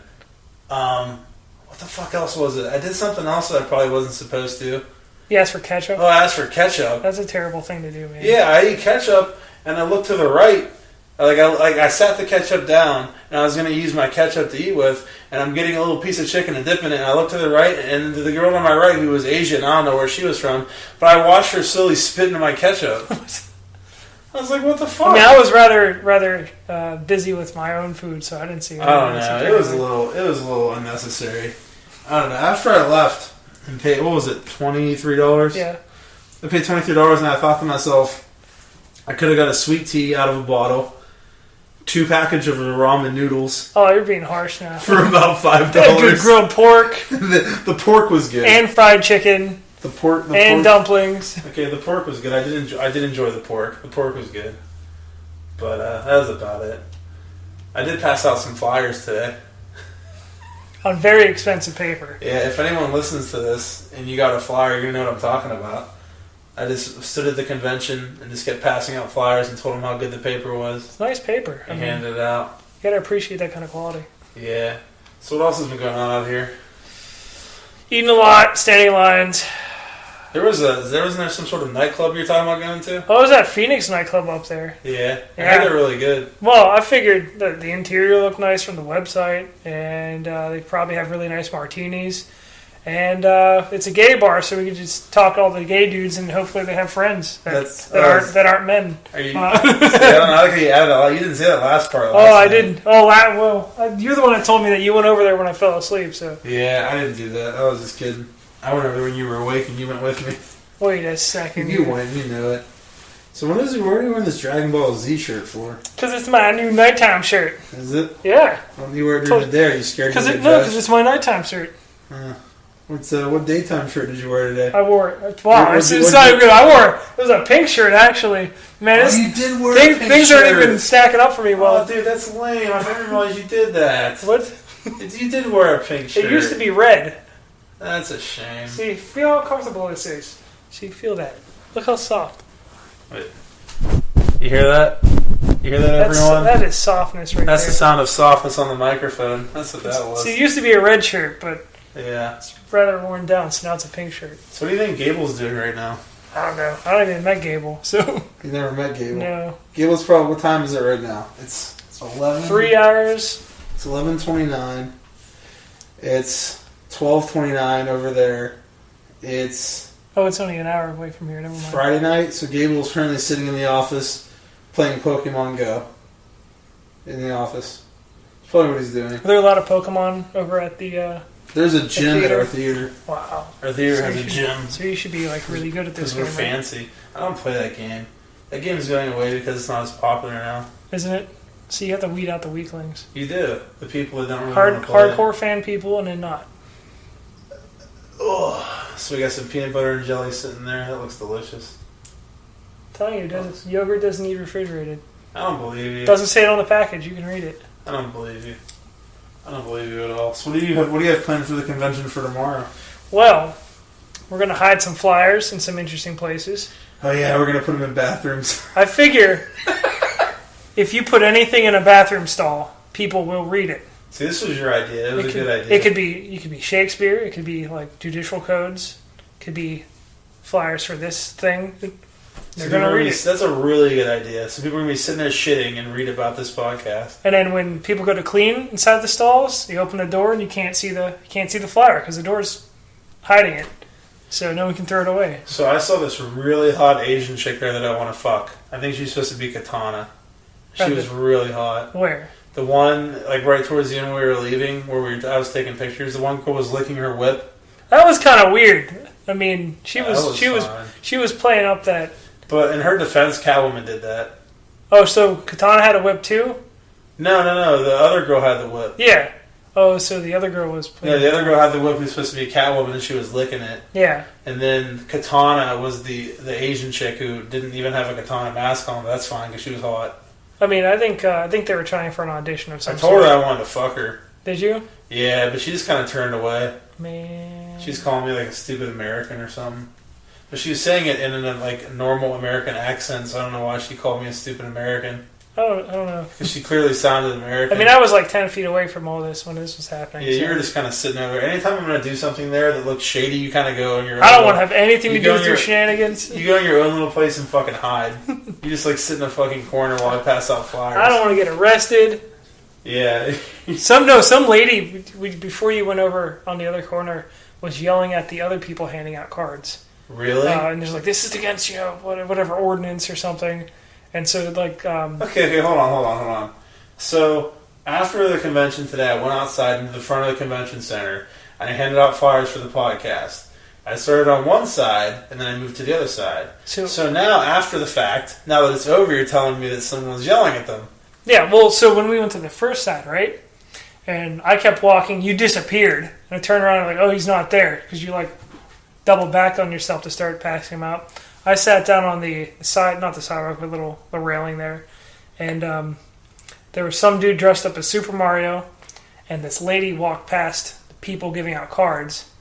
What the fuck else was it? I did something else that I probably wasn't supposed to. You asked for ketchup? Oh, I asked for ketchup. That's a terrible thing to do, man. Yeah, I ate ketchup, and I looked to the right. I sat the ketchup down, and I was going to use my ketchup to eat with, and I'm getting a little piece of chicken and dipping it, and I looked to the right, and the girl on my right, who was Asian, I don't know where she was from, but I watched her slowly spit into my ketchup. I was like, what the fuck? I was rather busy with my own food, so I didn't see it. I don't know. It was a little unnecessary. I don't know. After I left and paid, what was it, $23? Yeah. I paid $23, and I thought to myself, I could have got a sweet tea out of a bottle, 2 packages of ramen noodles. Oh, you're being harsh now. For about $5. Good grilled pork. the pork was good. And fried chicken. The pork. Dumplings. Okay, the pork was good. I did enjoy the pork. The pork was good. But that was about it. I did pass out some flyers today. On very expensive paper. Yeah, if anyone listens to this and you got a flyer, you're going to know what I'm talking about. I just stood at the convention and just kept passing out flyers and told them how good the paper was. It's nice paper. And handed it out. You gotta appreciate that kind of quality. Yeah. So what else has been going on out here? Eating a lot, standing in lines. Wasn't there some sort of nightclub you're talking about going to? Oh, it was that Phoenix nightclub up there. Yeah. I heard they're really good. Well, I figured that the interior looked nice from the website, and they probably have really nice martinis. And it's a gay bar, so we can just talk to all the gay dudes, and hopefully they have friends that aren't men. Are you? I don't know how you added that. You didn't say that last part. I didn't. You're the one that told me that you went over there when I fell asleep. So yeah, I didn't do that. I was just kidding. I went over there when you were awake, and you went with me. Wait a second. You went. You know it. So what are you wearing this Dragon Ball Z shirt for? Because it's my new nighttime shirt. Is it? Yeah. When you wear it during the day, are you scared? Because it's my nighttime shirt. What daytime shirt did you wear today? I wore it. Wow, it's not even good. It was a pink shirt, actually. Man, you did wear a pink shirt. Things aren't even stacking up for me well. Oh, dude, that's lame. I didn't realize you did that. What? You did wear a pink shirt. It used to be red. That's a shame. See, feel how comfortable this is. See, feel that. Look how soft. Wait. You hear that? You hear that, everyone? That is softness right there. That's the sound of softness on the microphone. That's what that was. See, it used to be a red shirt, but yeah, it's rather worn down, so now it's a pink shirt. So what do you think Gable's doing right now? I don't know. I don't even met Gable, so... You never met Gable? No. Gable's probably... What time is it right now? It's 11... 3 hours. It's 11:29. It's 12:29 over there. It's... Oh, it's only an hour away from here. Never mind. Friday night, so Gable's currently sitting in the office playing Pokemon Go. In the office. That's probably what he's doing. Are there a lot of Pokemon over at the... There's a gym at our theater. Wow. Our theater So has you a should- gym. So you should be like really good at this Because we're game, right? fancy. I don't play that game. That game's going away because it's not as popular now. Isn't it? So you have to weed out the weaklings. You do. The people that don't really want to play. Hardcore fan people and then not. Oh, so we got some peanut butter and jelly sitting there. That looks delicious. I'm telling you, yogurt doesn't need refrigerated. I don't believe you. It doesn't say it on the package. You can read it. I don't believe you. I don't believe you at all. So what do you have planned for the convention for tomorrow? Well, we're going to hide some flyers in some interesting places. Oh yeah, we're gonna put them in bathrooms. I figure if you put anything in a bathroom stall, people will read it. See, this was your idea. It was a good idea. It could be Shakespeare. It could be like judicial codes. It could be flyers for this thing. They're going to read it. That's a really good idea. So people are gonna be sitting there shitting and read about this podcast. And then when people go to clean inside the stalls, you open the door and you can't see the flyer because the door's hiding it, so no one can throw it away. So I saw this really hot Asian chick there that I want to fuck. I think she's supposed to be Katana. She was really hot. Where? The one, like right towards the end when we were leaving, I was taking pictures. The one girl was licking her whip. That was kind of weird. I mean, she was playing up that. But in her defense, Catwoman did that. Oh, so Katana had a whip too? No. The other girl had the whip. Yeah. Oh, so the other girl was playing. Yeah, the other girl had the whip who's supposed to be Catwoman, and she was licking it. Yeah. And then Katana was the Asian chick who didn't even have a Katana mask on, but that's fine because she was hot. I mean, I think they were trying for an audition of some I told sort. her I wanted to fuck her. Did you? Yeah, but she just kind of turned away. Man. She's calling me like a stupid American or something. But she was saying it in a like normal American accent, so I don't know why she called me a stupid American. I don't know. Because she clearly sounded American. I mean, I was like 10 feet away from all this when this was happening. Yeah, so. you were just kind of sitting over there. Anytime I'm going to do something there that looks shady, you kind of go in your own I don't want to have anything to do with your your shenanigans. You go in your own little place and fucking hide. You just like sit in a fucking corner while I pass out flyers. I don't want to get arrested. Yeah. Some lady, before you went over on the other corner, was yelling at the other people handing out cards. Really? And there's like, this is against, whatever ordinance or something. And so, like... Okay, hold on. So, after the convention today, I went outside into the front of the convention center, and I handed out flyers for the podcast. I started on one side, and then I moved to the other side. So now, after the fact, now that it's over, you're telling me that someone was yelling at them. Yeah, well, so when we went to the first side, right? And I kept walking, you disappeared. And I turned around and I'm like, oh, he's not there. Because you, like, doubled back on yourself to start passing him out. I sat down on the side, not the sidewalk, but the railing there. And there was some dude dressed up as Super Mario. And this lady walked past the people giving out cards.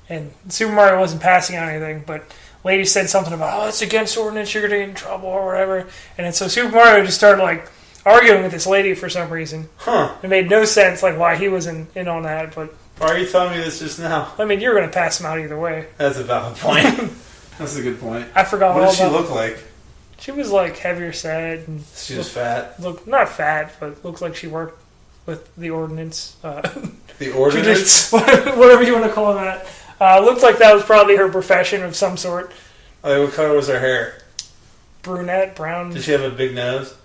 And Super Mario wasn't passing out anything, but lady said something about, oh, it's against ordinance, you're going to get in trouble or whatever. And then so Super Mario just started, like, arguing with this lady for some reason. Huh. It made no sense, like, why he was in on that, but... Why are you telling me this just now? I mean, you're going to pass him out either way. That's a valid point. That's a good point. I forgot what all did she about... look like? She was, like, heavier set. And she was fat? Not fat, but looks like she worked with the ordinance. The ordinance? Whatever you want to call that. Looked like that was probably her profession of some sort. Like, what color was her hair? Brunette, brown. Did she have a big nose?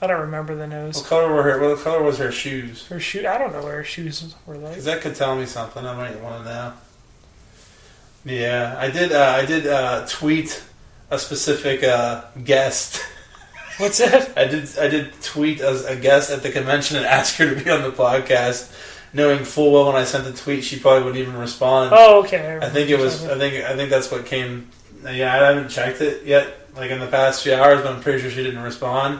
I don't remember the nose. What color was her shoes? Her shoe. I don't know what her shoes were like. Because that could tell me something. I might want to know. Yeah, I did tweet a specific guest. What's that? I did tweet as a guest at the convention and ask her to be on the podcast, knowing full well when I sent the tweet she probably wouldn't even respond. Oh, okay. I think that's what came. Yeah, I haven't checked it yet, like in the past few hours, but I'm pretty sure she didn't respond.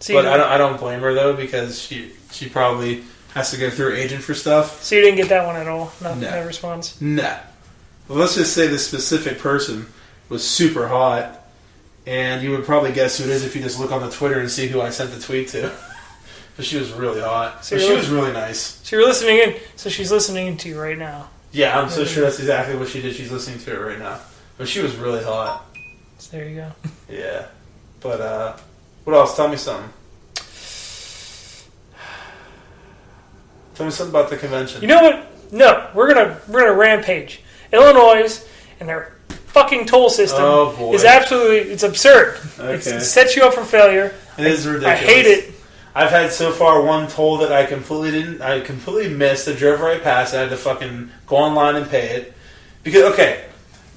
But I don't blame her though, because she probably has to go through her agent for stuff. So you didn't get that one at all? No. Response? No. Well, let's just say this specific person was super hot, and you would probably guess who it is if you just look on the Twitter and see who I sent the tweet to. But she was really hot. So she was really nice. So you're listening in. So she's listening to you right now. Yeah, I'm so sure that's exactly what she did. She's listening to it right now. But she was really hot. So there you go. Yeah. But, what else? Tell me something. Tell me something about the convention. You know what? No, we're gonna rampage. Illinois and their fucking toll system is it's absurd. Okay. It sets you up for failure. It is ridiculous. I hate it. I've had so far one toll that I completely missed. I drove right past it. I had to fucking go online and pay it. Because, okay,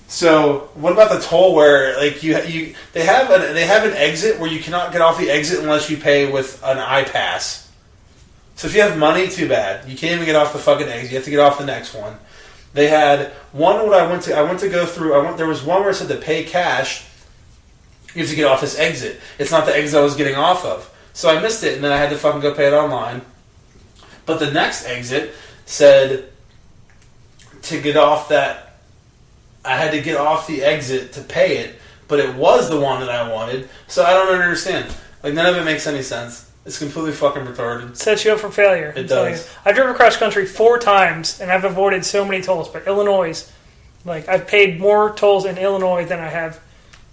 so what about the toll where, like, they have an exit where you cannot get off the exit unless you pay with an iPass. So if you have money, too bad. You can't even get off the fucking exit. You have to get off the next one. They had one where I went to go through. There was one where it said to pay cash. You have to get off this exit. It's not the exit I was getting off of. So I missed it, and then I had to fucking go pay it online. But the next exit said to get off that, I had to get off the exit to pay it, but it was the one that I wanted. So I don't understand. Like, none of it makes any sense. It's completely fucking retarded. It sets you up for failure. It does. I've driven across country 4 times, and I've avoided so many tolls. But Illinois, like, I've paid more tolls in Illinois than I have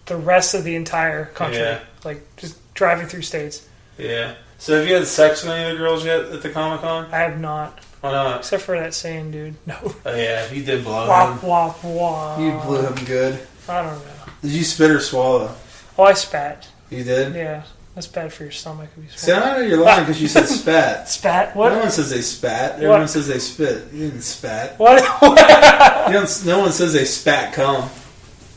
the rest of the entire country. Yeah. Like, just driving through states. Yeah. So have you had sex with any of the girls yet at the Comic-Con? I have not. Why not? Except for that saying, dude. No. Oh, yeah. You did blow Wop, him. wop, wop. You blew him good. I don't know. Did you spit or swallow? Oh, I spat. You did? Yeah. That's bad for your stomach. If you See, I know you're lying because you said spat. Spat? What? No one says they spat. Everyone says they spit. You didn't spat. What? No one says they spat cum.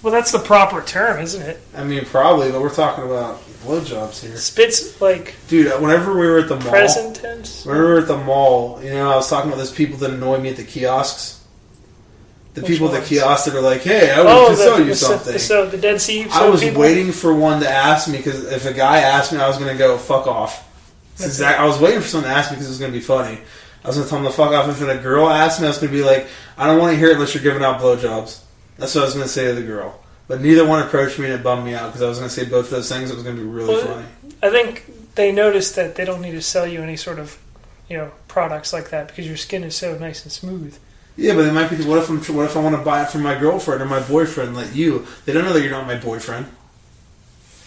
Well, that's the proper term, isn't it? I mean, probably, but we're talking about blowjobs here. Spit's like... Dude, whenever we were at the mall... Present tense? Whenever we were at the mall, you know, I was talking about those people that annoy me at the kiosks. The people at the kiosks that are like, hey, I want to sell you something. So the Dead Sea I was people? waiting for one to ask me, because if a guy asked me, I was going to go, fuck off. I was waiting for someone to ask me because it was going to be funny. I was going to tell them to fuck off. If a girl asked me, I was going to be like, I don't want to hear it unless you're giving out blowjobs. That's what I was going to say to the girl. But neither one approached me and it bummed me out because I was going to say both of those things. It was going to be really funny. I think they noticed that they don't need to sell you any sort of, products like that because your skin is so nice and smooth. Yeah, but they might be. What if I want to buy it from my girlfriend or my boyfriend? Like you, they don't know that you're not my boyfriend.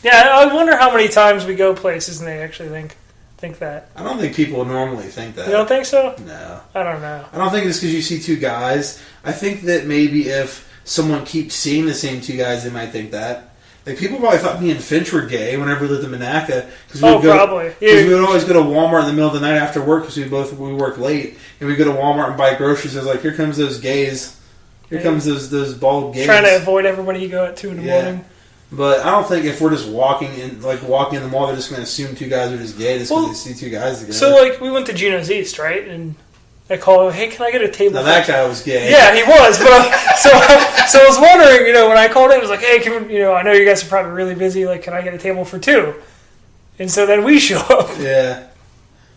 Yeah, I wonder how many times we go places and they actually think that. I don't think people normally think that. You don't think so? No. I don't know. I don't think it's because you see 2 guys. I think that maybe if someone keeps seeing the same 2 guys, they might think that. Like, people probably thought me and Finch were gay whenever we lived in Monaca. Probably. Because we would always go to Walmart in the middle of the night after work because we work late. And we'd go to Walmart and buy groceries. I was like, here comes those gays. Here comes those bald gays. Trying to avoid everybody you go at 2 in the morning. But I don't think if we're just walking in the mall, they're just going to assume 2 guys are just gay just because they see 2 guys together. So, like, we went to Gino's East, right? And I called, hey, can I get a table? Now, that guy was gay. Yeah, he was. But so I was wondering, when I called in, I was like, hey, I know you guys are probably really busy. Like, can I get a table for 2? And so then we show up. Yeah.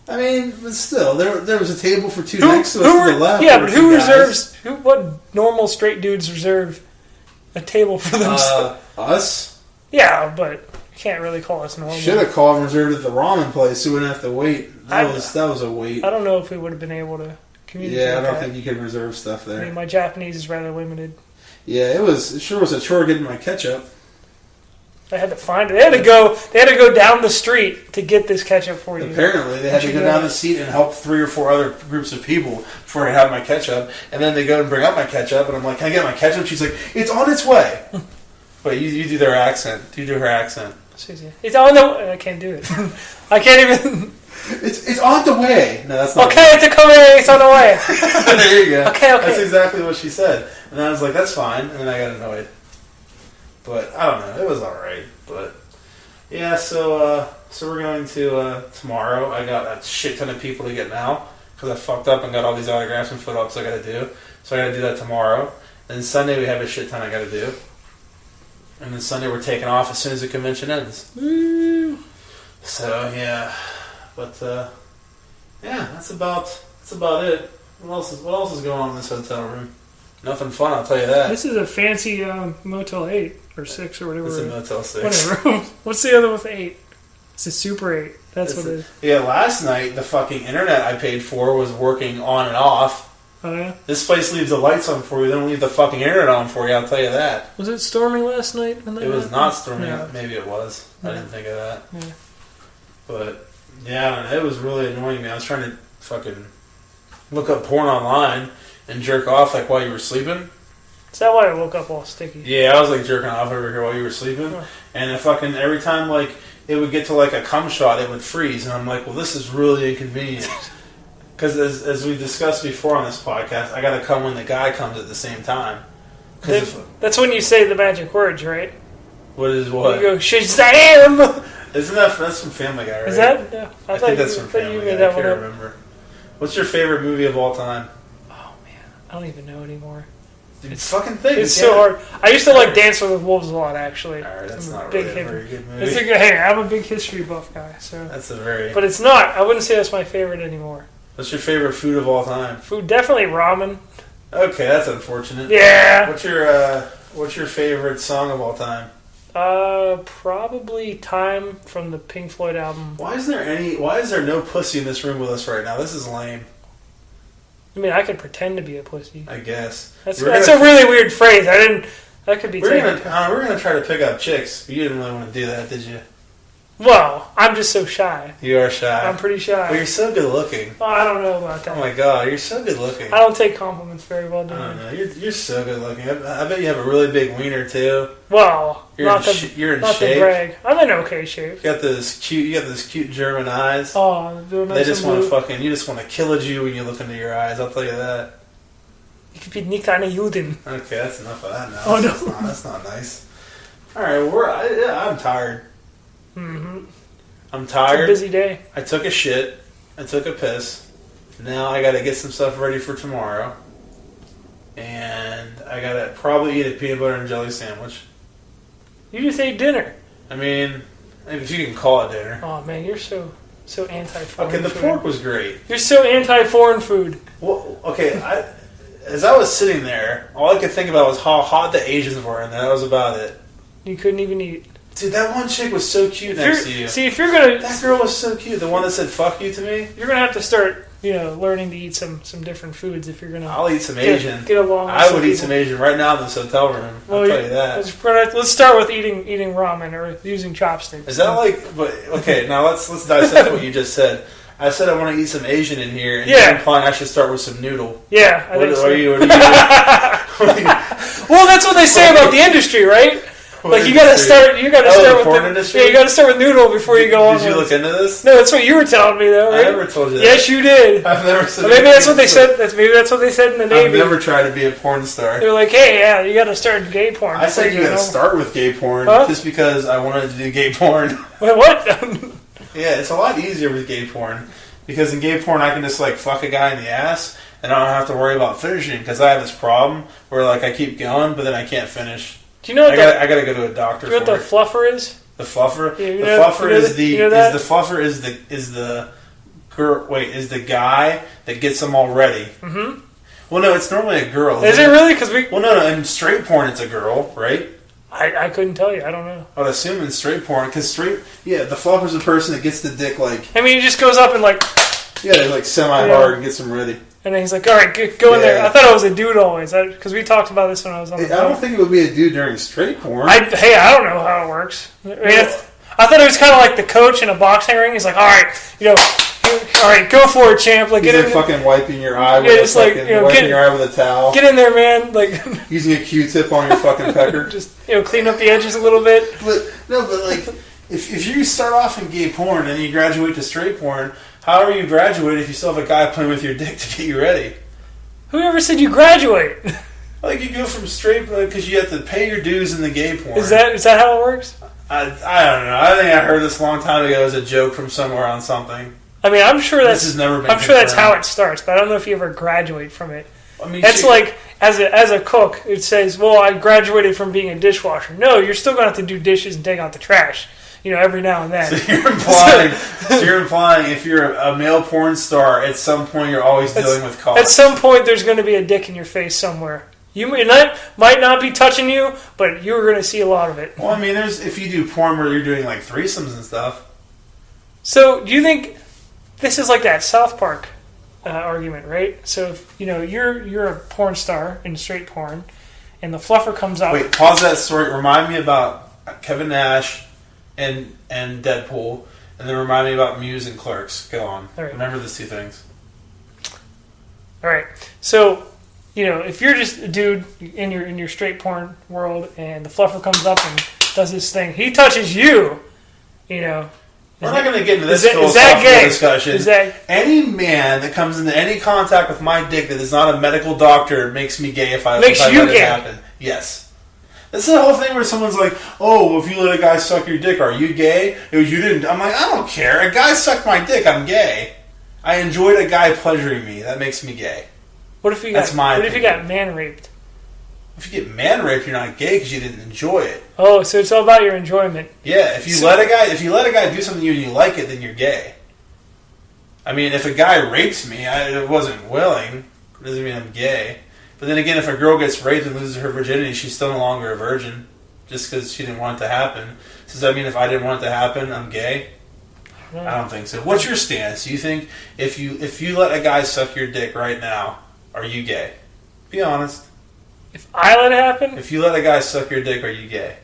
I mean, but still, there was a table for 2 next to us to the left. Yeah, but who reserves? What normal straight dudes reserve a table for themselves? Us? Yeah, but you can't really call us normal. Should have called and reserved at the ramen place so we wouldn't have to wait. That was a wait. I don't know if we would have been able to communicate. Yeah, I don't think you can reserve stuff there. I mean, my Japanese is rather limited. Yeah, it sure was a chore getting my ketchup. I had to find it. They had to go down the street to get this ketchup for you. Apparently, they had to go down the seat and help 3 or 4 other groups of people before I had my ketchup. And then they go and bring up my ketchup, and I'm like, can I get my ketchup? She's like, it's on its way. But you do their accent. You do her accent. It's on the... I can't do it. I can't even... It's on the way. No, that's not okay, it's coming. It's on the way. There you go. Okay. That's exactly what she said. And I was like, that's fine. And then I got annoyed. But I don't know. It was all right. But yeah, so we're going to tomorrow. I got a shit ton of people to get now because I fucked up and got all these autographs and photo ops I got to do. So I got to do that tomorrow. And Sunday we have a shit ton I got to do. And then Sunday we're taking off as soon as the convention ends. Woo. So yeah, but yeah, that's about it. What else is going on in this hotel room? Nothing fun, I'll tell you that. This is a fancy Motel 8 or 6 or whatever. It's a Motel 6. Whatever. What's the other with 8? It's a Super 8. That's what it is. Yeah, last night the fucking internet I paid for was working on and off. Oh, yeah? This place leaves the lights on for you. They don't leave the fucking internet on for you, I'll tell you that. Was it storming last night? It was not storming. No. Maybe it was. No. I didn't think of that. Yeah. But, yeah, I don't know, it was really annoying me. I was trying to fucking look up porn online and jerk off like while you were sleeping. Is that why I woke up all sticky? Yeah, I was like jerking off over here while you were sleeping. Huh. And it fucking, every time like it would get to like a cum shot, it would freeze. And I'm like, well, this is really inconvenient. Because as we discussed before on this podcast, I gotta come when the guy comes at the same time. That's when you say the magic words, right? What is what? You go, Shazam! Isn't that's from Family Guy, right? Is that? No, I think that's from Family Guy. I can't remember. What's your favorite movie of all time? Oh man, I don't even know anymore. It's fucking thing. It's so hard. I used to like Dancer with Wolves a lot, actually. Alright, that's not big really a very good movie. It's a good. Hey, I'm a big history buff guy, so. That's a very. But it's not. I wouldn't say that's my favorite anymore. What's your favorite food of all time? Food, definitely ramen. Okay, that's unfortunate. Yeah. What's your favorite song of all time? Probably Time from the Pink Floyd album. Why is there no pussy in this room with us right now? This is lame. I mean, I could pretend to be a pussy. I guess. That's a really weird phrase. That could be we're gonna try to pick up chicks. But you didn't really want to do that, did you? Well, I'm just so shy. You are shy. I'm pretty shy. Well, you're so good looking. Oh, I don't know about that. Oh my god, you're so good looking. I don't take compliments very well, do I I? don't know. You're so good looking. I bet you have a really big wiener too. Well, You're in shape. to brag. I'm in okay shape. You got those cute German eyes. Oh, they just want to you just want to kill a Jew when you look into your eyes. I'll tell you that. You could be nicht eine Juden. Okay, that's enough of that now. Oh no, that's not nice. All right, I'm tired. Mm-hmm. I'm tired. It's a busy day. I took a shit. I took a piss. Now I got to get some stuff ready for tomorrow. And I got to probably eat a peanut butter and jelly sandwich. You just ate dinner. I mean, if you can call it dinner. Oh man, you're so anti-foreign. Okay, the food. pork was great. You're so anti-foreign food. Well, okay, as I was sitting there, all I could think about was how hot the Asians were, and that was about it. You couldn't even eat. Dude, that one chick was so cute next to you. See, if you're gonna... That girl was so cute. The one that said, fuck you to me. You're gonna have to start, learning to eat some different foods if you're gonna... I'll eat some Asian. Get along with I would eat some Asian right now in this hotel room. I'll tell you that. Let's start with eating ramen or using chopsticks. Is that okay, now let's dissect what you just said. I said I want to eat some Asian in here, and you're implying I should start with some noodle. Yeah, I think so. What are you Well, that's what they say about the industry, right? Like you gotta start with noodle before you go on. Did you look into this? No, that's what you were telling me though, right? I never told you that. Yes, you did. I've never said. Maybe that's what they said. Maybe that's what they said in the Navy. I've never tried to be a porn star. They're like, hey, yeah, you gotta start gay porn. I said you gotta start with gay porn just because I wanted to do gay porn. Wait, what? Yeah, it's a lot easier with gay porn because in gay porn I can just fuck a guy in the ass and I don't have to worry about finishing because I have this problem where I keep going but then I can't finish. Do you know what I gotta go to a doctor. Do you know what the fluffer is? The fluffer. Yeah, the fluffer is the guy that gets them all ready. Mm-hmm. Well, no, it's normally a girl. Is it really? Well, no. In straight porn, it's a girl, right? I couldn't tell you. I don't know. I would assume in straight porn, because the fluffer's the person that gets the dick I mean, he just goes up and semi-hard and gets them ready. And then he's like, all right, go in there. I thought it was a dude always, because we talked about this when I was on the phone. I don't think it would be a dude during straight porn. I don't know how it works. I thought it was kind of like the coach in a boxing ring. He's like, all right, all right, go for it, champ. He's fucking wiping your eye with wiping your eye with a towel. Get in there, man. Using a Q-tip on your fucking pecker. Just clean up the edges a little bit. But if you start off in gay porn and you graduate to straight porn, how are you graduate if you still have a guy playing with your dick to get you ready? Whoever said you graduate? You go from straight because you have to pay your dues in the gay porn. Is that how it works? I don't know. I think I heard this a long time ago as a joke from somewhere on something. I mean, I'm sure that's how it starts, but I don't know if you ever graduate from it. I mean, that's as a cook, it says, "Well, I graduated from being a dishwasher." No, you're still going to have to do dishes and take out the trash. Every now and then. So you're implying if you're a male porn star, at some point you're always dealing with costs. At some point, there's going to be a dick in your face somewhere. Might not be touching you, but you're going to see a lot of it. Well, I mean, if you do porn where you're doing threesomes and stuff. So, do you think this is like that South Park argument, right? So if, you're a porn star in straight porn, and the fluffer comes up. Wait, pause that story. Remind me about Kevin Nash and Deadpool, and then remind me about Muse and Clerks. Go on. All right. Remember those two things. All right. So, if you're just a dude in your straight porn world, and the fluffer comes up and does this thing, he touches you. We're not going to get into this philosophical discussion. Any man that comes into any contact with my dick that is not a medical doctor makes me gay if I let it happen. Yes. This is the whole thing where someone's like, oh, if you let a guy suck your dick, are you gay? You didn't. I'm like, I don't care. A guy sucked my dick, I'm gay. I enjoyed a guy pleasuring me. That makes me gay. What if you got man raped? If you get man raped, you're not gay because you didn't enjoy it. Oh, so it's all about your enjoyment. Yeah, if you let a guy do something to you and you like it, then you're gay. I mean, if a guy rapes me, I wasn't willing. It doesn't mean I'm gay. But then again, if a girl gets raped and loses her virginity, she's still no longer a virgin just because she didn't want it to happen. Does that mean if I didn't want it to happen, I'm gay? I don't think so. What's your stance? Do you think if you let a guy suck your dick right now, are you gay? Be honest. If I let it happen? If you let a guy suck your dick, are you gay?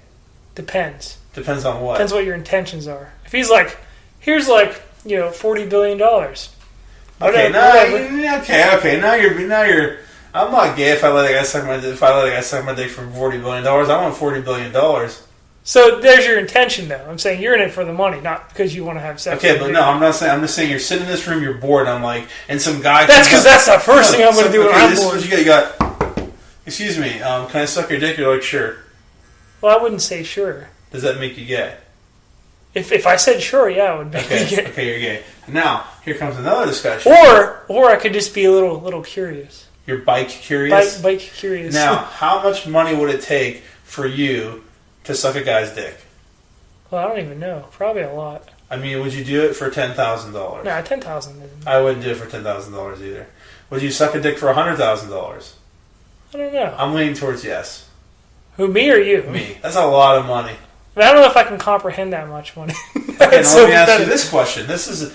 Depends. Depends on what? Depends what your intentions are. If he's like, here's $40 billion. Okay, now you're. I'm not gay if I let a guy suck my dick. If I let a guy suck my dick for $40 billion, I want $40 billion. So there's your intention, though. I'm saying you're in it for the money, not because you want to have sex. Okay, but no, I'm not saying. I'm just saying you're sitting in this room, you're bored. And I'm like, and some guy. That's because that's the first thing I'm going to do when I'm bored. This is what you got. Excuse me, can I suck your dick? You're like, sure. Well, I wouldn't say sure. Does that make you gay? If I said sure, yeah, it would make me gay. Okay, you're gay. Now, here comes another discussion. Or I could just be a little curious. You're bike curious? Bike curious. Now, how much money would it take for you to suck a guy's dick? Well, I don't even know. Probably a lot. I mean, would you do it for $10,000? No, $10,000. I wouldn't do it for $10,000 either. Would you suck a dick for $100,000? I don't know. I'm leaning towards yes. Who, me or you? Me. That's a lot of money. I don't know if I can comprehend that much money. Okay, now let me ask you this question. This is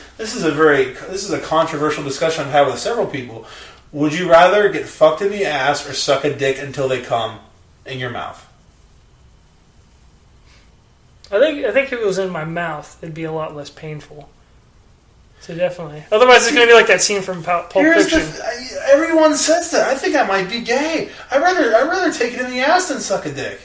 a controversial discussion I've had with several people. Would you rather get fucked in the ass or suck a dick until they come in your mouth? I think if it was in my mouth, it'd be a lot less painful. So definitely. Otherwise, it's going to be like that scene from Pulp Fiction. Everyone says that. I think I might be gay. I'd rather take it in the ass than suck a dick.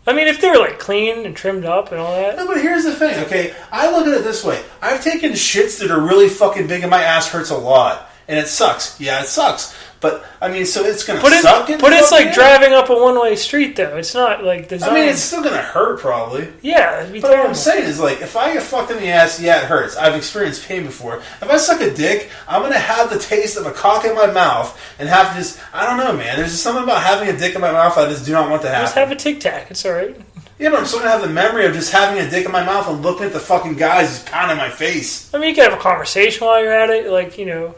I mean, if they're like clean and trimmed up and all that. No, but here's the thing, okay? I look at it this way. I've taken shits that are really fucking big and my ass hurts a lot. And it sucks. Yeah, it sucks. But, I mean, so it's going to suck. But it's like driving up a one-way street, though. It's not like designed. I mean, it's still going to hurt, probably. Yeah, it'd be But terrible. what I'm saying is, like, if I get fucked in the ass, yeah, it hurts. I've experienced pain before. If I suck a dick, I'm going to have the taste of a cock in my mouth and have to just... I don't know, man. There's just something about having a dick in my mouth I just do not want to happen. Just have a Tic Tac. It's all right. Yeah, but I'm still going to have the memory of just having a dick in my mouth and looking at the fucking guys just pounding my face. I mean, you can have a conversation while you're at it. Like, you know...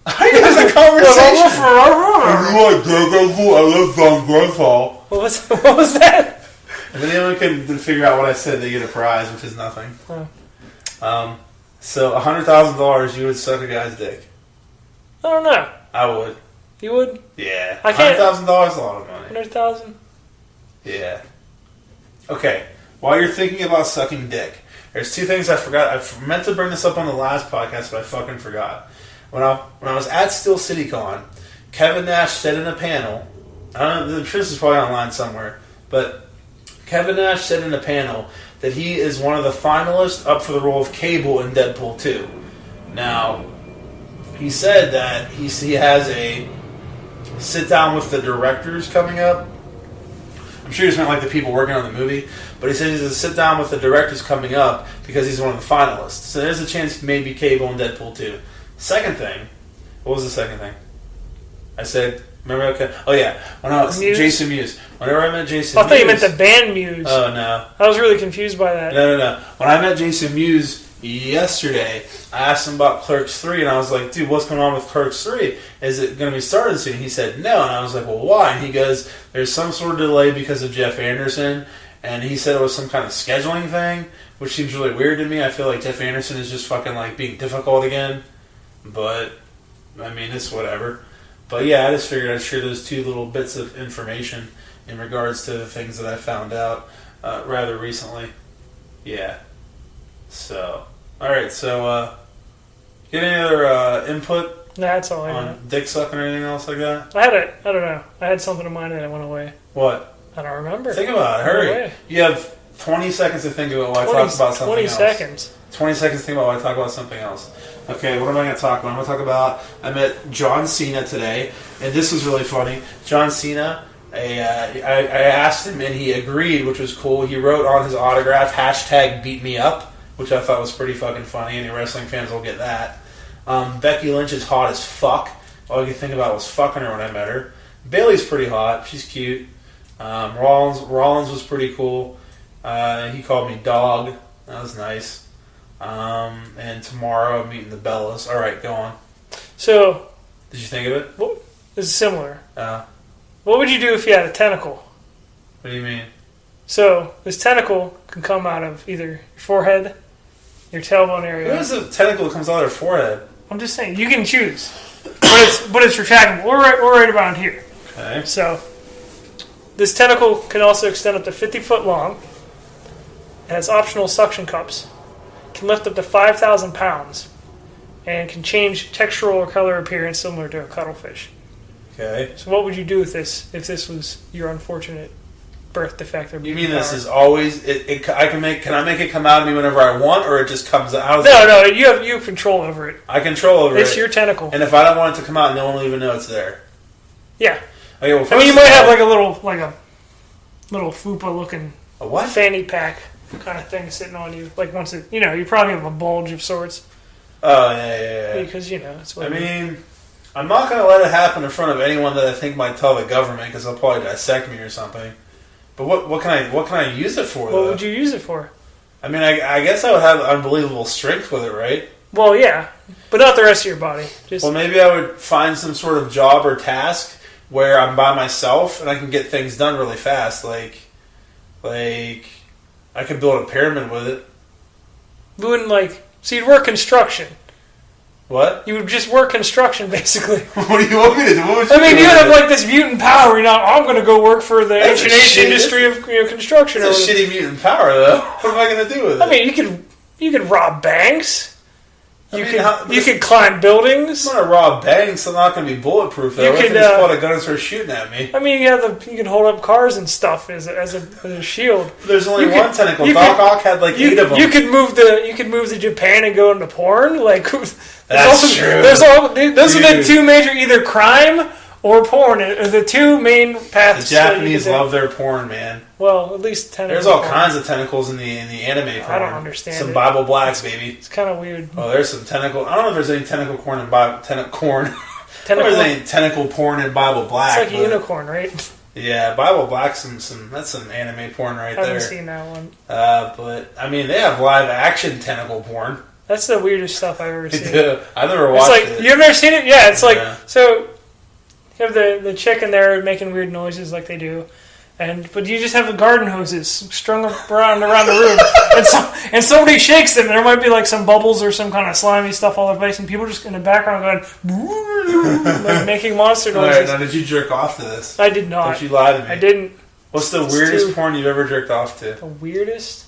I have a conversation. I love John Grunthal. What was that? If anyone can figure out what I said, they get a prize, which is nothing. Oh. So $100,000, you would suck a guy's dick. I don't know. I would. You would? Yeah. I can't. $100,000 is a lot of money. 100,000. Yeah. Okay. While you're thinking about sucking dick, there's two things I forgot. I meant to bring this up on the last podcast, but I fucking forgot. When I was at Steel City Con, Kevin Nash said in a panel, I don't know, this is probably online somewhere, but Kevin Nash said in a panel that he is one of the finalists up for the role of Gable in Deadpool 2. Now, he said that he has a sit down with the directors coming up. I'm sure he just meant like the people working on the movie, but he said he's going to sit down with the directors coming up because he's one of the finalists. So there's a chance he may be Gable in Deadpool 2. Second thing, what was the second thing? I said, remember? Okay. Oh yeah, when I was Muse? Jason Mewes. Whenever I met Jason Mewes, I thought you meant the band Muse. Oh no, I was really confused by that. No. When I met Jason Mewes yesterday, I asked him about Clerks 3, and I was like, dude, what's going on with Clerks 3? Is it going to be started soon? He said no, and I was like, well, why? And he goes, there's some sort of delay because of Jeff Anderson, and he said it was some kind of scheduling thing, which seems really weird to me. I feel like Jeff Anderson is just fucking like being difficult again. But I mean, it's whatever. But yeah, I just figured I'd share those 2 little bits of information in regards to the things that I found out rather recently. Yeah. So, alright, so, get any other input That's all I on got. dick sucking or anything else like that? I don't know. I had something in mind and it went away. What? I don't remember. Think about it. Went Hurry. away. You have 20 seconds to think about why I talk about something 20 else. seconds. 20 seconds to think about why I talk about something else. Okay, what am I going to talk about? I'm going to talk about, I met John Cena today, and this was really funny. John Cena, I asked him, and he agreed, which was cool. He wrote on his autograph, #BeatMeUp, which I thought was pretty fucking funny. Any wrestling fans will get that. Becky Lynch is hot as fuck. All I could think about was fucking her when I met her. Bayley's pretty hot. She's cute. Rollins was pretty cool. He called me dog. That was nice. And tomorrow I'm meeting the Bellas. All right, go on. So, did you think of it? this is similar. What What would you do if you had a tentacle? do you mean? So, this tentacle can come out of either your forehead, your tailbone area. Who has a tentacle that comes out of their forehead? I'm just saying, you can choose. But it's retractable. We're right around here. Okay. So, this tentacle can also extend up to 50 foot long. It has optional suction cups. Can lift up to 5,000 pounds. And can change textural or color appearance similar to a cuttlefish. Okay. So what would you do with this if this was your unfortunate birth defect or You mean power? this is always? Can I make it come out of me whenever I want, or it just comes out? No, you have control over it. I control over it. It's your tentacle. And if I don't want it to come out, no one will even know it's there. Yeah. Okay, well, I mean, you might have like a little fupa looking a what? fanny pack kind of thing sitting on you. Like once it, you probably have a bulge of sorts. Oh yeah. Because it's what I mean, I'm not going to let it happen in front of anyone that I think might tell the government because they'll probably dissect me or something. But what can I use it for? What would you use it for? I mean, I guess I would have unbelievable strength with it, right? Well, yeah, but not the rest of your body. Just well, maybe I would find some sort of job or task where I'm by myself and I can get things done really fast. Like I could build a pyramid with it. you wouldn't so you'd work construction. What? You would just work construction, basically. What do you want me to do? I mean, you have this mutant power. You're not. I'm going to go work for the That's ancient industry of construction. It's a shitty mutant power, though. What am I going to do with it? I mean, you could rob banks. You you could climb buildings. I'm going to rob banks. I'm not going to be bulletproof, though. You What if could, they just pull out a gun and start shooting at me? I mean, you can hold up cars and stuff as a shield. There's only You one could- tentacle. you Doc could- Ock had 8 of them. You could move to Japan and go into porn. That's true. Those are the Dude. two major either crime or porn. The two main paths. The Japanese love their porn, man. Well, at least tentacles. There's all kinds of tentacles in the anime porn. I don't understand Some it. Bible blacks, baby. It's kind of weird. Oh, there's some tentacle. I don't know if there's any tentacle porn in Bible. Corn. Tentacle. There's any tentacle porn in Bible Black. It's like a unicorn, right? Yeah, Bible Black's that's some anime porn right I there. haven't seen that one. But I mean, they have live action tentacle porn. That's the weirdest stuff I've ever seen. I've never watched it. You've never seen it? Yeah, it's Yeah. so you have the chicken there making weird noises like they do, but you just have the garden hoses strung around the room, and somebody shakes them, and there might be some bubbles or some kind of slimy stuff all over the place, and people just in the background going making monster All right, noises. now did you jerk off to this? I did not. Don't you lie to me? I didn't. What's the It's weirdest too- porn you've ever jerked off to? The weirdest?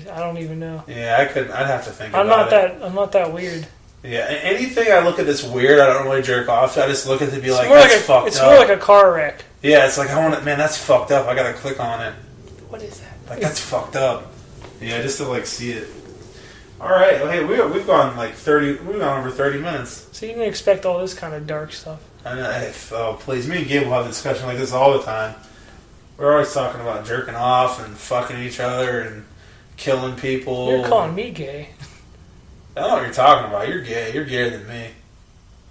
I don't even know. Yeah, I'd have to think I'm about it. I'm not that weird. Yeah, anything I look at that's weird, I don't really jerk off to. I just look at it and be like, more that's like fucked it's up. more like a car wreck. Yeah, it's like, man, that's fucked up. I gotta click on it. What is that? That's fucked up. Yeah, just to see it. All right, well, hey, we've gone we've gone over 30 minutes. So you didn't expect all this kind of dark stuff. I know, oh, please, me and Gable have a discussion like this all the time. We're always talking about jerking off and fucking each other and killing people. You're calling me gay. I don't know what you're talking about. You're gay. You're gayer than me.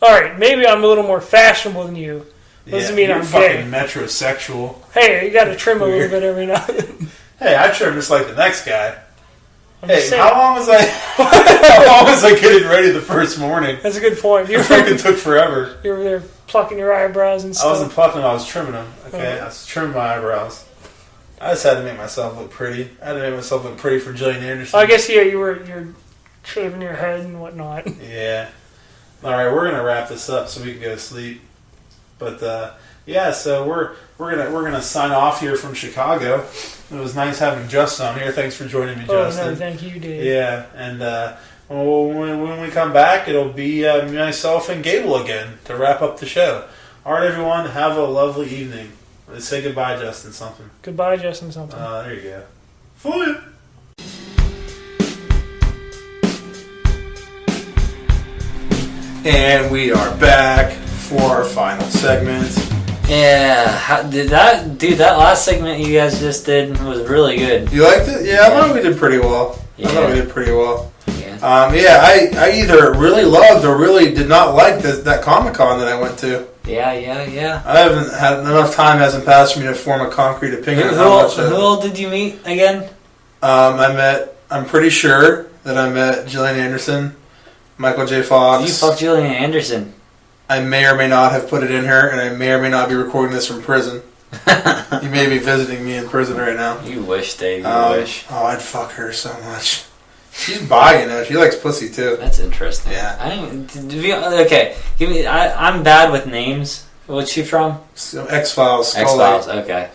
Alright, maybe I'm a little more fashionable than you. Doesn't mean you're I'm fucking gay. metrosexual. Hey, you gotta trim a little bit every now and then. Hey, I trim just like the next guy. I'm just Hey, saying. how long was I getting ready the first morning? That's a good point. It fucking took forever. You were there plucking your eyebrows and I stuff. wasn't plucking them, I was trimming them. Okay, Oh. I was trimming my eyebrows. I just had to make myself look pretty. I had to make myself look pretty for Jillian Anderson. I guess you're shaving your head and whatnot. Yeah. All right, we're gonna wrap this up so we can go to sleep. But yeah, so we're gonna sign off here from Chicago. It was nice having Justin on here. Thanks for joining me, Justin. Oh no, thank you, Dave. Yeah, and when we come back, it'll be myself and Gable again to wrap up the show. All right, everyone, have a lovely evening. Let's say goodbye, Justin. Something. Goodbye, Justin. Something. There you go. For you. And we are back for our final segment. Yeah, that last segment you guys just did was really good. You liked it? Yeah, I thought we did pretty well. Yeah. I thought we did pretty well. Yeah. I either really loved or really did not like that Comic-Con that I went to. Yeah. I haven't had enough time hasn't passed for me to form a concrete opinion. Who all did you meet again? I'm pretty sure that I met Gillian Anderson, Michael J. Fox. You fucked Gillian Anderson. I may or may not have put it in her, and I may or may not be recording this from prison. You may be visiting me in prison right now. You wish, Dave. You wish. Oh, I'd fuck her so much. She's bi, you know. She likes pussy too. That's interesting. Yeah. Okay. Give me. I'm bad with names. What's she from? So, X-Files. X-Files. Okay.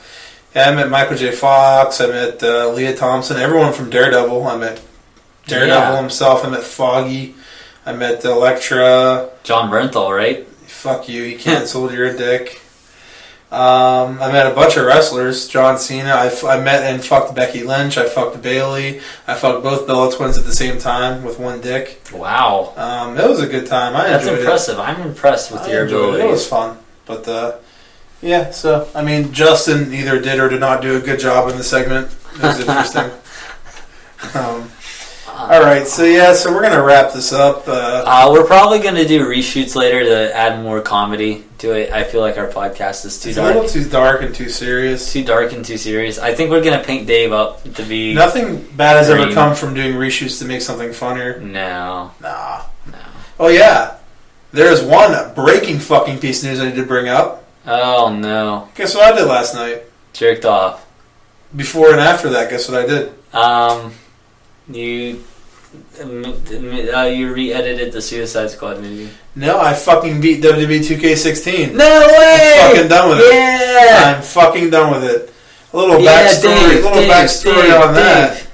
Yeah, I met Michael J. Fox. I met Leah Thompson. Everyone from Daredevil. I met Daredevil himself. I met Foggy. I met Elektra. John Bernthal, right? Fuck you. You canceled. You're a dick. I met a bunch of wrestlers. John Cena. I met and fucked Becky Lynch. I fucked Bailey. I fucked both Bella Twins at the same time with one dick. Wow. It was a good time. That's impressive. I'm impressed with your ability. It was fun. But, yeah, so, I mean, Justin either did or did not do a good job in the segment. It was interesting. All right, so we're going to wrap this up. We're probably going to do reshoots later to add more comedy to it. I feel like our podcast is too dark. It's a little too dark and too serious. Too dark and too serious. I think we're going to paint Dave up to be... Nothing bad has ever come from doing reshoots to make something funnier. No. Nah. No. Oh, yeah. There's one breaking fucking piece of news I need to bring up. Oh, no. Guess what I did last night? Jerked off. Before and after that, guess what I did? You re-edited the Suicide Squad movie. No, I fucking beat WWE 2K16. No way! I'm fucking done with it. Yeah! I'm fucking done with it. A little backstory on that.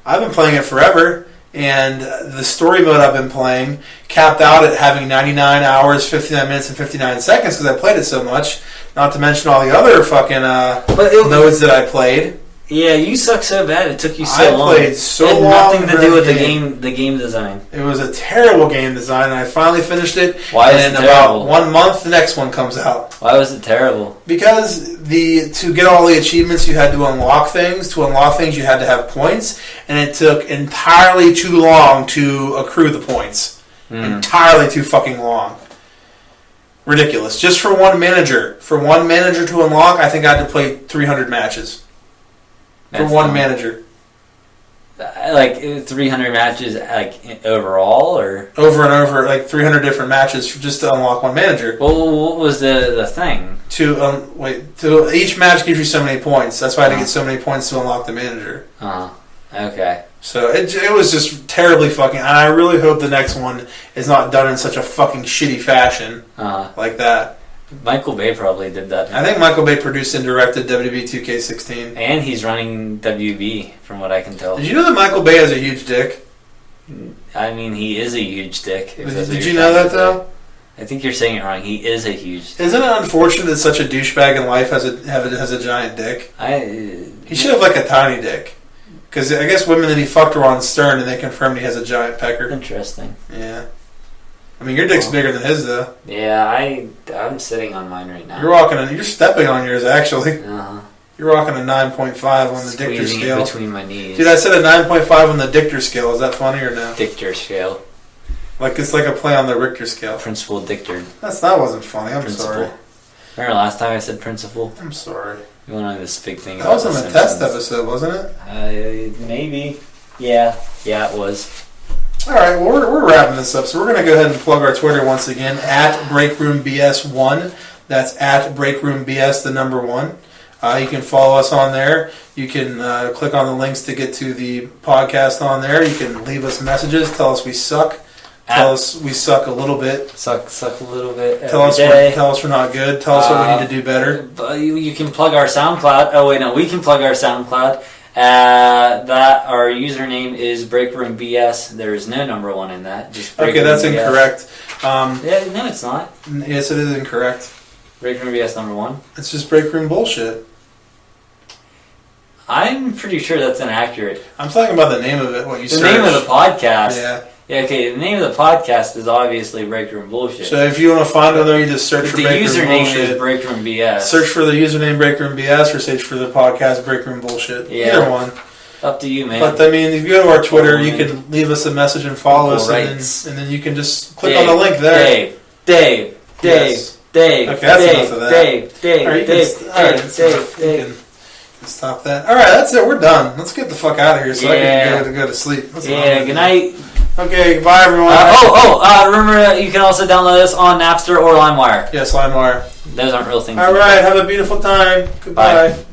I've been playing it forever, and the story mode I've been playing capped out at having 99 hours, 59 minutes, and 59 seconds because I played it so much. Not to mention all the other fucking nodes that I played. Yeah, you suck so bad. It took you so long. I played so long. It had nothing to do with the game design. It was a terrible game design, and I finally finished it. Why is it terrible? In about 1 month, the next one comes out. Why was it terrible? Because to get all the achievements, you had to unlock things. To unlock things, you had to have points, and it took entirely too long to accrue the points. Entirely too fucking long. Ridiculous. Just for one manager. For one manager to unlock, I think I had to play 300 matches. For one manager. Like 300 matches like overall or? Over and over, like 300 different matches just to unlock one manager. Well, what was the thing? To each match gives you so many points. That's why I had to get so many points to unlock the manager. Okay. So it was just terribly fucking... And I really hope the next one is not done in such a fucking shitty fashion like that. Michael Bay probably did that. I think Michael Bay produced and directed WWE 2K16. And he's running WB, from what I can tell. Did you know that Michael Bay has a huge dick? I mean, he is a huge dick. Did you know that, though? I think you're saying it wrong. He is a huge dick. Isn't it unfortunate that such a douchebag in life has a giant dick? He should have, like, a tiny dick. Because I guess women that he fucked were on Stern, and they confirmed he has a giant pecker. Interesting. Yeah. I mean, your dick's bigger than his, though. Yeah, I'm sitting on mine right now. You're stepping on yours, actually. You're rocking a 9.5 on the Dichter scale. Between my knees. Dude, I said a 9.5 on the Dichter scale. Is that funny or no? Dichter scale. Like it's like a play on the Richter scale. Principal Dichter. That wasn't funny. I'm sorry. Remember last time I said principal? I'm sorry. You went on this big thing. That was on the test episode, wasn't it? Maybe. Yeah, it was. All right, well, we're wrapping this up, so we're going to go ahead and plug our Twitter once again, @BreakroomBS1. That's @BreakroomBS, the number 1. You can follow us on there. You can click on the links to get to the podcast on there. You can leave us messages. Tell us we suck. Tell us we suck a little bit. Suck a little bit. Tell us we're not good. Tell us what we need to do better. You can plug our SoundCloud. Oh wait, no, we can plug our SoundCloud. That our username is Breakroom BS. There is no number 1 in that. Just okay, that's BS. incorrect. Yeah, no, it's not. Yes, it is incorrect. Breakroom BS number 1. It's just Breakroom Bullshit. I'm pretty sure that's inaccurate. I'm talking about the name of it. What you The name of the podcast. Yeah. Yeah, okay, the name of the podcast is obviously Breakroom Bullshit. So if you want to find it there, you just search for the Breakroom username Bullshit. is Breakroom BS. Search for the username Breakroom BS or search for the podcast Breakroom Bullshit. Yeah. Either one. Up to you, man. But I mean, if you go to our Twitter, you can leave us a message and follow us, and then you can just click on the link there. Dave. Yes. Okay, that's enough of that. Dave. Stop that. All right, that's it. We're done. Let's get the fuck out of here so I can go to sleep. Good night. Okay, goodbye, everyone. Remember, you can also download us on Napster or LimeWire. Yes, LimeWire. Those aren't real things. All right, have a beautiful time. Goodbye. Bye.